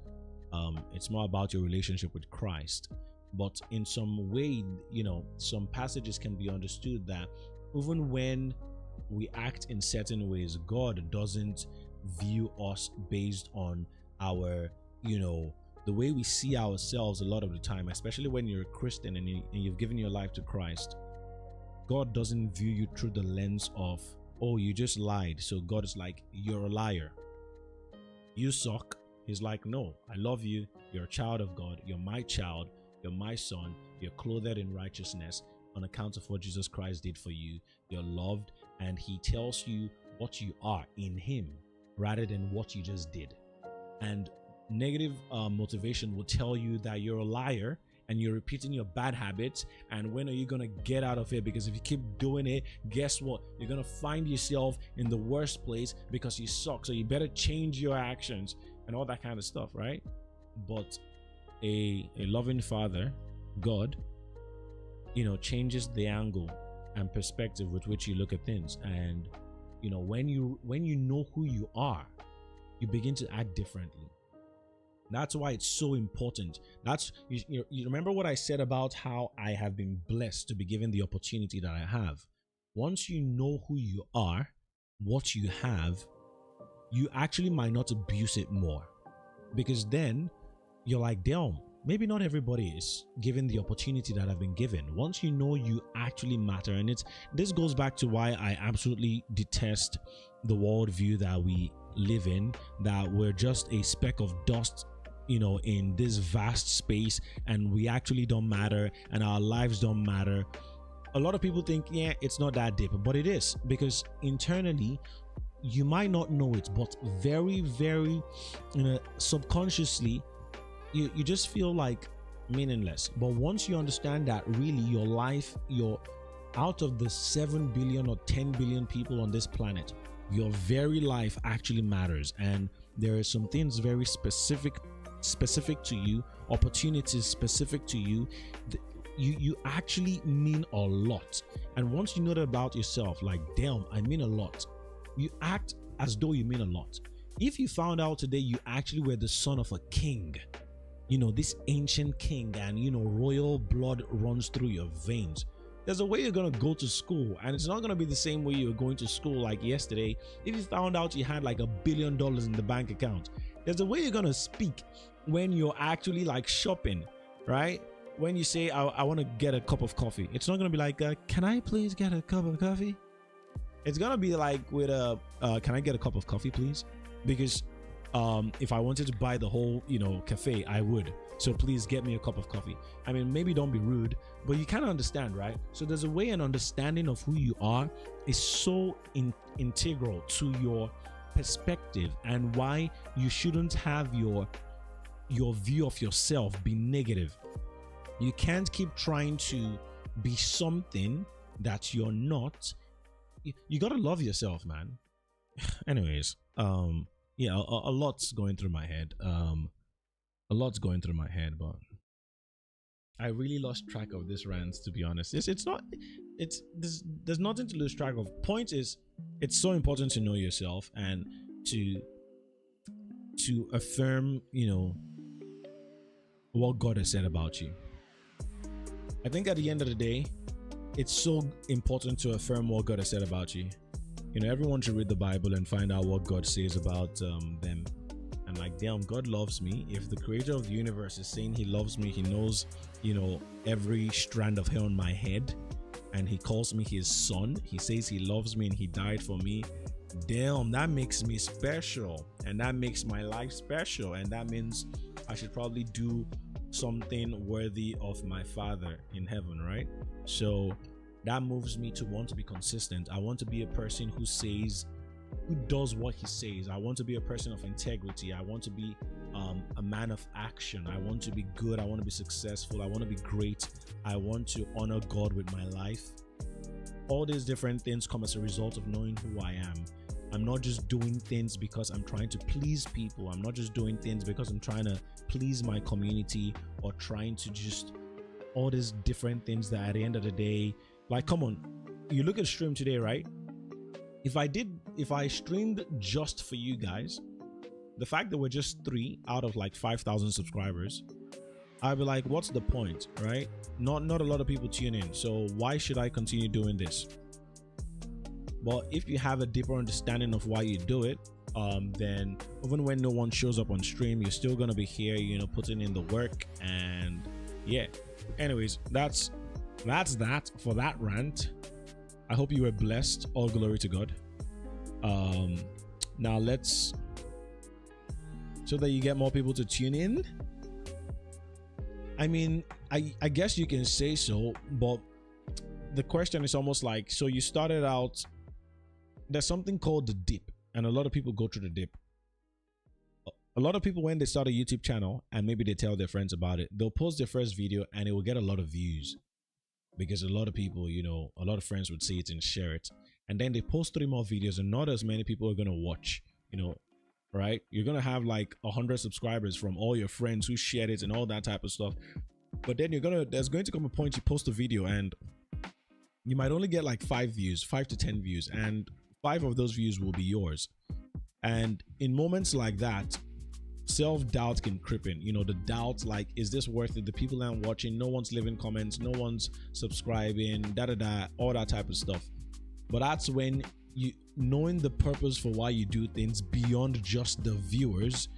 It's more about your relationship with Christ. But in some way, you know, some passages can be understood that even when we act in certain ways, God doesn't view us based on our, you know, the way we see ourselves a lot of the time, especially when you're a Christian and you've given your life to Christ. God doesn't view you through the lens of, oh, you just lied, so God is like, you're a liar, you suck. He's like, no, I love you, you're a child of God, you're my child, you're my son, you're clothed in righteousness on account of what Jesus Christ did for you, you're loved, and he tells you what you are in him rather than what you just did. And negative motivation will tell you that you're a liar and you're repeating your bad habits, and when are you gonna get out of it? Because if you keep doing it, guess what, you're gonna find yourself in the worst place because you suck. So you better change your actions and all that kind of stuff, right? But a loving father, God, you know, changes the angle and perspective with which you look at things. And you know, when you know who you are, you begin to act differently. That's why it's so important. That's you remember what I said about how I have been blessed to be given the opportunity that I have. Once you know who you are, what you have, you actually might not abuse it more, because then you're like, damn, maybe not everybody is given the opportunity that I've been given. Once you know you actually matter, and this goes back to why I absolutely detest the worldview that we live in, that we're just a speck of dust, you know, in this vast space, and we actually don't matter and our lives don't matter. A lot of people think, yeah, it's not that deep, but it is, because internally you might not know it, but very, very, you know, subconsciously you just feel like meaningless. But once you understand that really your life, you're out of the 7 billion or 10 billion people on this planet, your very life actually matters, and there are some things very specific to you, opportunities specific to you, you actually mean a lot. And once you know that about yourself, like, damn, I mean a lot, you act as though you mean a lot. If you found out today you actually were the son of a king, you know, this ancient king, and you know, royal blood runs through your veins, There's a way you're gonna go to school, and it's not gonna be the same way you were going to school like yesterday. If you found out you had like $1 billion in the bank account, there's a way you're gonna speak when you're actually like shopping, right? When you say I want to get a cup of coffee, it's not gonna be like can I please get a cup of coffee? It's gonna be like with a can I get a cup of coffee please? Because if I wanted to buy the whole cafe, I would. So please get me a cup of coffee. I mean, maybe don't be rude, but you kind of understand, right? So there's a way, an understanding of who you are is so integral to your perspective, and why you shouldn't have your view of yourself be negative. You can't keep trying to be something that you're not. You gotta love yourself, man. Anyways, yeah, a lot's going through my head. But I really lost track of this rant, to be honest. There's nothing to lose track of. Point is, it's so important to know yourself and to affirm, what God has said about you. I think at the end of the day, it's so important to affirm what God has said about you. Everyone should read the Bible and find out what God says about them. And like, damn, God loves me. If the creator of the universe is saying he loves me, he knows, every strand of hair on my head, and he calls me his son. He says he loves me and he died for me. Damn, that makes me special, and that makes my life special, and that means I should probably do something worthy of my Father in heaven, right? So that moves me to want to be consistent. I want to be a person who does what he says. I want to be a person of integrity. I want to be a man of action. I want to be good. I want to be successful. I want to be great. I want to honor God with my life. All these different things come as a result of knowing who I am. I'm not just doing things because I'm trying to please people. I'm not just doing things because I'm trying to please my community, or trying to just all these different things that at the end of the day, like, come on, you look at stream today, right? If I streamed just for you guys, the fact that we're just 3 out of like 5,000 subscribers, I'd be like, what's the point, right? Not a lot of people tune in, so why should I continue doing this? But if you have a deeper understanding of why you do it, then even when no one shows up on stream, you're still gonna be here, putting in the work. And yeah, anyways, that's that for that rant. I hope you were blessed. All glory to God. Now let's, so that you get more people to tune in. I mean, I guess you can say so, but the question is almost like, so you started out, there's something called the dip, and a lot of people go through the dip. A lot of people, when they start a YouTube channel and maybe they tell their friends about it, they'll post their first video and it will get a lot of views, because a lot of people, a lot of friends would see it and share it. And then they post 3 more videos and not as many people are going to watch, right? You're going to have like 100 subscribers from all your friends who shared it and all that type of stuff. But then there's going to come a point you post a video and you might only get like 5 views, 5 to 10 views, and 5 of those views will be yours. And in moments like that, self-doubt can creep in. The doubt, like, is this worth it? The people aren't watching, no one's leaving comments, no one's subscribing, all that type of stuff. But that's when knowing the purpose for why you do things beyond just the viewers,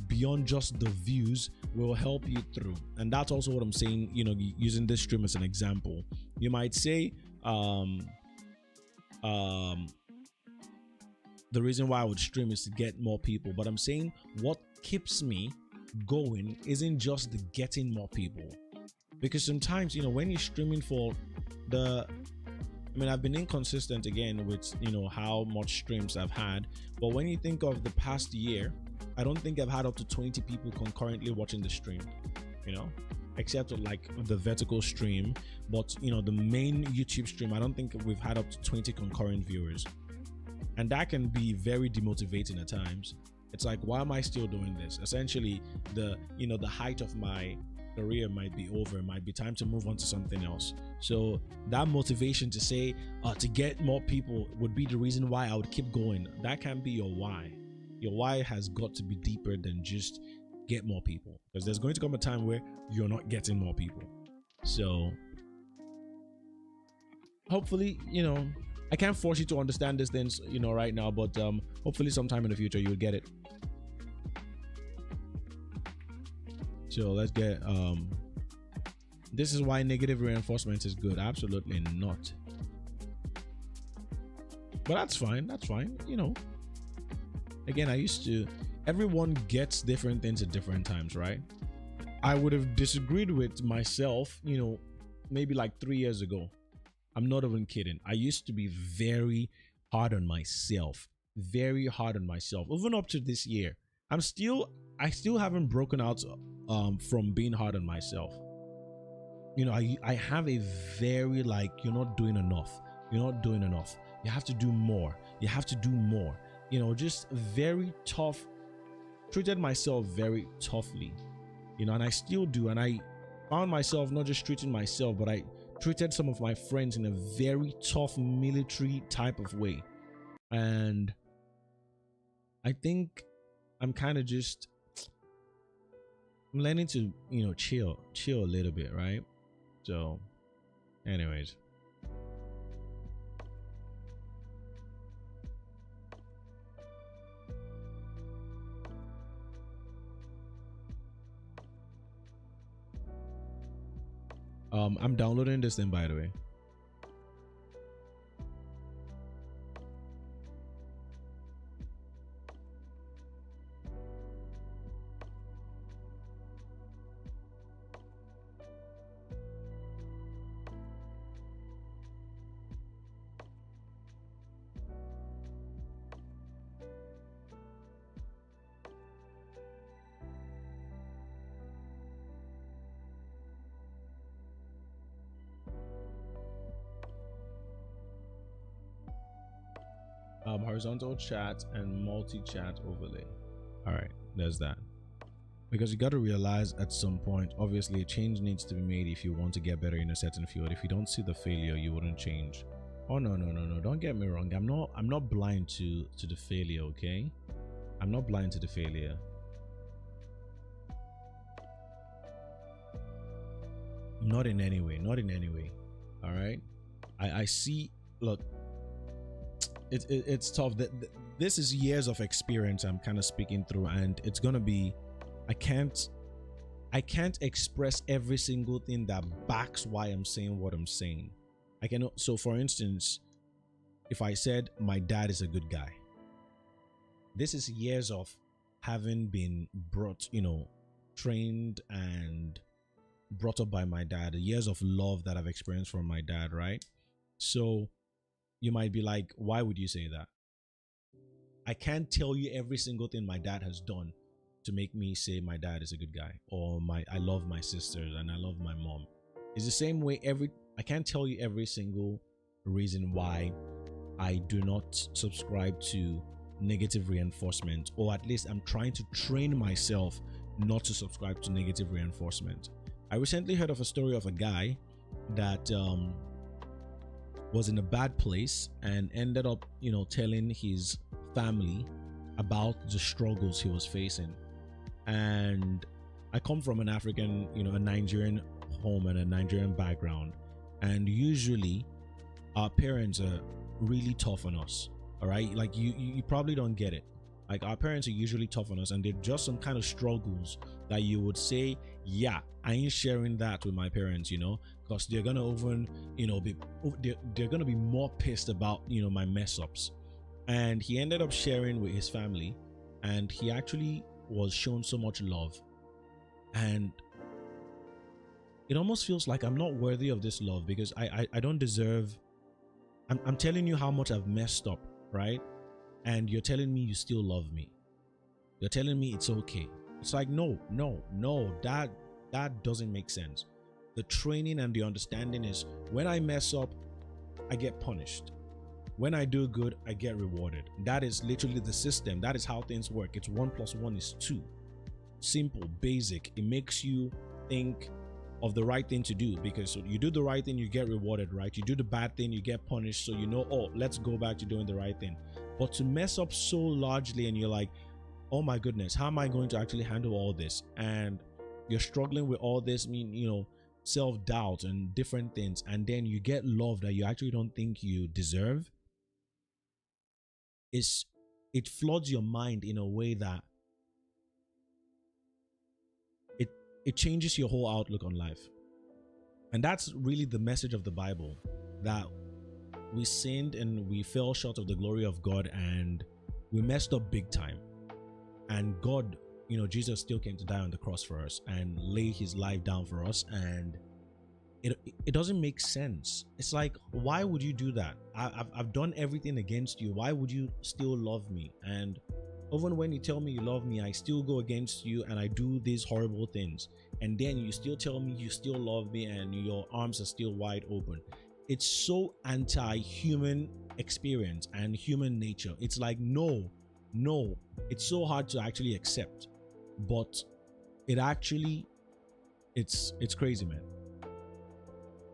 beyond just the views, will help you through. And that's also what I'm saying, using this stream as an example. You might say, the reason why I would stream is to get more people, but I'm saying what keeps me going isn't just the getting more people. Because sometimes, when you're streaming for I've been inconsistent again with, how much streams I've had, but when you think of the past year, I don't think I've had up to 20 people concurrently watching the stream, except like the vertical stream. But, the main YouTube stream, I don't think we've had up to 20 concurrent viewers. And that can be very demotivating at times. It's like, why am I still doing this? Essentially, the height of my career might be over. It might be time to move on to something else. So that motivation to say, to get more people would be the reason why I would keep going. That can be your why. Your why has got to be deeper than just get more people, because there's going to come a time where you're not getting more people. So hopefully, you know, I can't force you to understand these things, you know, right now, but hopefully sometime in the future you'll get it. So let's get this is why negative reinforcement is good. Absolutely not. But that's fine. That's fine. You know, again, everyone gets different things at different times, right? I would have disagreed with myself, you know, maybe like 3 years ago. I'm not even kidding. I used to be very hard on myself, very hard on myself, even up to this year. I still haven't broken out from being hard on myself. You know, I have a very like, you're not doing enough. You're not doing enough. You have to do more. You have to do more. You know, just very tough. Treated myself very toughly, you know, and I still do. And I found myself not just treating myself, but I treated some of my friends in a very tough military type of way. And I think I'm kind of just, I'm learning to, you know, chill a little bit, right? So anyways, I'm downloading this thing, by the way. Horizontal chat and multi-chat overlay. All right, there's that. Because you got to realize at some point, obviously a change needs to be made if you want to get better in a certain field. If you don't see the failure, you wouldn't change. Oh no, don't get me wrong. I'm not blind to the failure, okay? I'm not blind to the failure. Not in any way. All right, I see. Look, it's tough. This is years of experience I'm kind of speaking through, and it's gonna be, I can't express every single thing that backs why I'm saying what I'm saying. I cannot. So for instance, if I said my dad is a good guy, this is years of having been brought, you know, trained and brought up by my dad, years of love that I've experienced from my dad, right? So you might be like, why would you say that? I can't tell you every single thing my dad has done to make me say my dad is a good guy, or I love my sisters and I love my mom. It's the same way I can't tell you every single reason why I do not subscribe to negative reinforcement, or at least I'm trying to train myself not to subscribe to negative reinforcement. I recently heard of a story of a guy that was in a bad place and ended up, you know, telling his family about the struggles he was facing. And I come from an African, you know, a Nigerian home and a Nigerian background, and usually our parents are really tough on us. All right, like you probably don't get it. Like, our parents are usually tough on us, and they're just some kind of struggles that you would say, yeah, I ain't sharing that with my parents, you know, because they're gonna even, you know, they're gonna be more pissed about, you know, my mess ups. And he ended up sharing with his family, and he actually was shown so much love, and it almost feels like I'm not worthy of this love, because I don't deserve. I'm telling you how much I've messed up, right? And you're telling me you still love me. You're telling me it's okay. It's like, no, that doesn't make sense. The training and the understanding is, when I mess up, I get punished. When I do good, I get rewarded. That is literally the system. That is how things work. It's 1 + 1 is 2. Simple, basic. It makes you think of the right thing to do, because you do the right thing, you get rewarded, right? You do the bad thing, you get punished. So you know, oh, let's go back to doing the right thing. But to mess up so largely, and you're like, oh my goodness, how am I going to actually handle all this? And you're struggling with all this, you know, self-doubt and different things, and then you get love that you actually don't think you deserve, it floods your mind in a way that it changes your whole outlook on life. And that's really the message of the Bible, that we sinned and we fell short of the glory of God and we messed up big time. And God, Jesus still came to die on the cross for us and lay his life down for us. And it doesn't make sense. It's like, why would you do that? I've done everything against you. Why would you still love me? And even when you tell me you love me, I still go against you and I do these horrible things. And then you still tell me you still love me and your arms are still wide open. It's so anti-human experience and human nature. It's like, no, it's so hard to actually accept. But it's crazy, man.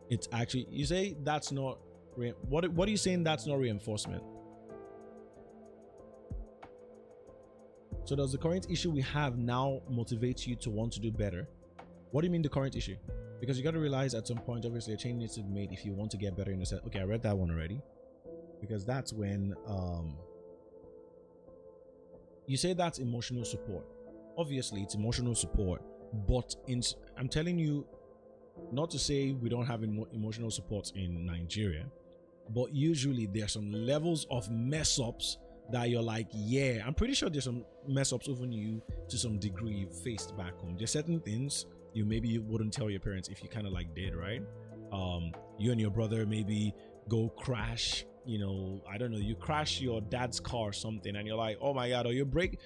It's actually, you say that's not, what are you saying that's not reinforcement? So does the current issue we have now motivate you to want to do better? What do you mean the current issue? Because you got to realize at some point, obviously, a change needs to be made if you want to get better in yourself. Okay, I read that one already. Because that's when you say that's emotional support. Obviously, it's emotional support, but I'm telling you, not to say we don't have emotional support in Nigeria, but usually there's some levels of mess ups that you're like, yeah, I'm pretty sure there's some mess ups even you to some degree you faced back home. There's certain things you wouldn't tell your parents if you kind of like did, right? You and your brother maybe go crash, I don't know, you crash your dad's car or something and you're like, oh my God, or you break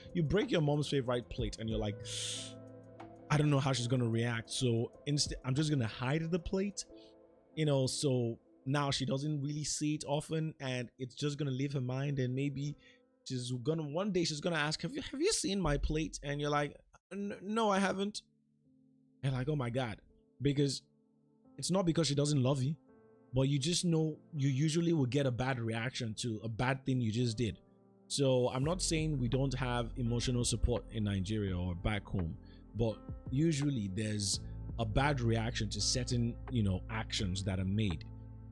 your mom's favorite plate and you're like, I don't know how she's gonna react, so instead I'm just gonna hide the plate, so now she doesn't really see it often and it's just gonna leave her mind, and maybe one day she's gonna ask, have you seen my plate? And you're like, no, I haven't. And like, oh my God, because it's not because she doesn't love you, but you just know you usually will get a bad reaction to a bad thing you just did. So I'm not saying we don't have emotional support in Nigeria or back home, but usually there's a bad reaction to certain actions that are made.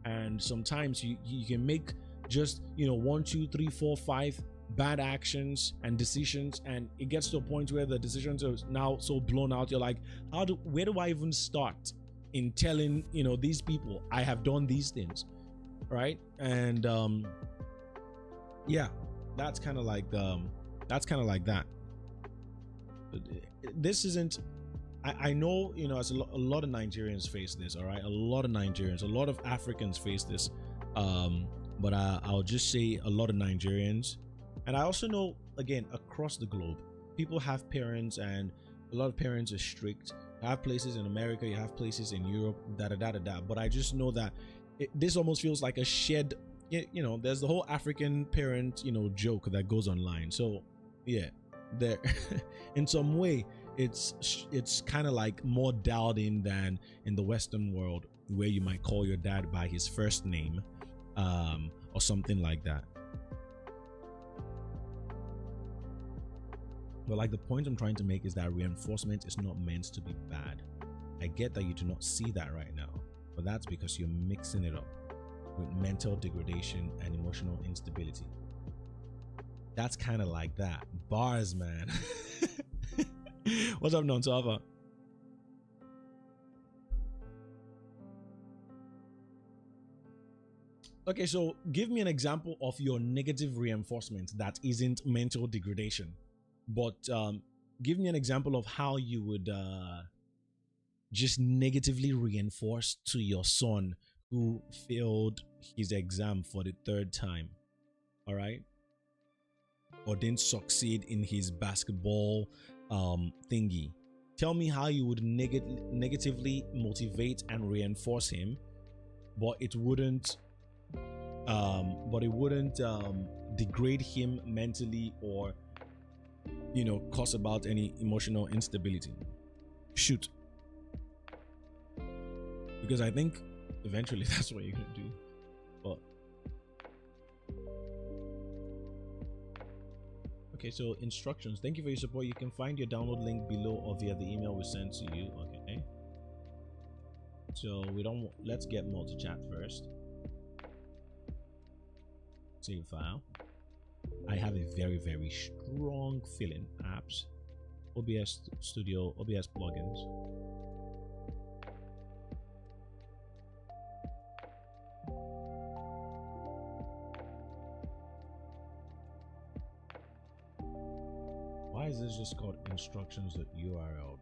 And sometimes you can make just 1, 2, 3, 4, 5 bad actions and decisions, and it gets to a point where the decisions are now so blown out, you're like, where do I even start in telling these people I have done these things, right? And yeah, that's kind of like that. This isn't, I know, as a lot of Nigerians face this, all right? A lot of Africans face this, but I'll just say a lot of Nigerians. And I also know, again, across the globe, people have parents, and a lot of parents are strict. You have places in America, you have places in Europe, but I just know that this almost feels like a shared, there's the whole African parent, joke that goes online. So yeah, there, in some way, it's kind of like more dialed in than in the Western world, where you might call your dad by his first name, or something like that. But like, the point I'm trying to make is that reinforcement is not meant to be bad. I get that you do not see that right now, but that's because you're mixing it up with mental degradation and emotional instability. That's kind of like that. Bars, man. What's up, Non-Sava? Okay, so give me an example of your negative reinforcement that isn't mental degradation. But give me an example of how you would just negatively reinforce to your son who failed his exam for the 3rd time, all right? Or didn't succeed in his basketball thingy. Tell me how you would negatively motivate and reinforce him, but it wouldn't degrade him mentally or cause about any emotional instability. Shoot. Because I think eventually that's what you're gonna do. But okay, so instructions. Thank you for your support. You can find your download link below or via the email we sent to you. Okay. So we don't. Let's get multi-chat first. Save file. I have a very, very strong feeling. Apps, OBS Studio, OBS plugins. Why is this just called instructions.url?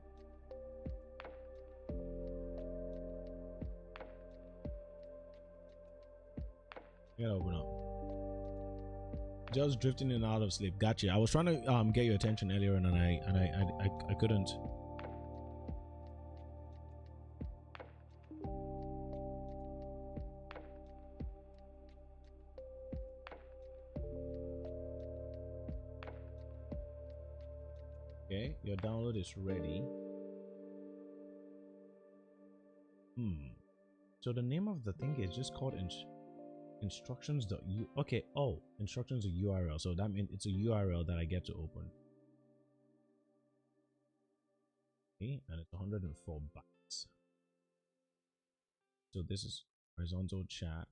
Gotta open up. Just drifting in and out of sleep. Gotcha. I was trying to get your attention earlier and I couldn't. Okay, your download is ready. So the name of the thing is just called instructions.u. Okay, oh, instructions.url. So that means it's a URL that I get to open. Okay, and it's 104 bytes. So this is horizontal chat.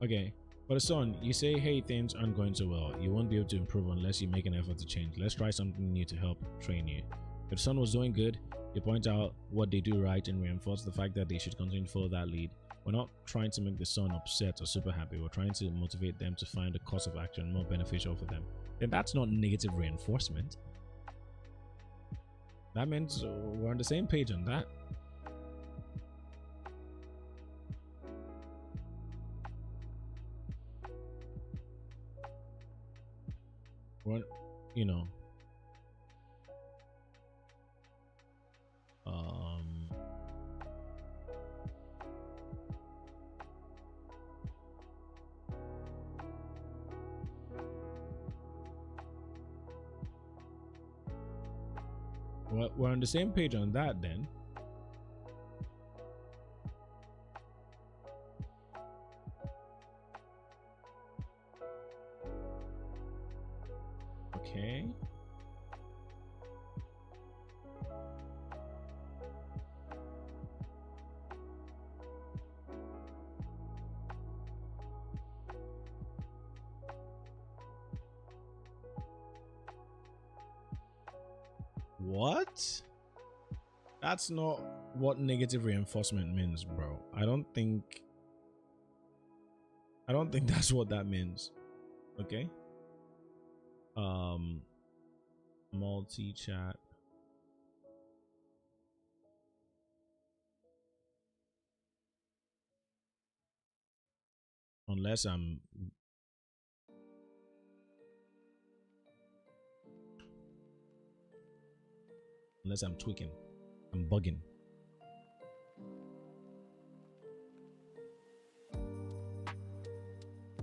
Okay, for the son, you say, hey, things aren't going so well. You won't be able to improve unless you make an effort to change. Let's try something new to help train you. If the son was doing good, you point out what they do right and reinforce the fact that they should continue to follow that lead. We're not trying to make the son upset or super happy. We're trying to motivate them to find a course of action more beneficial for them. Then that's not negative reinforcement. That means we're on the same page on that. What, you know, we're on the same page on that then. Okay. What? That's not what negative reinforcement means, bro. I don't think that's what that means. Okay. Multi-chat. Unless I'm tweaking. I'm bugging.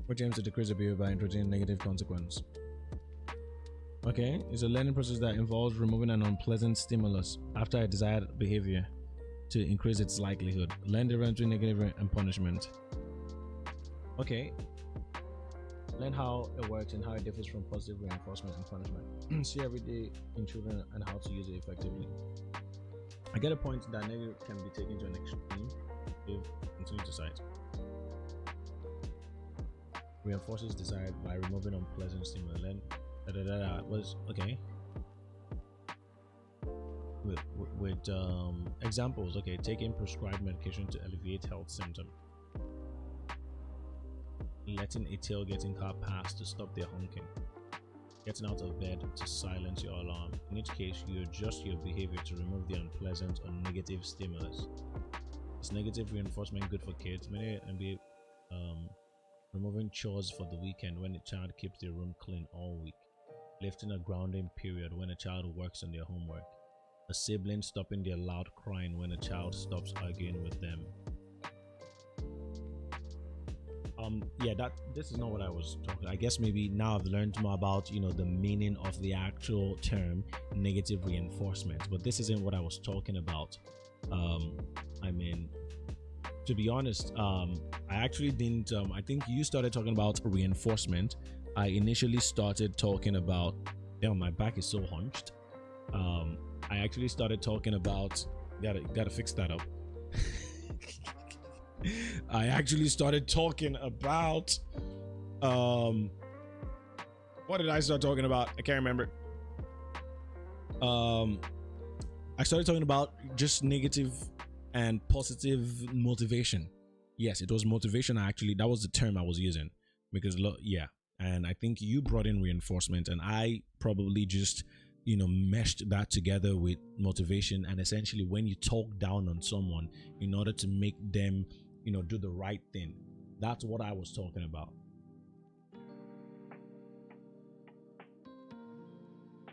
Which aims to decrease the behavior by introducing negative consequence. Okay, it's a learning process that involves removing an unpleasant stimulus after a desired behavior to increase its likelihood. Learn the difference between negative and punishment. Okay. Learn how it works and how it differs from positive reinforcement and punishment. See every day in children and how to use it effectively. I get a point that negative can be taken to an extreme if continued to cite. Reinforces desired by removing unpleasant stimuli. Learn was okay. With examples, okay, taking prescribed medication to alleviate health symptoms. Letting a tailgating car pass to stop their honking. Getting out of bed to silence your alarm. In each case, you adjust your behavior to remove the unpleasant or negative stimulus. Is negative reinforcement good for kids? Many NBA removing chores for the weekend when a child keeps their room clean all week. Lifting a grounding period when a child works on their homework. A sibling stopping their loud crying when a child stops arguing with them. Yeah, this is not what I was talking. I guess maybe now I've learned more about, you know, the meaning of the actual term negative reinforcement, but this isn't what I was talking about. I mean, to be honest, I actually didn't. I think you started talking about reinforcement. I initially started talking about. Damn, my back is so hunched. I actually started talking about. Gotta fix that up. I actually started talking about. What did I start talking about? I can't remember. I started talking about just negative and positive motivation. Yes, it was motivation. Actually, that was the term I was using because yeah. And I think you brought in reinforcement, and I probably just, meshed that together with motivation. And essentially, when you talk down on someone in order to make them, do the right thing, that's what I was talking about.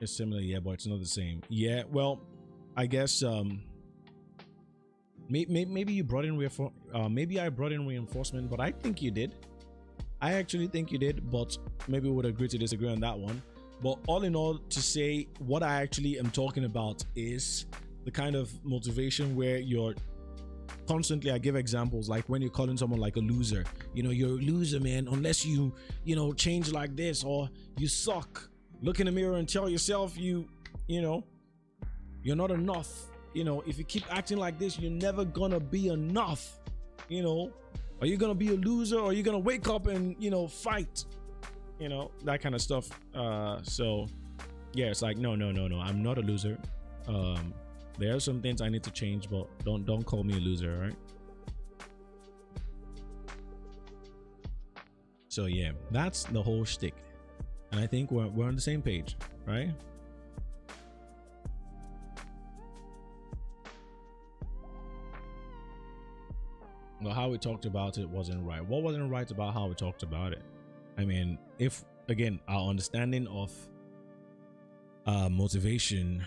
It's similar, yeah, but it's not the same. Yeah, well, I guess maybe you brought in maybe I brought in reinforcement, but I think you did. I actually think you did, but maybe we would agree to disagree on that one. But all in all, to say what I actually am talking about is the kind of motivation where you're constantly, I give examples like when you're calling someone like a loser. You're a loser, man, unless you change like this, or you suck. Look in the mirror and tell yourself you're not enough. If you keep acting like this, you're never gonna be enough. Are you gonna be a loser, or are you gonna wake up and fight? That kind of stuff. So yeah, it's like no, I'm not a loser. There are some things I need to change, but don't call me a loser, right? So yeah, that's the whole shtick, and I think we're on the same page, right? Well, how we talked about it wasn't right. What wasn't right about how we talked about it? I mean, if again, our understanding of motivation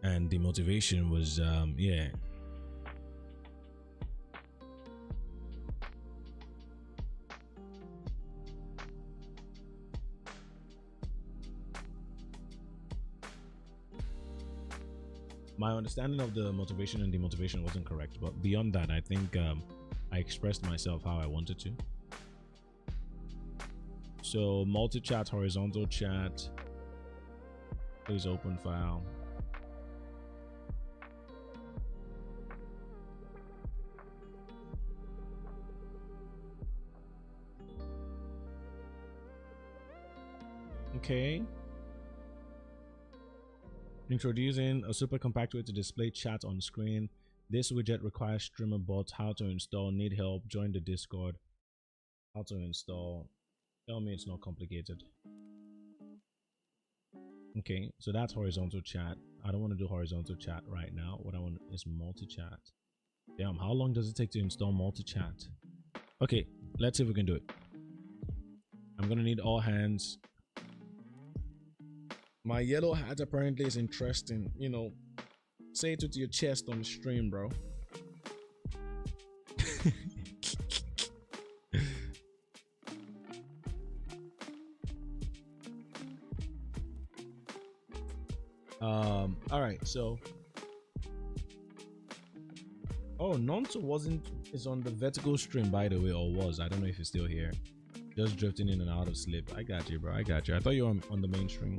and demotivation was yeah. My understanding of the motivation and demotivation wasn't correct, but beyond that, I think I expressed myself how I wanted to. So multi-chat, horizontal chat, please open file. Okay. Introducing a super compact way to display chat on screen. This widget requires streamer bots. How to install? Need help? Join the Discord. How to install? Tell me it's not complicated. Okay, so that's horizontal chat. I don't want to do horizontal chat right now. What I want is multi-chat. Damn, how long does it take to install multi-chat? Okay, let's see if we can do it. I'm gonna need all hands. My yellow hat apparently is interesting. Say it to your chest on the stream, bro. All right, so Nonto is on the vertical stream, by the way, or was. I don't know if he's still here. Just drifting in and out of sleep. I got you, bro. I got you. I thought you were on the main stream.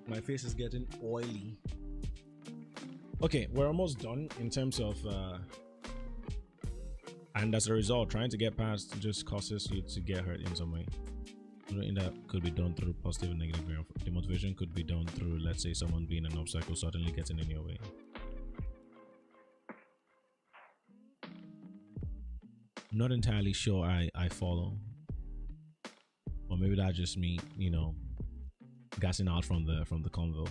My face is getting oily. Okay, we're almost done in terms of and as a result, trying to get past just causes you to get hurt in some way. That could be done through positive and negative reinforcement. Demotivation could be done through, let's say, someone being an obstacle suddenly getting in your way. I'm not entirely sure I follow, or maybe that's just me, gassing out from the convo.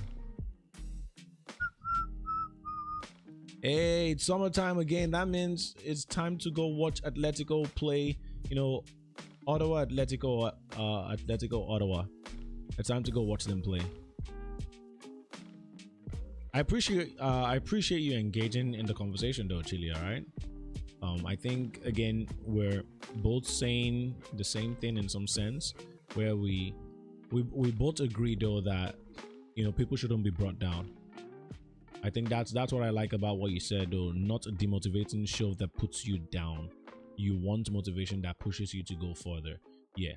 Hey, it's summertime again. That means it's time to go watch Atletico play. Ottawa, Atletico Ottawa. It's time to go watch them play. I appreciate you engaging in the conversation though, Chili. All right. I think again we're both saying the same thing in some sense, where we both agree though that people shouldn't be brought down. I think that's what I like about what you said, though. Not a demotivating show that puts you down. You want motivation that pushes you to go further. Yeah.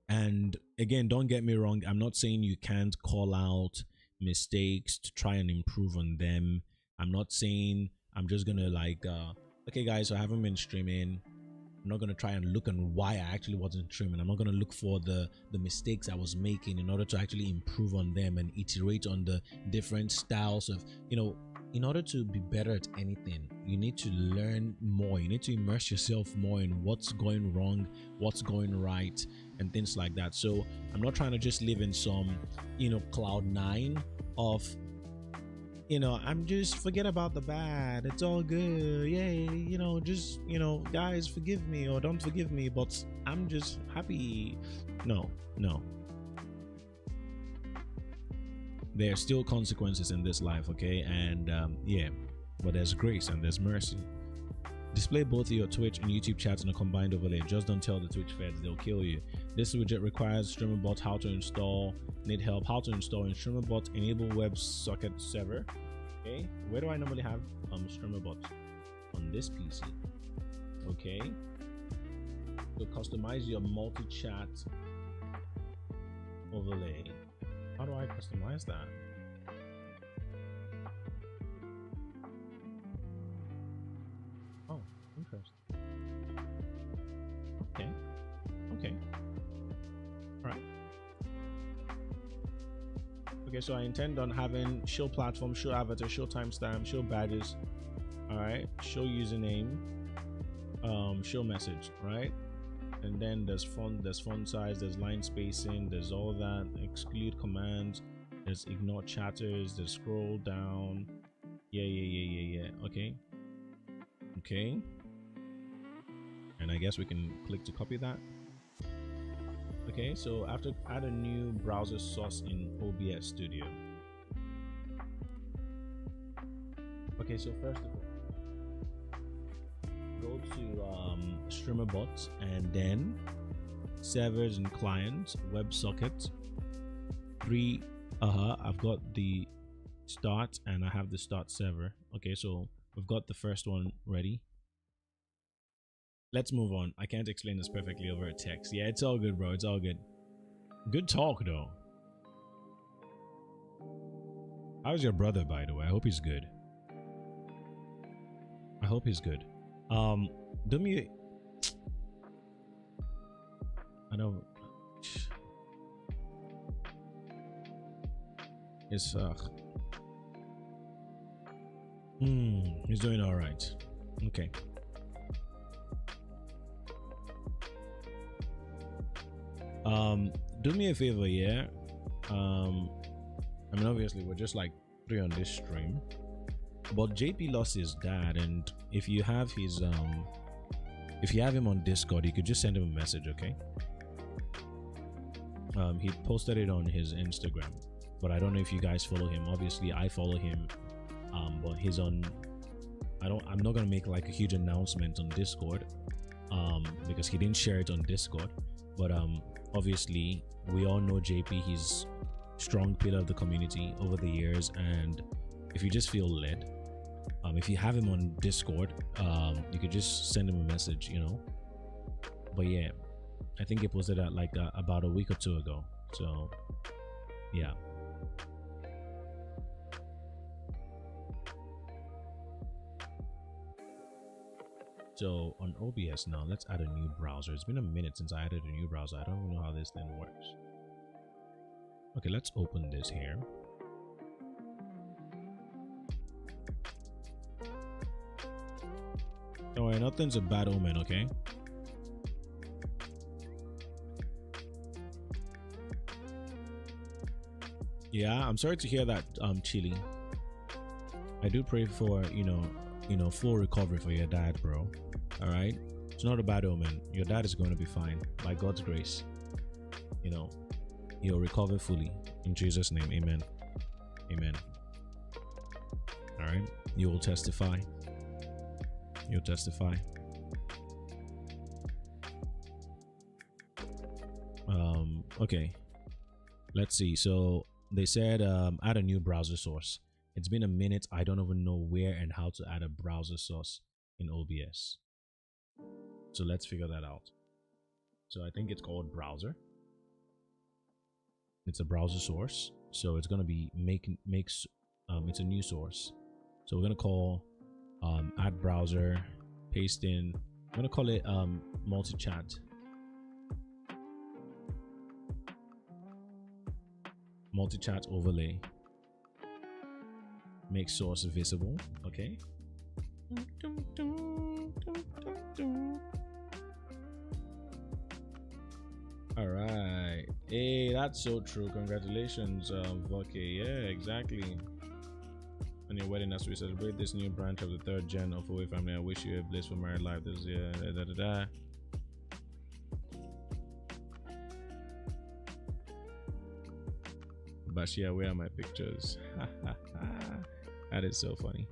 And again, don't get me wrong, I'm not saying you can't call out mistakes to try and improve on them. I'm not saying I'm just gonna like okay guys, so I haven't been streaming. I'm not gonna try and look on why I actually wasn't streaming. I'm not gonna look for the mistakes I was making in order to actually improve on them and iterate on the different styles of, in order to be better at anything, you need to learn more. You need to immerse yourself more in what's going wrong, what's going right, and things like that. So I'm not trying to just live in some, cloud nine of, I'm just forget about the bad. It's all good. Yay. Just, guys, forgive me or don't forgive me, but I'm just happy. No. There are still consequences in this life, okay? And but there's grace and there's mercy. Display both your Twitch and YouTube chats in a combined overlay. Just don't tell the Twitch feds, they'll kill you. This widget requires StreamerBot. How to install? Need help? How to install in StreamerBot? Enable WebSocket server. Okay, where do I normally have StreamerBot? On this PC. Okay. So customize your multi-chat overlay. How do I customize that? Oh, interesting. Okay. All right. Okay, so I intend on having show platform, show avatar, show timestamp, show badges. All right, show username, show message, right? And then there's font size, there's line spacing, there's all that. Exclude commands, there's ignore chatters, there's scroll down. Yeah. Okay. And I guess we can click to copy that. Okay, so after add a new browser source in OBS Studio. Okay, so first of all, go to StreamerBot and then servers and clients, WebSocket. I've got the start and I have the start server. Okay, so we've got the first one ready. Let's move on. I can't explain this perfectly over a text. Yeah, it's all good, bro. It's all good. Good talk, though. How's your brother, by the way? I hope he's good. Do me... I know... It's... He's doing alright. Okay. Do me a favor, yeah. I mean, obviously we're just like 3 on this stream, but JP lost his dad, and if you have his if you have him on Discord, you could just send him a message, okay? He posted it on his Instagram, but I don't know if you guys follow him. Obviously I follow him, but he's on... I'm not gonna make like a huge announcement on Discord because he didn't share it on Discord, but obviously we all know JP. He's strong pillar of the community over the years, and if you just feel led, if you have him on Discord, you could just send him a message, but yeah, I think he posted that like about a week or 2 ago, so yeah. So on OBS now, let's add a new browser. It's been a minute since I added a new browser. I don't even know how this thing works. Okay, let's open this here. Don't worry, nothing's a bad omen, okay? Yeah, I'm sorry to hear that, Chili. I do pray for, full recovery for your dad, bro. All right, it's not a bad omen. Your dad is going to be fine by God's grace. He'll recover fully in Jesus' name. Amen. All right, you will testify. You'll testify. Okay, let's see. So They said add a new browser source. It's been a minute. I don't even know where and how to add a browser source in OBS. So let's figure that out. So I think it's called browser. It's a browser source. So it's gonna be it's a new source. So we're gonna call add browser, paste in. I'm gonna call it multi-chat. Multi-chat overlay. Make source visible. Okay. All right. Hey, that's so true. Congratulations, okay. Yeah, exactly. On your wedding, as we celebrate this new branch of the third gen of Away family, I wish you a blissful married life. This year, Bashia, where are my pictures? That is so funny.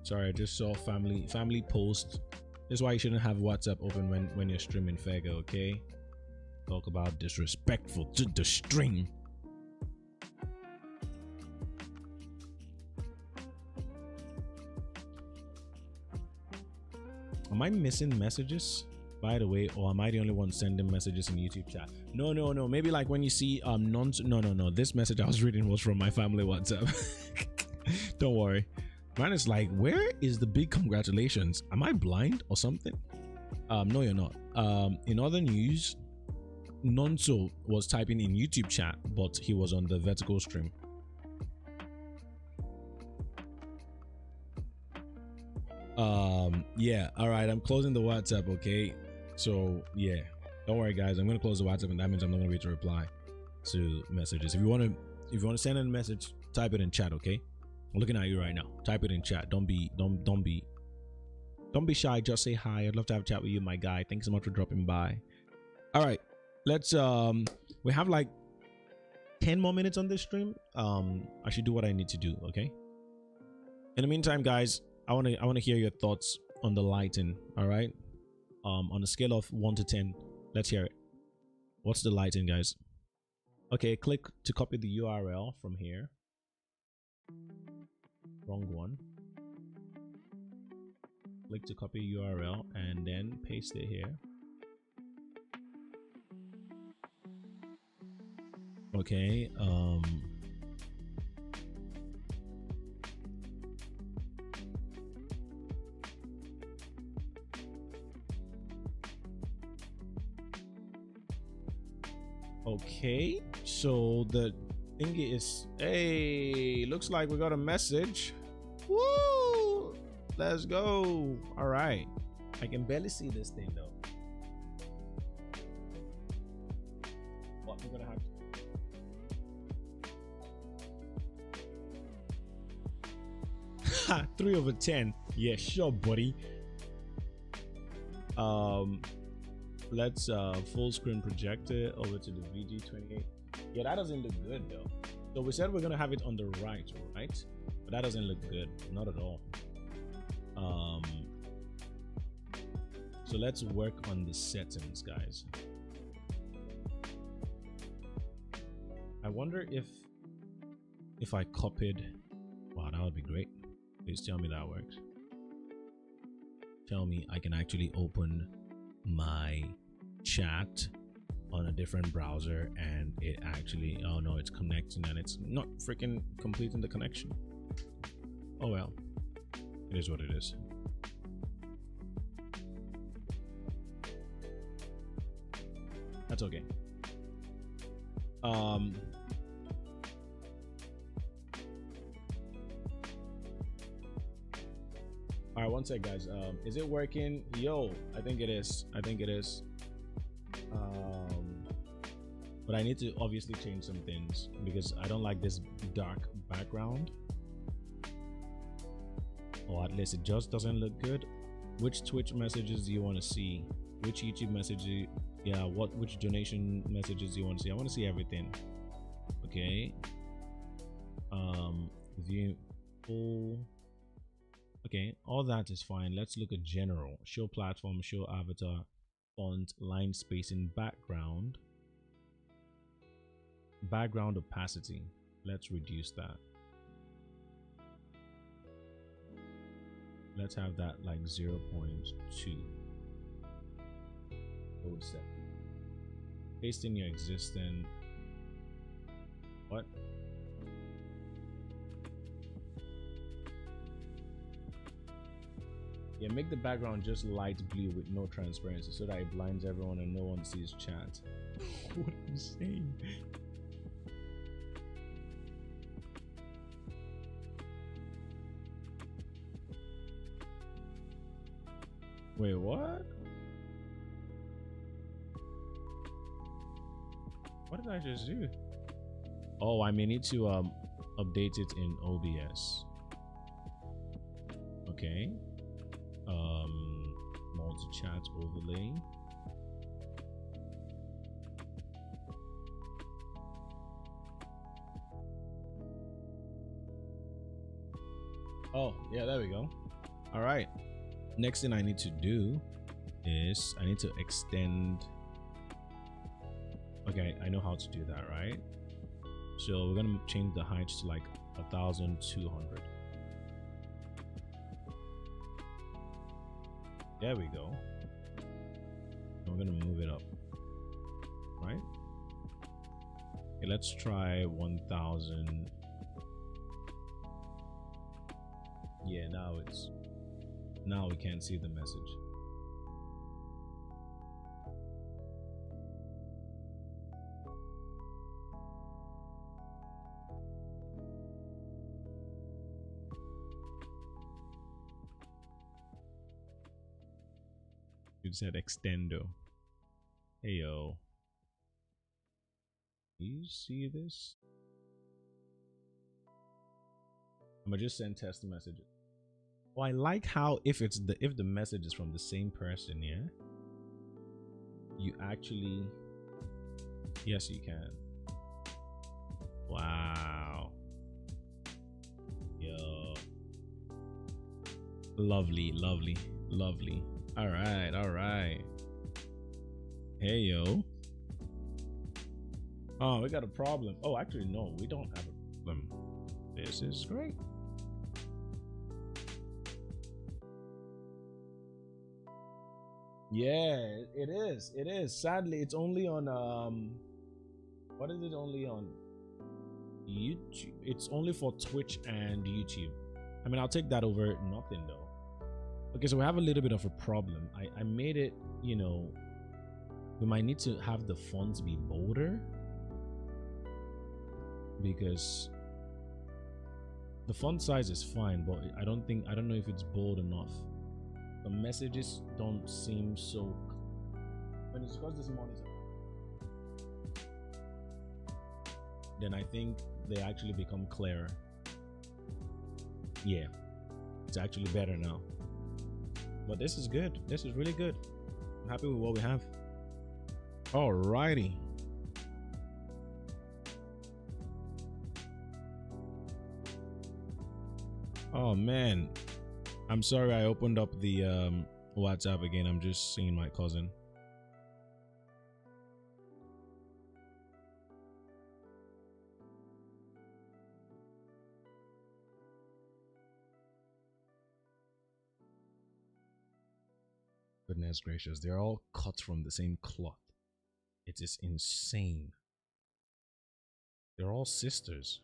Sorry, I just saw family post. This is why you shouldn't have WhatsApp open when you're streaming Fega, okay? Talk about disrespectful to the stream. Am I missing messages, by the way, or am I the only one sending messages in YouTube chat? No. Maybe like when you see no. This message I was reading was from my family WhatsApp. Don't worry. Man, it's like, where is the big congratulations? Am I blind or something? No, you're not. In other news, Nonso was typing in YouTube chat, but he was on the vertical stream. Yeah, all right, I'm closing the WhatsApp, okay? So yeah, don't worry guys, I'm gonna close the WhatsApp, and that means I'm not gonna be able to reply to messages. If you want to send in a message, type it in chat, okay? I'm looking at you right now. Type it in chat. Don't be shy. Just say hi. I'd love to have a chat with you, my guy. Thanks so much for dropping by. All right, let's we have like 10 more minutes on this stream. I should do what I need to do, okay? In the meantime, guys, I want to hear your thoughts on the lighting. All right, on a scale of 1 to 10, let's hear it. What's the lighting, guys? Okay, click to copy the URL from here. Wrong one. Click to copy URL and then paste it here. Okay, okay, so the thing is, hey, looks like we got a message. Woo! Let's go. All right. I can barely see this thing though. What we're gonna have 3 over 10. Yeah, sure, buddy. Let's full screen project it over to the VG28. Yeah, that doesn't look good though. So we said we're gonna have it on the right? But that doesn't look good, not at all. So let's work on the settings, guys. I wonder if I copied. Wow, that would be great. Please tell me that works. Tell me I can actually open my chat on a different browser and it actually, oh no, it's connecting and it's not freaking completing the connection. Oh well, it is what it is. That's okay. All right, one sec, guys. Is it working? Yo, I think it is. But I need to obviously change some things because I don't like this dark background, or at least it just doesn't look good. Which Twitch messages do you want to see? Which YouTube messages? Yeah, which donation messages do you want to see? I want to see everything. Okay. View full. Okay, all that is fine. Let's look at general. Show platform, show avatar, font, line spacing, background. Background opacity. Let's reduce that. Let's have that like 0.2. Load set. Paste in your existing. What? Yeah, make the background just light blue with no transparency so that it blinds everyone and no one sees chat. What are you saying? Wait, what? What did I just do? Oh, I may need to update it in OBS. Okay. Multi-chat overlay. Oh, yeah, there we go. All right. Next thing I need to do is I need to extend. Okay, I know how to do that, right? So we're gonna change the height to like 1,200. There we go. And we're gonna move it up, right? Okay, let's try 1,000. Yeah, now we can't see the message. You said extendo. Hey yo. Do you see this? I'm gonna just send test messages. Oh, I like how if the message is from the same person, yeah, you actually, yes, you can. Wow. Yo. Lovely, lovely, lovely. All right, all right. Hey yo. Oh, we got a problem. Oh, actually, no, we don't have a problem. This is great. Yeah, it is. It is. Sadly, it's only on what is it only on? YouTube. It's only for Twitch and YouTube. I mean, I'll take that over nothing though. Okay, so we have a little bit of a problem. I made it, you know, we might need to have the fonts be bolder because the font size is fine, but I don't know if it's bold enough. The messages don't seem so. When it's because this monitor, then I think they actually become clearer. Yeah, it's actually better now. But this is good. This is really good. I'm happy with what we have. Alrighty. Oh man, I'm sorry I opened up the WhatsApp again. I'm just seeing my cousin. Goodness gracious, they're all cut from the same cloth. It is insane. They're all sisters.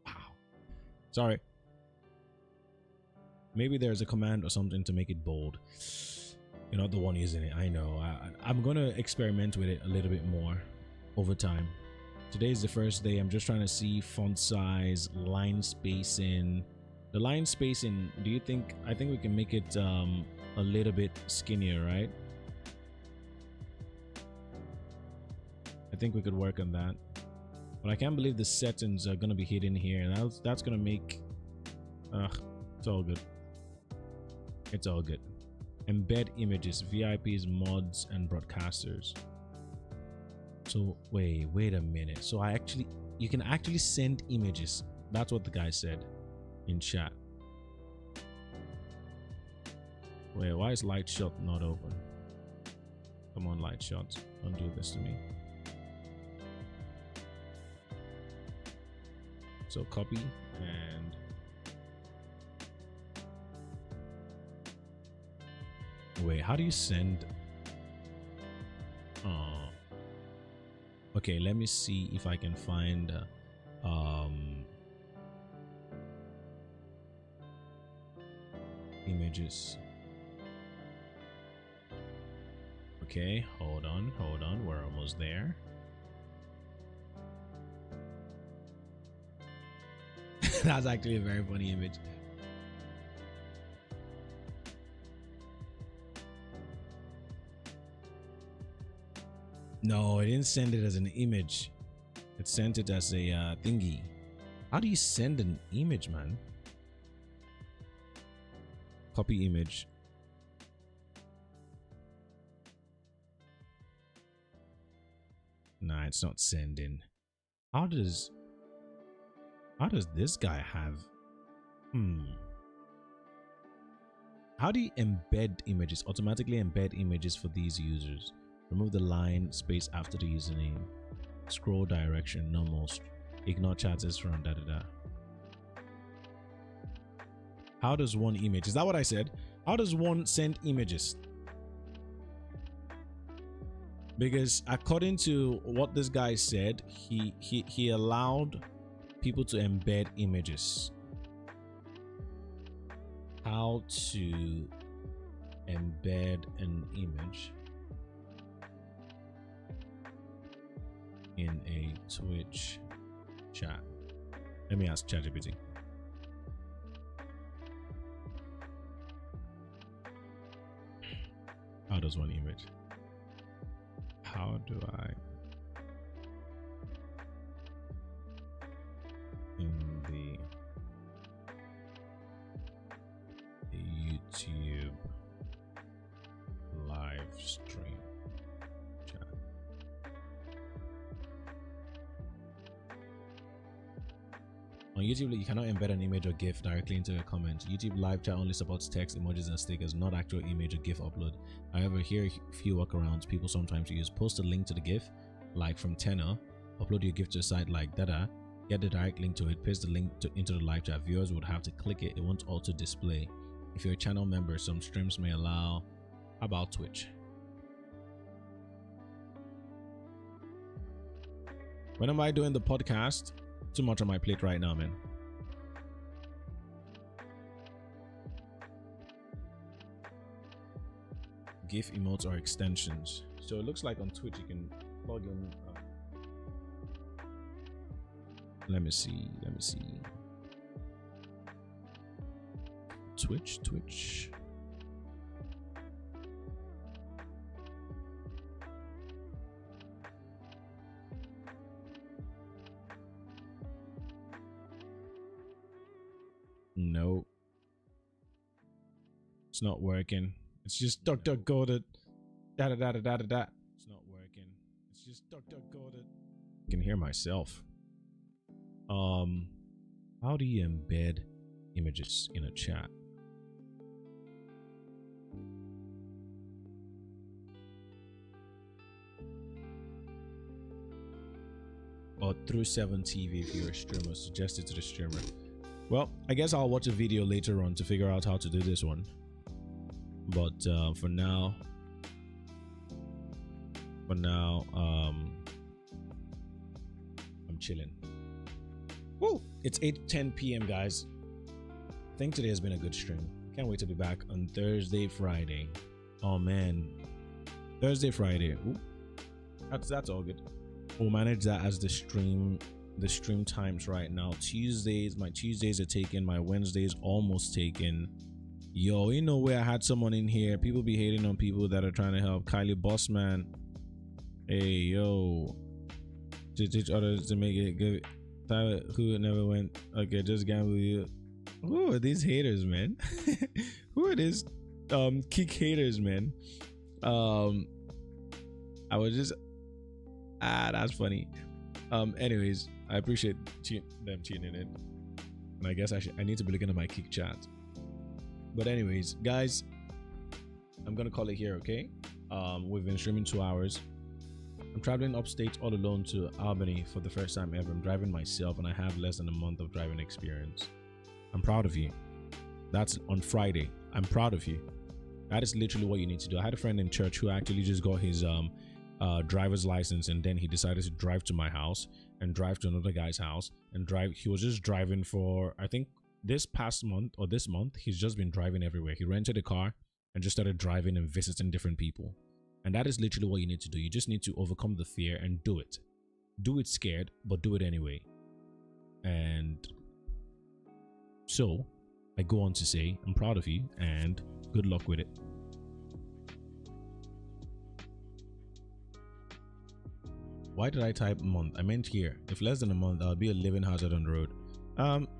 Wow. Sorry. Maybe there's a command or something to make it bold. You're not the one using it. I know. I'm going to experiment with it a little bit more over time. Today is the first day. I'm just trying to see font size, line spacing. The line spacing, do you think, I think we can make it a little bit skinnier, right? I think we could work on that. But I can't believe the settings are going to be hidden here. That's going to make... it's all good. It's all good. Embed images, VIPs, mods, and broadcasters. So wait a minute. So you can actually send images. That's what the guy said in chat. Wait, why is light shot not open? Come on, light shot. Don't do this to me. So copy and wait, how do you send? Okay, let me see if I can find images. Okay, hold on, we're almost there. That's actually a very funny image. No, it didn't send it as an image. It sent it as a thingy. How do you send an image, man? Copy image. Nah, it's not sending. How does this guy have? How do you embed images? Automatically embed images for these users. Remove the line space after the username. Scroll direction normal. Ignore chats from da da da. How does one image? Is that what I said? How does one send images? Because according to what this guy said, he allowed people to embed images. How to embed an image in a Twitch chat. Let me ask ChatGPT. How does one image? How do I in the YouTube live stream chat? On YouTube, you cannot embed an image or GIF directly into a comment. YouTube live chat only supports text, emojis, and stickers, not actual image or GIF upload. However, here are a few workarounds people sometimes use. Post a link to the GIF, like from Tenor. Upload your GIF to a site like Dada. Get the direct link to it. Paste the link into the live chat. Viewers would have to click it. It won't auto display. If you're a channel member, some streams may allow. How about Twitch? When am I doing the podcast? Too much on my plate right now, man. GIF emotes or extensions. So it looks like on Twitch you can plug in. Let me see. Twitch. Nope. It's not working. It's just DuckDuckGo to da da da da da da da. It's not working. It's just DuckDuckGo to. I can hear myself. How do you embed images in a chat? Or through 7 TV if you're a streamer. Suggest it to the streamer. Well, I guess I'll watch a video later on to figure out how to do this one. But for now, I'm chilling. Woo! It's 8:10 p.m. guys. I think today has been a good stream. Can't wait to be back on Thursday, Friday. Oh man, Thursday, Friday. Ooh. That's all good. We'll manage that as the stream times right now. My Tuesdays are taken. My Wednesdays almost taken. Yo, you know where I had someone in here. People be hating on people that are trying to help. Kylie Bossman. Hey, yo. To teach others to make it good. Who never went. Okay, just gamble you. Who are these haters, man? Who are these kick haters, man? I was just that's funny. Anyways, I appreciate them tuning in. And I guess I need to be looking at my kick chat. But anyways, guys, I'm gonna call it here, okay? We've been streaming 2 hours. I'm traveling upstate all alone to Albany for the first time ever. I'm driving myself and I have less than a month of driving experience. I'm proud of you. That's on Friday. I'm proud of you. That is literally what you need to do. I had a friend in church who actually just got his driver's license, and then he decided to drive to my house and drive to another guy's house and drive. He was just driving for, I think this past month or this month, he's just been driving everywhere. He rented a car and just started driving and visiting different people. And that is literally what you need to do. You just need to overcome the fear and do it. Do it scared, but do it anyway. And so I go on to say, I'm proud of you and good luck with it. Why did I type month? I meant year. If less than a month, I'll be a living hazard on the road.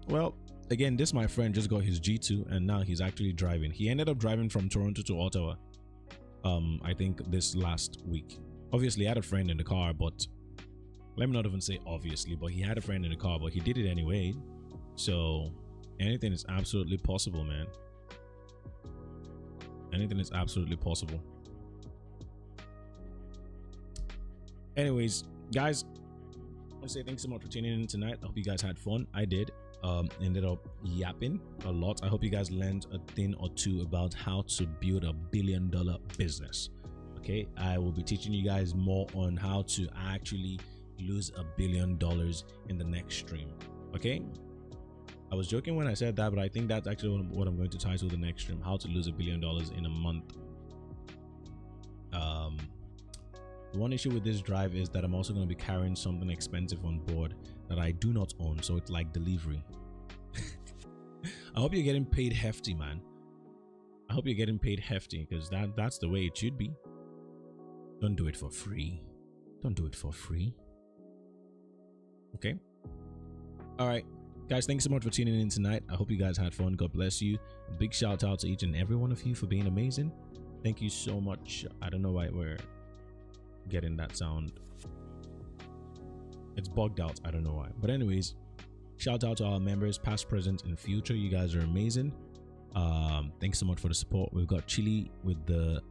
Well, again, this my friend just got his G2 and now he's actually driving. He ended up driving from Toronto to Ottawa. I think this last week. Obviously, I had a friend in the car, but let me not even say obviously, but he had a friend in the car, but he did it anyway. So anything is absolutely possible, man. Anything is absolutely possible. Anyways, guys, I want to say thanks so much for tuning in tonight. I hope you guys had fun. I did. Ended up yapping a lot. I hope you guys learned a thing or two about how to build a $1 billion business. Okay, I will be teaching you guys more on how to actually lose $1 billion in the next stream. Okay, I was joking when I said that, but I think that's actually what I'm going to title the next stream: how to lose $1 billion in a month. The one issue with this drive is that I'm also going to be carrying something expensive on board that I do not own, so it's like delivery. I hope you're getting paid hefty, man. I hope you're getting paid hefty, because that's the way it should be. Don't do it for free. Don't do it for free. Okay. All right, guys, thanks so much for tuning in tonight. I hope you guys had fun. God bless you. A big shout out to each and every one of you for being amazing. Thank you so much. I don't know why we're getting that sound. It's bugged out. I don't know why. But anyways, shout out to our members, past, present, and future. You guys are amazing. Thanks so much for the support. We've got Chili with the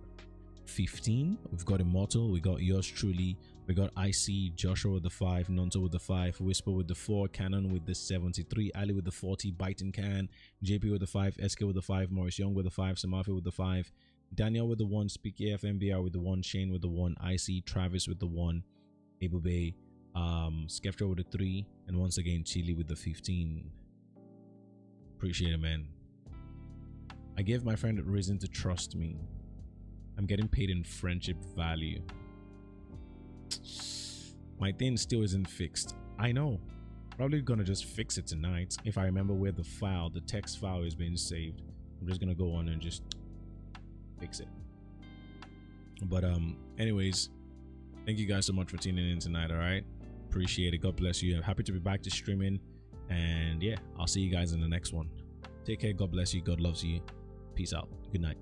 15. We've got Immortal. We got yours truly. We got IC, Joshua with the 5, Nonto with the 5, Whisper with the 4, Cannon with the 73, Ali with the 40, Biting Can, JP with the 5, SK with the 5, Morris Young with the 5, Samafi with the 5, Daniel with the 1, Speak AF MBR with the 1, Shane with the 1, IC, Travis with the 1, Abel Bay, Skepta with the 3, and once again Chili with the 15. Appreciate it, man. I gave my friend a reason to trust me. I'm getting paid in friendship value. My thing still isn't fixed. I know. Probably gonna just fix it tonight. If I remember where the file, the text file is being saved, I'm just gonna go on and just fix it. But anyways, thank you guys so much for tuning in tonight. All right, appreciate it. God bless you. I'm happy to be back to streaming, and yeah, I'll see you guys in the next one. Take care. God bless you. God loves you. Peace out. Good night.